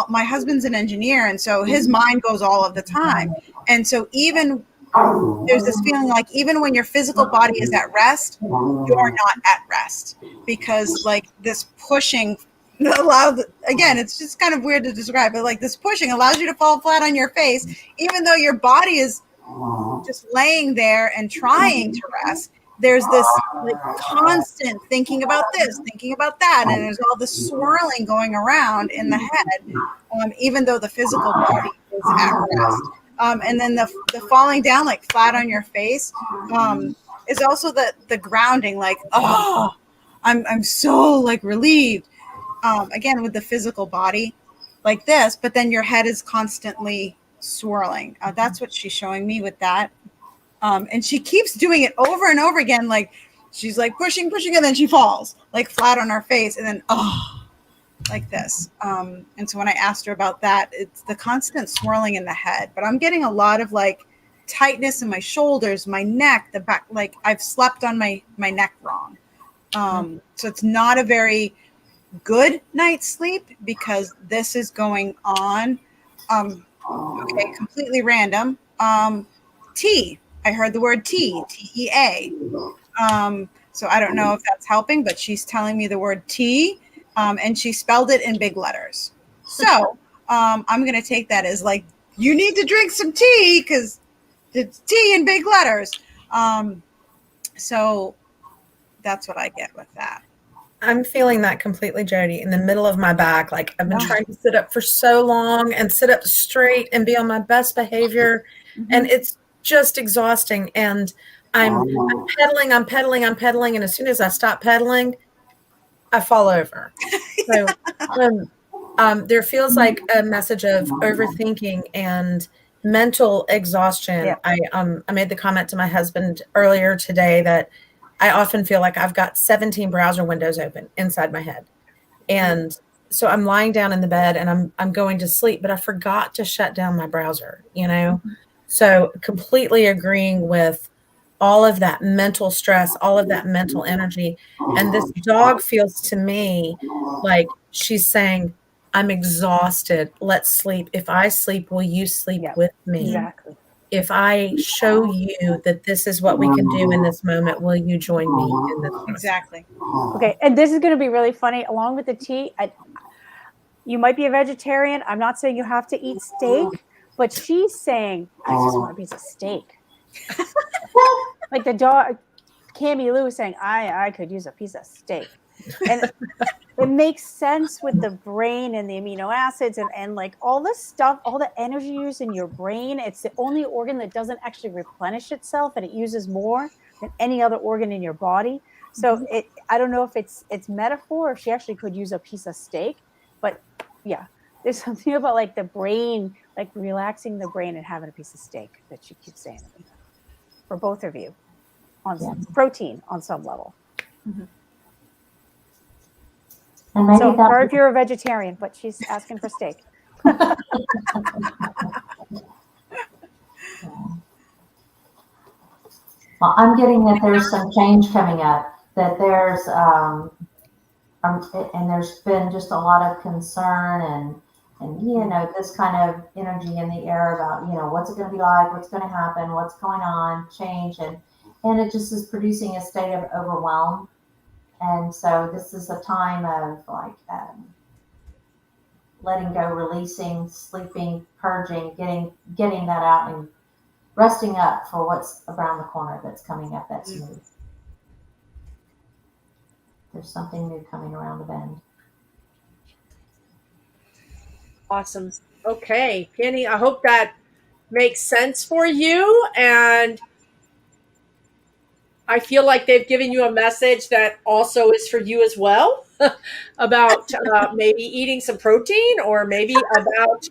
[SPEAKER 5] my husband's an engineer, and so his mind goes all of the time. And so even there's this feeling like even when your physical body is at rest, you're not at rest, because like this pushing again, it's just kind of weird to describe, but like this pushing allows you to fall flat on your face, even though your body is just laying there and trying to rest. There's this like constant thinking about this, thinking about that, and there's all this swirling going around in the head, even though the physical body is at rest. And then the falling down like flat on your face is also the grounding, like, oh, I'm so like relieved. Again, with the physical body like this, but then your head is constantly swirling. That's what she's showing me with that. And she keeps doing it over and over again. Like she's like pushing, and then she falls like flat on her face, and then, like this. And so when I asked her about that, it's the constant swirling in the head, but I'm getting a lot of like tightness in my shoulders, my neck, the back, like I've slept on my neck wrong. So it's not a very good night's sleep because this is going on. Okay, completely random. T. I heard the word T, T-E-A. So I don't know if that's helping, but she's telling me the word T, and she spelled it in big letters. So I'm going to take that as like, you need to drink some tea because it's T in big letters. So that's what I get with that.
[SPEAKER 3] I'm feeling that completely, Jody, in the middle of my back. Like I've been trying to sit up for so long and sit up straight and be on my best behavior. And it's just exhausting. And I'm pedaling. And as soon as I stop pedaling, I fall over. So there feels like a message of overthinking and mental exhaustion.
[SPEAKER 2] Yeah.
[SPEAKER 3] I made the comment to my husband earlier today that I often feel like I've got 17 browser windows open inside my head. And so I'm lying down in the bed and I'm going to sleep, but I forgot to shut down my browser, you know? So completely agreeing with all of that mental stress, all of that mental energy. And this dog feels to me like she's saying, I'm exhausted. Let's sleep. If I sleep, will you sleep with me?
[SPEAKER 2] Exactly.
[SPEAKER 3] If I show you that this is what we can do in this moment, will you join me in this process?
[SPEAKER 5] Exactly.
[SPEAKER 2] Okay, and this is going to be really funny. Along with the tea, you might be a vegetarian. I'm not saying you have to eat steak, but she's saying, I just want a piece of steak. Like the dog, Cammy Lou is saying, I could use a piece of steak. And it makes sense with the brain and the amino acids and like all this stuff, all the energy used in your brain. It's the only organ that doesn't actually replenish itself, and it uses more than any other organ in your body. So I don't know if it's metaphor, or if she actually could use a piece of steak, but yeah, there's something about like the brain, like relaxing the brain and having a piece of steak that she keeps saying to me. For both of you, on protein on some level.
[SPEAKER 4] And maybe
[SPEAKER 2] So,
[SPEAKER 4] that.
[SPEAKER 2] or if you're a vegetarian, but she's asking for steak.
[SPEAKER 4] Well, I'm getting that there's some change coming up, that there's, and there's been just a lot of concern and this kind of energy in the air about, what's it going to be like, what's going to happen, what's going on, change. And it just is producing a state of overwhelm. And so this is a time of like letting go, releasing, sleeping, purging, getting that out and resting up for what's around the corner that's coming up that's new. There's something new coming around the bend.
[SPEAKER 1] Awesome. Okay, Penny, I hope that makes sense for you. And I feel like they've given you a message that also is for you as well about maybe eating some protein, or maybe about,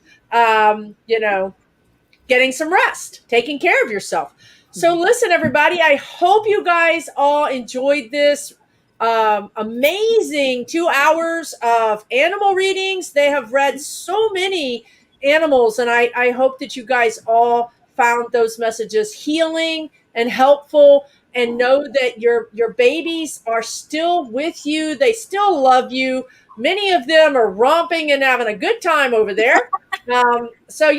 [SPEAKER 1] getting some rest, taking care of yourself. So listen, everybody, I hope you guys all enjoyed this amazing 2 hours of animal readings. They have read so many animals, and I hope that you guys all found those messages healing and helpful, and know that your babies are still with you. They still love you. Many of them are romping and having a good time over there. So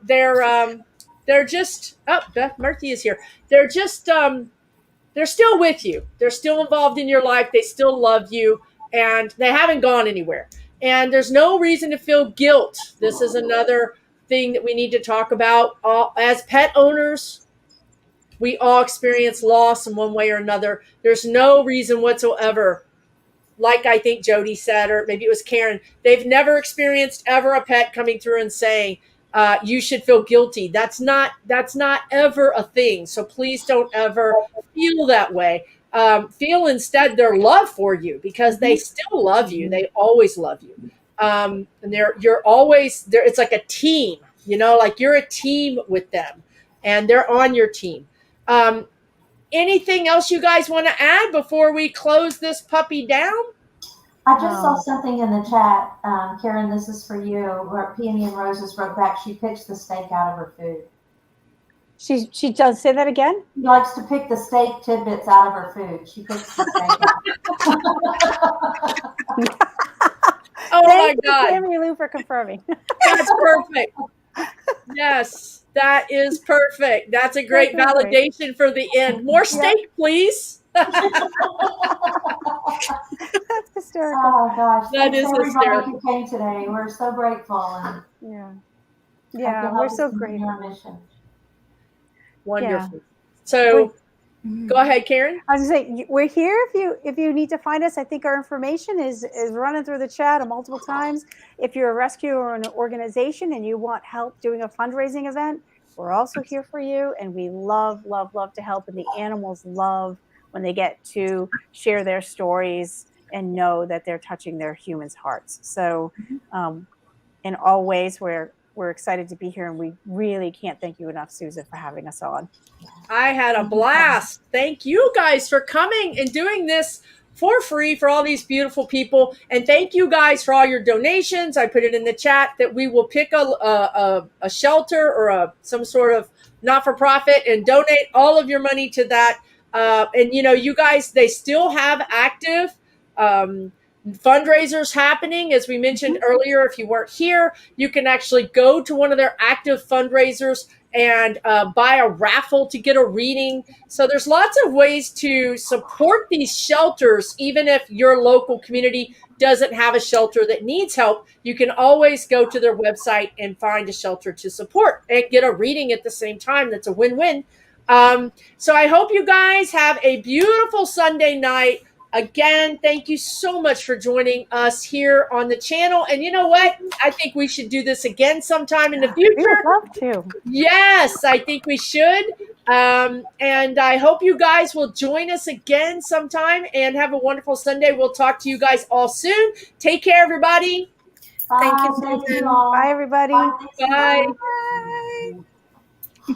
[SPEAKER 1] they're just, Beth Murphy is here. They're just they're still with you. They're still involved in your life. They still love you, and they haven't gone anywhere. And there's no reason to feel guilt. This is another thing that we need to talk about. As pet owners, we all experience loss in one way or another. There's no reason whatsoever, like I think Jody said, or maybe it was Karen, they've never experienced ever a pet coming through and saying, you should feel guilty. That's not ever a thing. So please don't ever feel that way. Feel instead their love for you, because they still love you. They always love you. And you're always there. It's like a team, like you're a team with them, and they're on your team. Anything else you guys want to add before we close this puppy down?
[SPEAKER 4] I just saw something in the chat, Karen, this is for you, where Peony and Roses wrote back, she picks the steak out of her food.
[SPEAKER 2] She does say that again?
[SPEAKER 4] She likes to pick the steak tidbits out of her food. She picks the steak out.
[SPEAKER 1] Oh my God.
[SPEAKER 2] Thank you, Lou, for confirming.
[SPEAKER 1] That's perfect. Yes, that is perfect. That's a great validation for the end. More steak, please.
[SPEAKER 2] That's hysterical.
[SPEAKER 4] Oh gosh,
[SPEAKER 1] that is hysterical.
[SPEAKER 4] Who came today. We're so grateful. And
[SPEAKER 2] yeah, we're so grateful.
[SPEAKER 1] Wonderful. So go ahead, Karen.
[SPEAKER 2] I was going to say, we're here if you need to find us. I think our information is running through the chat multiple times. If you're a rescue or an organization and you want help doing a fundraising event, we're also here for you. And we love to help. And the animals love when they get to share their stories and know that they're touching their humans' hearts. So in all ways, we're excited to be here, and we really can't thank you enough, Susan, for having us on.
[SPEAKER 1] I had a blast. Thank you guys for coming and doing this for free for all these beautiful people. And thank you guys for all your donations. I put it in the chat that we will pick a shelter or some sort of not-for-profit and donate all of your money to that. And you guys, they still have active fundraisers happening. As we mentioned earlier, if you weren't here, you can actually go to one of their active fundraisers and buy a raffle to get a reading. So there's lots of ways to support these shelters. Even if your local community doesn't have a shelter that needs help, you can always go to their website and find a shelter to support and get a reading at the same time. That's a win-win. So I hope you guys have a beautiful Sunday night. Again, thank you so much for joining us here on the channel. And you know what? I think we should do this again sometime in the
[SPEAKER 2] We
[SPEAKER 1] future.
[SPEAKER 2] would love to.
[SPEAKER 1] Yes, I think we should. And I hope you guys will join us again sometime and have a wonderful Sunday. We'll talk to you guys all soon. Take care, everybody.
[SPEAKER 3] Thank you,
[SPEAKER 4] Bye. Thank
[SPEAKER 3] Susan.
[SPEAKER 4] you all.
[SPEAKER 2] Bye, everybody.
[SPEAKER 4] Bye.
[SPEAKER 1] Bye.
[SPEAKER 5] Bye.